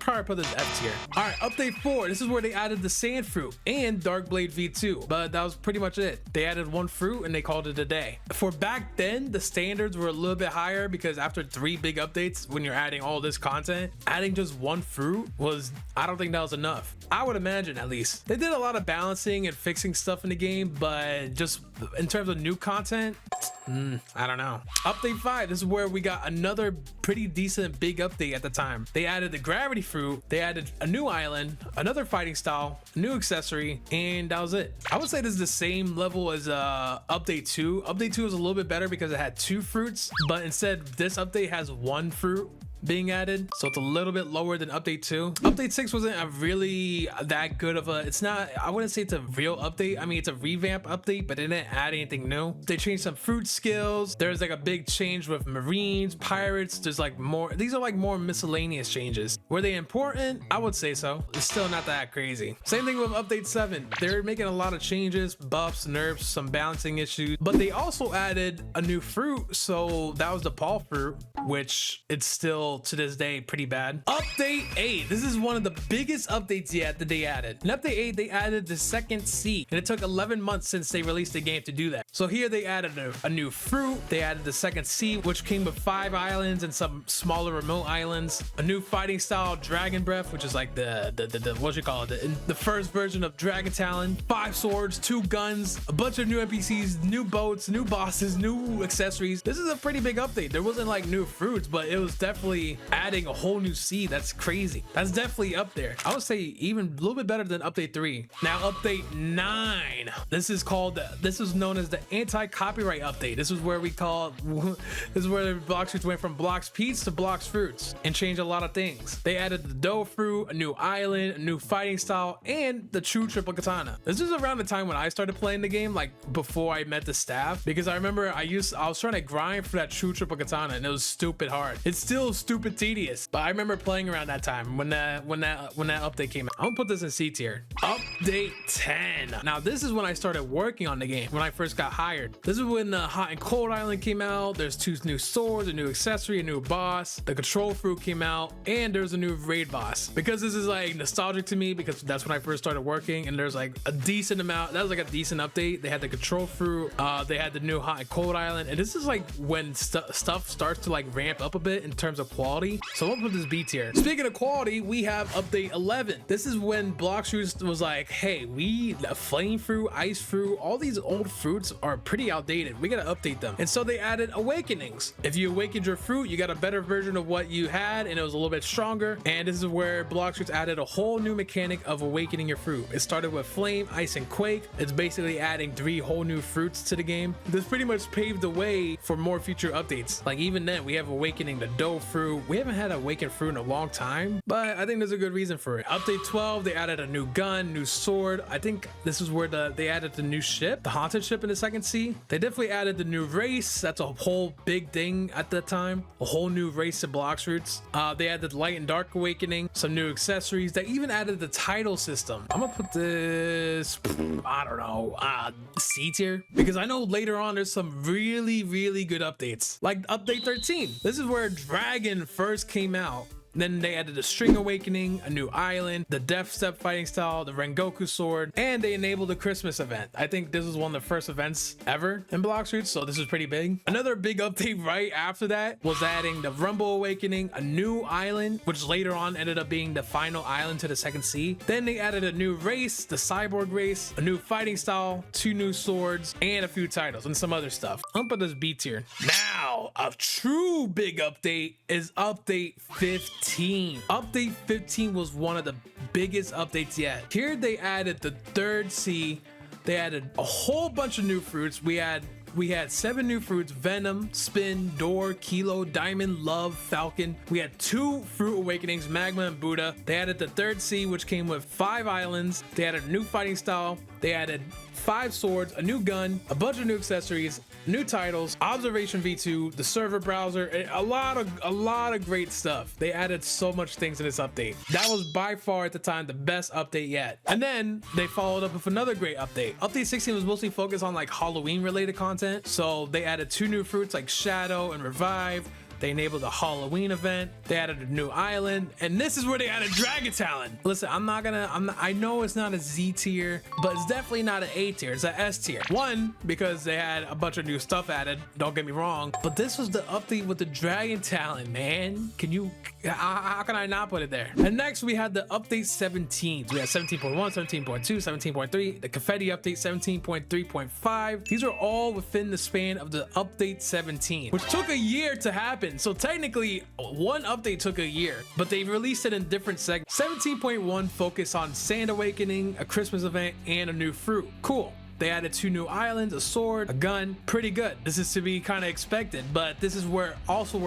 probably put this F tier. All right, update 4, this is where they added the Sand Fruit and Dark Blade V2, but that was pretty much it. They added one fruit and they called it a day. For back then, the standards were a little bit higher because after 3 big updates, when you're adding all this content, adding just one fruit was, I don't think that was enough. I would imagine, at least. They did a lot of balancing and fixing stuff in the game, but just in terms of new content, I don't know. Update 5, this is where we got another pretty decent big update at the time. They added the gravity fruit, they added a new island, another fighting style, a new accessory, and that was it. I would say this is the same level as update 2. Update 2 was a little bit better because it had 2 fruits, but instead this update has 1 fruit being added, so it's a little bit lower than update 2. Update 6 wasn't a really that good of a, it's not, I wouldn't say it's a real update. I mean, it's a revamp update, but it didn't add anything new. They changed some fruit skills. There's like a big change with marines, pirates. There's like more, these are like more miscellaneous changes. Were they important? I would say so. It's still not that crazy. Same thing with update 7. They're making a lot of changes, buffs, nerfs, some balancing issues, but they also added a new fruit. So that was the Paul fruit, which it's still to this day pretty bad. Update 8, this is one of the biggest updates yet that they added. In update 8, they added the second sea, and it took 11 months since they released the game to do that. So here they added a new fruit, they added the second sea, which came with 5 islands and some smaller remote islands, a new fighting style, dragon breath, which is like the what you call it, the first version of dragon talon, 5 swords, 2 guns, a bunch of new NPCs, new boats, new bosses, new accessories. This is a pretty big update. There wasn't like new fruits, but it was definitely adding a whole new sea. That's crazy. That's definitely up there. I would say even a little bit better than update 3. Now update 9, this is known as the anti-copyright update. This is where Blox Fruits went from Blox Peats to Blox Fruits and changed a lot of things. They added the dough fruit, a new island, a new fighting style, and the true triple katana. This is around the time when I started playing the game, like before I met the staff, because I remember I was trying to grind for that true triple katana and it was stupid hard. It's still stupid tedious, but I remember playing around that time when that update came out. I'm gonna put this in C tier. Update 10. Now this is when I started working on the game, when I first got hired. This is when the hot and cold island came out. There's 2 new swords, a new accessory, a new boss, the control fruit came out, and there's a new raid boss. Because this is like nostalgic to me, because that's when I first started working, and there's like a decent amount, that was like a decent update. They had the control fruit, they had the new hot and cold island, and this is like when stuff starts to like ramp up a bit in terms of quality. So I'm gonna put this B tier. Speaking of quality, we have update 11. This is when Blox Fruits was like, hey, flame fruit, ice fruit, all these old fruits are pretty outdated. We gotta update them. And so they added awakenings. If you awakened your fruit, you got a better version of what you had, and it was a little bit stronger. And this is where Blox Fruits added a whole new mechanic of awakening your fruit. It started with flame, ice, and quake. It's basically adding 3 whole new fruits to the game. This pretty much paved the way for more future updates. Like even then, we have awakening the dough fruit. We haven't had awakened fruit in a long time, but I think there's a good reason for it. Update 12, they added a new gun, new sword. I think this is where they added the new ship, the haunted ship in the second sea. They definitely added the new race. That's a whole big thing at that time. A whole new race to Blox Fruits. They added light and dark awakening, some new accessories. They even added the title system. I'm gonna put this, I don't know, C tier, because I know later on there's some really good updates, like update 13. This is where Dragon first came out. Then they added a string awakening, a new island, the death step fighting style, the Rengoku sword, and they enabled the Christmas event. I think this was one of the first events ever in Blox Fruits, so this is pretty big. Another big update right after that was adding the Rumble awakening, a new island, which later on ended up being the final island to the second sea. Then they added a new race, the cyborg race, a new fighting style, 2 new swords, and a few titles and some other stuff. I'm gonna put this B tier. Now, a true big update is update 15. Update 15 was one of the biggest updates yet. Here they added the 3rd sea. They added a whole bunch of new fruits. We had 7 new fruits: Venom, Spin, Door, Kilo, Diamond, Love, Falcon. We had 2 fruit awakenings, Magma and Buddha. They added the 3rd sea, which came with 5 islands. They added a new fighting style. They added 5 swords, a new gun, a bunch of new accessories, new titles, Observation V2, the server browser, and a lot of great stuff. They added so much things in this update. That was by far at the time the best update yet. And then they followed up with another great update. Update 16 was mostly focused on like Halloween related content. So they added 2 new fruits like Shadow and Revive. They enabled the Halloween event. They added a new island, and this is where they added Dragon Talon. Listen, I know it's not a Z tier, but it's definitely not an A tier. It's an S tier. One, because they had a bunch of new stuff added. Don't get me wrong, but this was the update with the Dragon Talon, man. How can I not put it there? And next we had the update 17. We had 17.1, 17.2, 17.3, the confetti update 17.3.5. These are all within the span of the update 17, which took a year to happen. So technically one update took a year, but they released it in different segments. 17.1 focused on Sand Awakening, a Christmas event, and a new fruit. Cool. They added 2 new islands, a sword, a gun. Pretty good. This is to be kind of expected, but this is where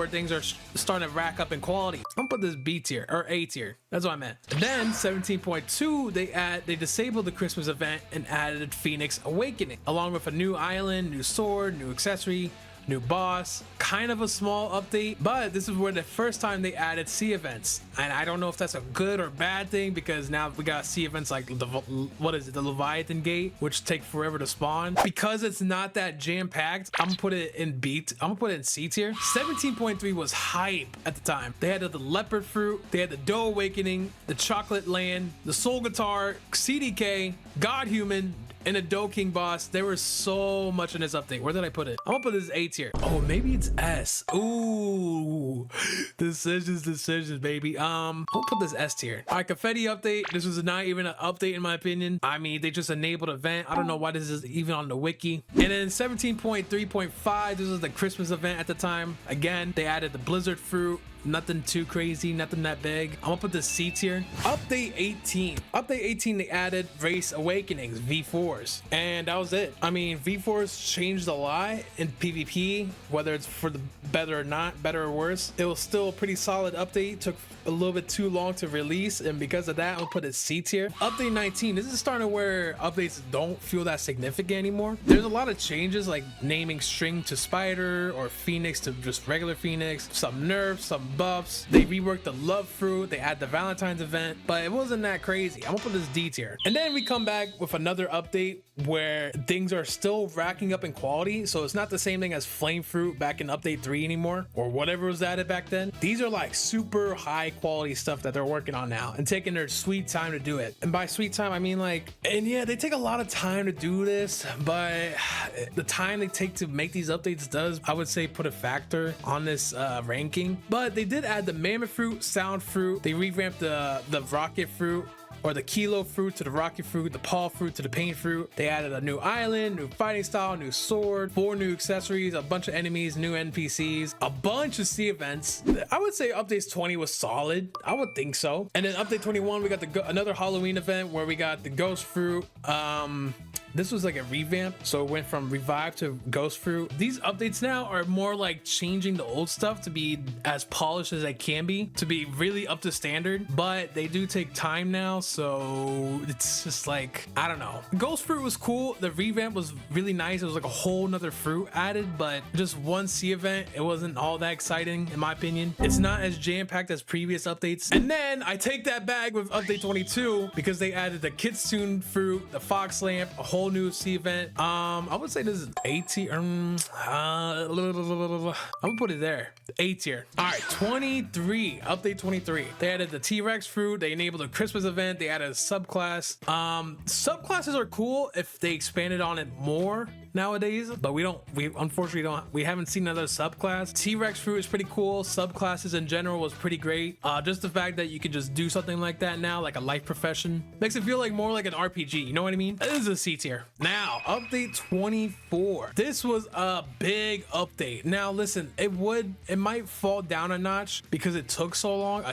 things are starting to rack up in quality. I'm gonna put this B tier or A tier. That's what I meant. Then 17.2, they disabled the Christmas event and added Phoenix Awakening, along with a new island, new sword, new accessory, new boss. Kind of a small update, but this is where the first time they added sea events, and I don't know if that's a good or bad thing, because now we got sea events like the Leviathan Gate, which take forever to spawn. Because it's not that jam-packed, I'm gonna put it in C tier. 17.3 was hype at the time. They had the leopard fruit, they had the dough awakening, the chocolate land, the soul guitar, CDK, god human, and a Dough King boss. There was so much in this update. Where did I put it? I'm gonna put this A tier. Oh, maybe it's S. Ooh, decisions, baby. I'll put this S tier. All right, confetti update. This was not even an update in my opinion. I mean, they just enabled event. I don't know why this is even on the wiki. And then 17.3.5, this was the Christmas event at the time. Again, they added the blizzard fruit. Nothing too crazy, nothing that big. I'm gonna put the C tier. Update 18. Update 18, they added Race Awakenings, V4s. And that was it. I mean, V4s changed a lot in PvP, whether it's for the better or not, better or worse. It was still a pretty solid update. Took a little bit too long to release, and because of that, I'll put it C tier. Update 19, this is starting where updates don't feel that significant anymore. There's a lot of changes, like naming string to spider or phoenix to just regular phoenix, some nerfs, some buffs. They reworked the love fruit, they add the Valentine's event, but it wasn't that crazy. I'm gonna put this D tier. And then we come back with another update where things are still racking up in quality, so it's not the same thing as flame fruit back in update 3 anymore, or whatever was added back then. These are like super high quality stuff that they're working on now and taking their sweet time to do it. And by sweet time, I mean like, and yeah, they take a lot of time to do this, but the time they take to make these updates does, I would say, put a factor on this ranking. But they did add the mammoth fruit, sound fruit. They revamped the rocket fruit, or the kilo fruit to the rocket fruit, the paw fruit to the pain fruit. They added a new island, new fighting style, new sword, 4 new accessories, a bunch of enemies, new NPCs, a bunch of sea events. I would say updates 20 was solid. I would think so. And then update 21, we got another Halloween event where we got the ghost fruit. This was like a revamp, so it went from revive to ghost fruit. These updates now are more like changing the old stuff to be as polished as they can be, to be really up to standard, but they do take time now, so it's just like, I don't know. Ghost fruit was cool. The revamp was really nice. It was like a whole nother fruit added, but just one sea event, it wasn't all that exciting in my opinion. It's not as jam-packed as previous updates. And then I take that back with update 22 because they added the kitsune fruit, the fox lamp, a whole new sea event. I would say this is A tier. I'm gonna put it there, A tier. All right, 23, update 23. They added the T-Rex fruit. They enabled a Christmas event. They added a subclass. Subclasses are cool if they expanded on it more nowadays, but we unfortunately we haven't seen another subclass. T-Rex fruit is pretty cool. Subclasses in general was pretty great. Just the fact that you can just do something like that now, like a life profession, makes it feel like more like an RPG, you know what I mean? This is a C tier. Now update 24, this was a big update. Now listen, it might fall down a notch because it took so long.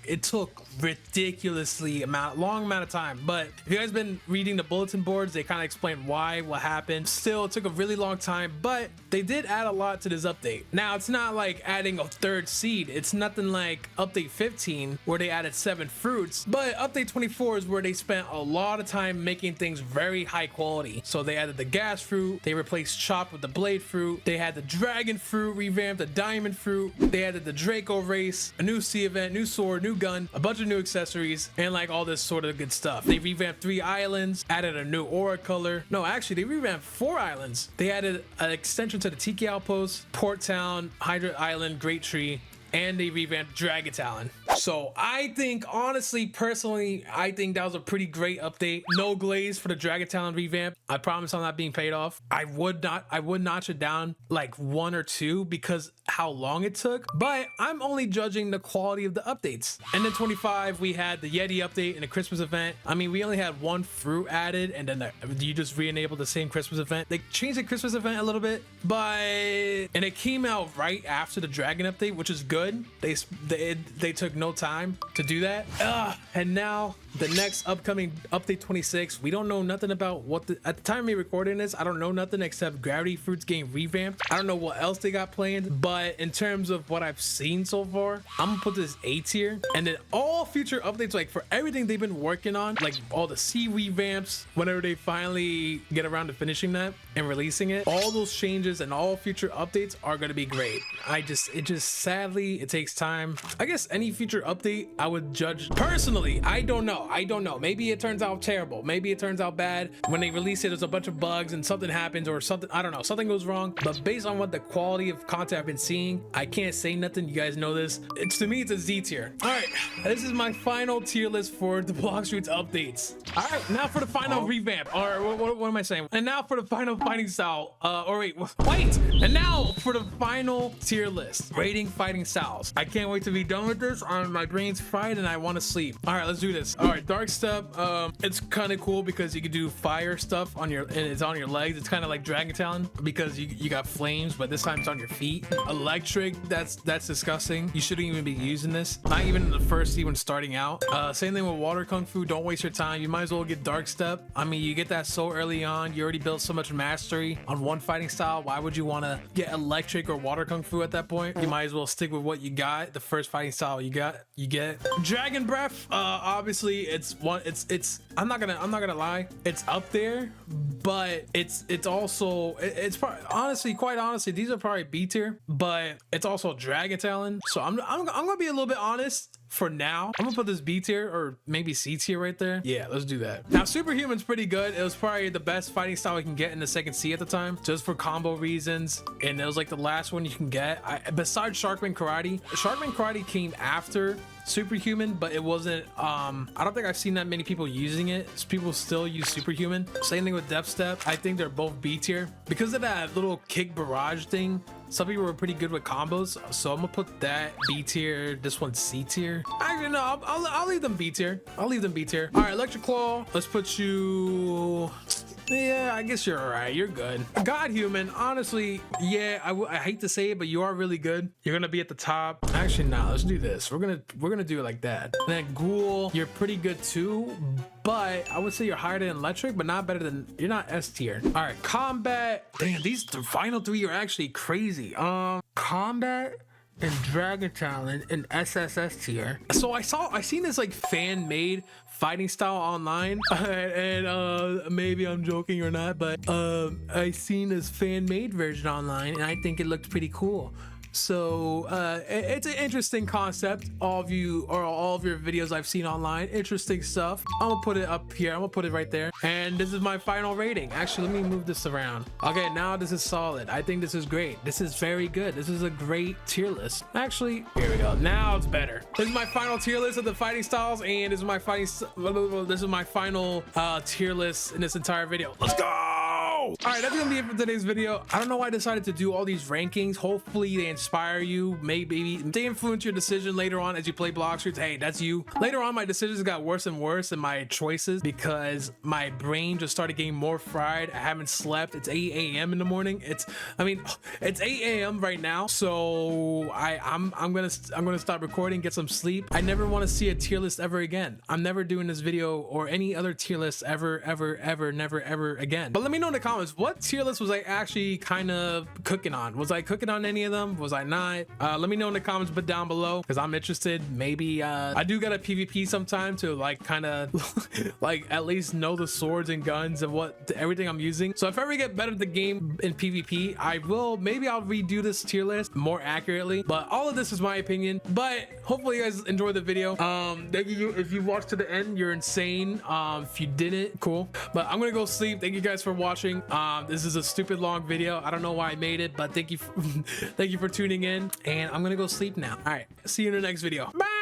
It took ridiculously long amount of time, but if you guys been reading the bulletin boards, they kind of explain what happened. Still, it took a really long time, but they did add a lot to this update. Now it's not like adding a 3rd seed. It's nothing like update 15 where they added 7 fruits, but update 24 is where they spent a lot of time making things very high quality. So they added the gas fruit, they replaced chop with the blade fruit, they had the dragon fruit revamped, the diamond fruit, they added the Draco race, a new sea event, new sword, new gun, a bunch of new accessories, and like all this sort of good stuff. They revamped 3 islands, added a new aura color. No, actually they revamped 4 4 islands. They added an extension to the Tiki Outpost, Port Town, Hydra Island, Great Tree, and they revamped Dragon Talon. So I think, honestly, personally, I think that was a pretty great update. No glaze for the Dragon Talon revamp. I promise I'm not being paid off. I would notch it down like 1 or 2 because how long it took, but I'm only judging the quality of the updates. And then 25, we had the Yeti update and the Christmas event. I mean, we only had 1 fruit added, and then you just re-enabled the same Christmas event. They changed the Christmas event a little bit, and it came out right after the Dragon update, which is good. They took no time to do that. And now the next upcoming update 26, we don't know nothing about what at the time of me recording this, I don't know nothing except Gravity Fruits getting revamped. I don't know what else they got planned, but in terms of what I've seen so far, I'm gonna put this A tier. And then all future updates, like for everything they've been working on, like all the sea revamps, whenever they finally get around to finishing that and releasing it, all those changes and all future updates are gonna be great. Sadly, it takes time. I guess any future update I would judge personally. I don't know. Maybe it turns out terrible. Maybe it turns out bad. When they release it, there's a bunch of bugs and something happens or something. I don't know. Something goes wrong. But based on what the quality of content I've been seeing, I can't say nothing. You guys know this. To me, it's a Z tier. All right. This is my final tier list for the Blox Fruits updates. All right. Now for the final revamp. Or what am I saying? And now for the final fighting style. Wait. And now for the final tier list. Rating fighting styles. I can't wait to be done with this. My brain's fried and I want to sleep. All right, let's do this. All right, Dark Step. It's kind of cool because you can do fire stuff on and it's on your legs. It's kind of like Dragon Talon because you got flames, but this time it's on your feet. Electric. That's disgusting. You shouldn't even be using this. Not even the first, even starting out. Same thing with Water Kung Fu. Don't waste your time. You might as well get Dark Step. I mean, you get that so early on. You already built so much mastery on one fighting style. Why would you want to get Electric or Water Kung Fu at that point? You might as well stick with what you got. The first fighting style you get Dragon Breath. Obviously it's I'm not gonna lie, it's up there, but it's also honestly, quite honestly, these are probably B tier, but it's also Dragon Talon. So I'm gonna be a little bit honest. For now, I'm gonna put this B tier or maybe C tier right there. Yeah, let's do that. Now, Superhuman's pretty good. It was probably the best fighting style we can get in the second C at the time, just for combo reasons. And it was like the last one you can get. Besides Sharkman Karate. Sharkman Karate came after Superhuman, but it wasn't, I don't think I've seen that many people using it. People still use Superhuman. Same thing with Depth Step. I think they're both B tier. Because of that little kick barrage thing, some people were pretty good with combos, so I'm gonna put that B tier. This one's C tier. Actually, no, I'll leave them B tier. All right, Electric Claw. Let's put you. Yeah, I guess you're all right. You're good. God Human, honestly, yeah, I hate to say it, but you are really good. You're gonna be at the top. Actually, nah, let's do this. We're gonna do it like that. And then Ghoul, you're pretty good too, but I would say you're higher than Electric, but not better than, you're not S tier. All right, Combat. Damn, the final 3 are actually crazy. Combat and Dragon Talon and SSS tier. So I seen this like fan-made fighting style online, and maybe I'm joking or not, but I seen this fan-made version online, and I think it looked pretty cool. So it's an interesting concept. All of your videos I've seen online, interesting stuff. I'm gonna put it up here. I'm gonna put it right there. And this is my final rating. Actually, let me move this around. Okay, now this is solid. I think this is great. This is very good. This is a great tier list. Actually, here we go. Now it's better. This is my final tier list of the fighting styles, and this is my final tier list in this entire video. Let's go! All right, that's gonna be it for today's video. I don't know why I decided to do all these rankings. Hopefully they inspire you. Maybe they influence your decision later on as you play Blox Fruits. Hey, that's you. Later on, my decisions got worse and worse in my choices because my brain just started getting more fried. I haven't slept. It's 8 a.m. in the morning. It's 8 a.m. right now. So I'm gonna stop recording, get some sleep. I never want to see a tier list ever again. I'm never doing this video or any other tier list ever again. But let me know in the comments, what tier list was I actually kind of cooking on? Was I cooking on any of them? Was I not? Let me know in the comments but down below, because I'm interested. Maybe I do got a PvP sometime to like kind of like at least know the swords and guns and everything I'm using. So if I ever get better at the game in PvP, maybe I'll redo this tier list more accurately. But all of this is my opinion. But hopefully you guys enjoyed the video. Thank you. If you watched to the end, you're insane. If you didn't, cool. But I'm gonna go sleep. Thank you guys for watching. This is a stupid long video. I don't know why I made it, but thank you for, thank you for tuning in, and I'm gonna go sleep now. All right, see you in the next video. Bye.